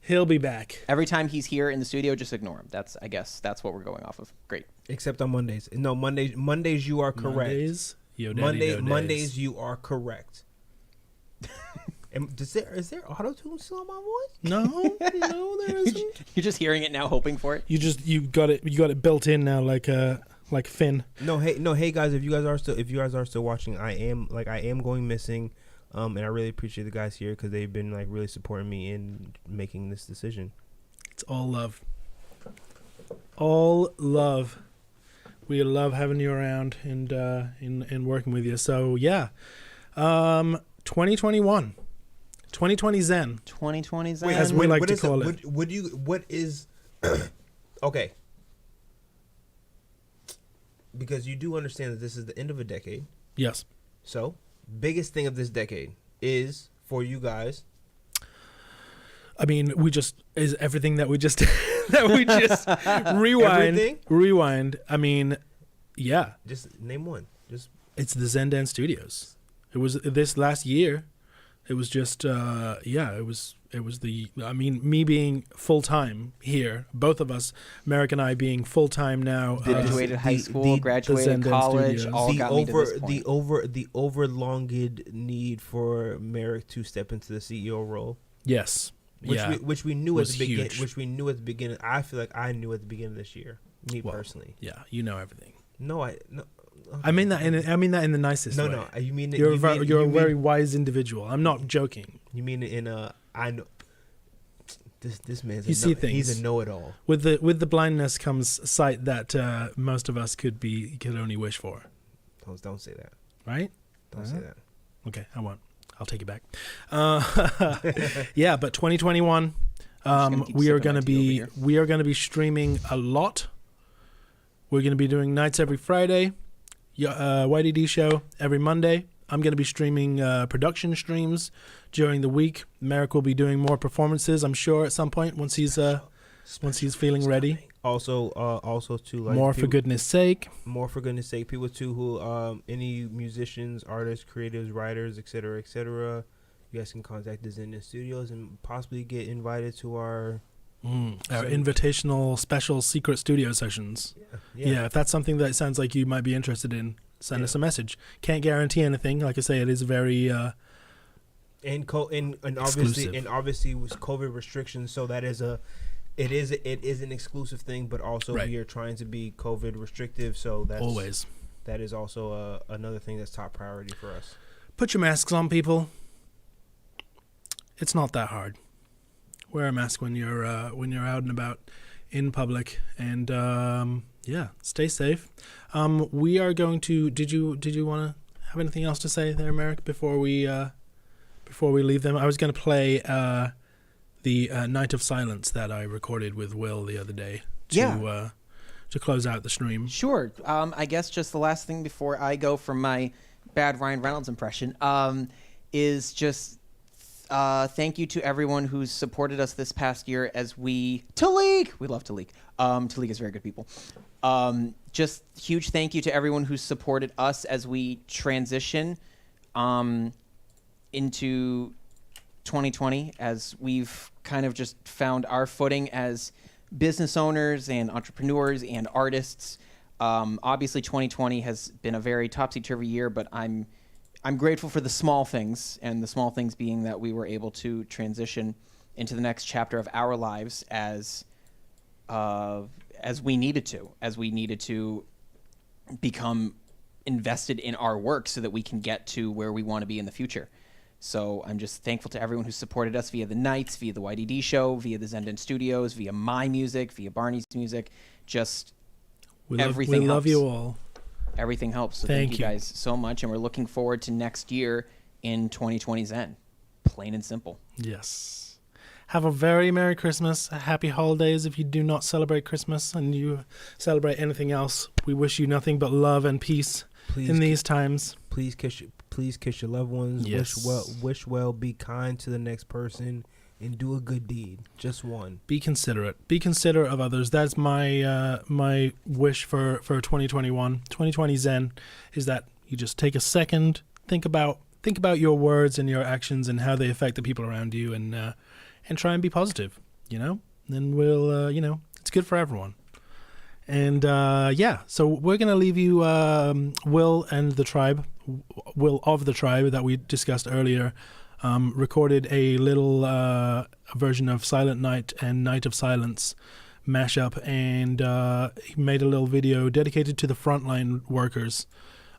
He'll be back. Every time he's here in the studio, just ignore him. I guess that's what we're going off of. Great. Except on Mondays. No, Mondays you are correct. Mondays? Yo, Daddy Doe days. Mondays you are correct. And is there auto-tune still on my voice? No, there isn't. You're just hearing it now, hoping for it. You got it built in now, like Finn. Hey guys, if you guys are still watching, I am going missing, and I really appreciate the guys here because they've been like really supporting me in making this decision. It's all love. All love. We love having you around and in working with you. So yeah, 2021, 2020 Zen. 2020 Zen. As we like to call it. What is okay? Because you do understand that this is the end of a decade. Yes. So, biggest thing of this decade is for you guys. I mean, is everything that we just rewind. Everything? Rewind. I mean, yeah. Just name one. It's the Zen Den Studios. It was this last year. It was just it was me being full time here, both of us, Merrick and I being full time now. Graduated high school, graduated college, all got me to this point. The overlonged need for Merrick to step into the CEO role. Yes. Which we knew at the beginning. Which we knew at the beginning. I feel like I knew at the beginning of this year. Personally. Yeah, you know everything. No. Okay. I mean that in the nicest way. No. You mean you're a very wise individual. I'm not joking. You mean it in a I know. This man's see things. He's a know-it-all. With the blindness comes sight that most of us could only wish for. Don't say that. Right? Don't say that. Okay, I won't. I'll take it back. Yeah, but 2021, we are going to be streaming a lot. We're going to be doing nights every Friday, YDD show every Monday. I'm going to be streaming production streams during the week. Merrick will be doing more performances, I'm sure, at some point once he's feeling ready. Also to like more for goodness sake. More for goodness sake, people too who any musicians, artists, creatives, writers, etc., you guys can contact the Zen Den Studios and possibly get invited to our invitational special secret studio sessions. Yeah, if that's something that sounds like you might be interested in, send us a message. Can't guarantee anything. Like I say, it is very and Exclusive. obviously with COVID restrictions, so it is an exclusive thing, but also Right. we are trying to be COVID restrictive, so that is also another thing that's top priority for us. Put your masks on, people. It's not that hard. Wear a mask when you're out and about in public, and stay safe. We are going to. Did you want to have anything else to say there, Merrick, before we leave them? I was going to play the Night of Silence that I recorded with Will the other day to close out the stream. Sure. I guess just the last thing before I go from my bad Ryan Reynolds impression is just thank you to everyone who's supported us this past year as we love Talik. Talik is very good people. Just huge thank you to everyone who's supported us as we transition into 2020, as we've kind of just found our footing as business owners and entrepreneurs and artists. Obviously 2020 has been a very topsy-turvy year, but I'm grateful for the small things, and the small things being that we were able to transition into the next chapter of our lives as we needed to become invested in our work so that we can get to where we want to be in the future. So I'm just thankful to everyone who supported us via the nights, via the YDD show, via the Zen Den Studios, via my music, via Barney's music. Just everything we love helps. you all. Everything helps. So thank you guys so much, and we're looking forward to next year in 2020 Zen. Plain and simple. Yes. Have a very Merry Christmas, a happy holidays. If you do not celebrate Christmas and you celebrate anything else, we wish you nothing but love and peace in these times. Please kiss your loved ones. Yes. Wish well. Be kind to the next person, and do a good deed. Just one. Be considerate. Be considerate of others. That's my my wish for 2021. 2020 Zen is that you just take a second, think about your words and your actions and how they affect the people around you, and try and be positive. Then we'll it's good for everyone. And so we're gonna leave you Will and the Tribe, Will of the Tribe that we discussed earlier. Recorded a little version of Silent Night and Night of Silence mashup, and he made a little video dedicated to the frontline workers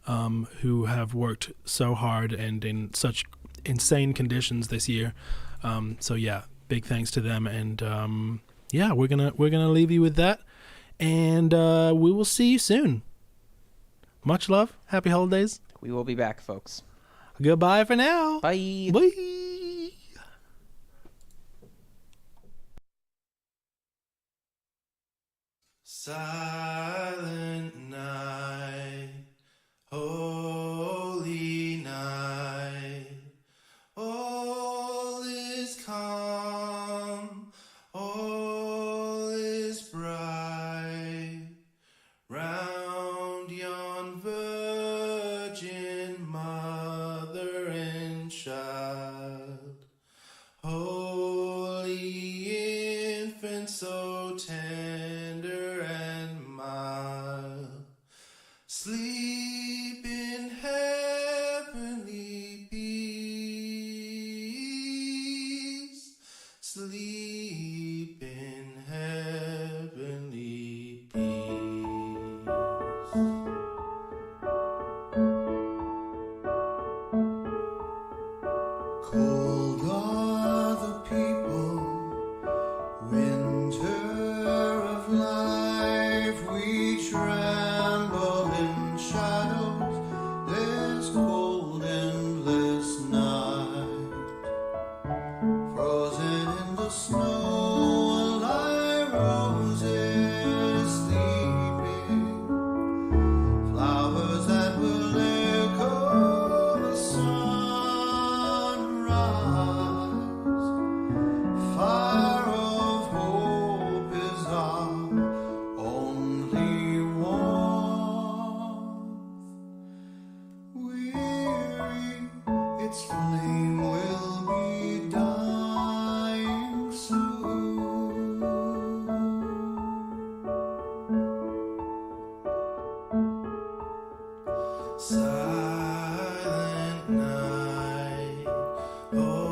who have worked so hard and in such insane conditions this year. Big thanks to them, and we're gonna leave you with that, and we will see you soon. Much love, happy holidays. We will be back, folks. Goodbye for now. Bye. Bye. Silent night, holy night, all is calm, all is bright, round yon virgin mother and child, holy infant so tender and mild, sleep in heavenly peace, sleep in heavenly peace. Cold are the people, winter of life, we tremble in shadows, this cold endless night, frozen in the snow, lie roses sleeping, flowers that will echo the sunrise, fire of hope is our only warmth. Weary, its flame will be dying soon. Silent night, oh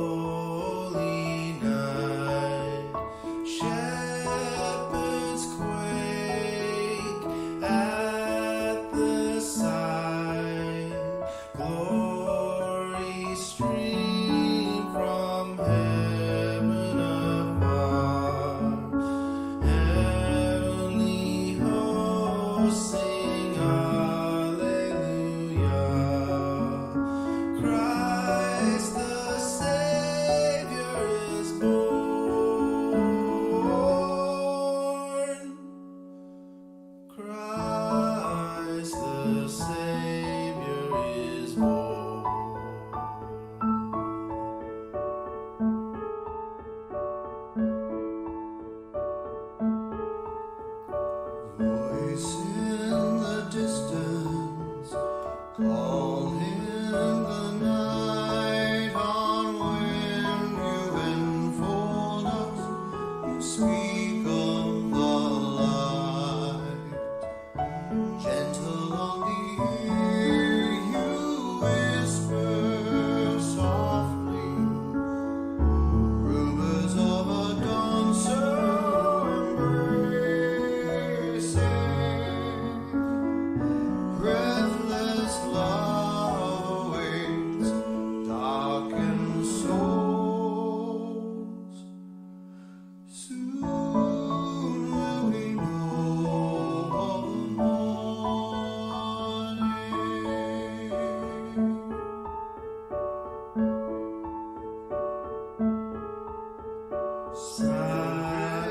Silent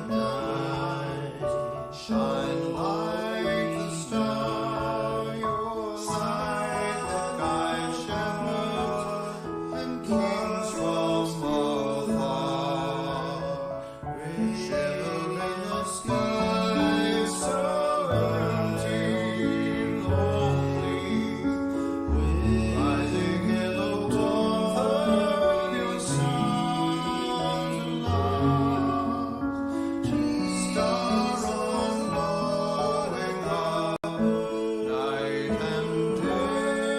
night, shine like the star, your light that guides shepherds and kings from afar. Shiver in the sky, so empty, lonely, rising in the warmth of your sun's love. Star unknowing of night and day.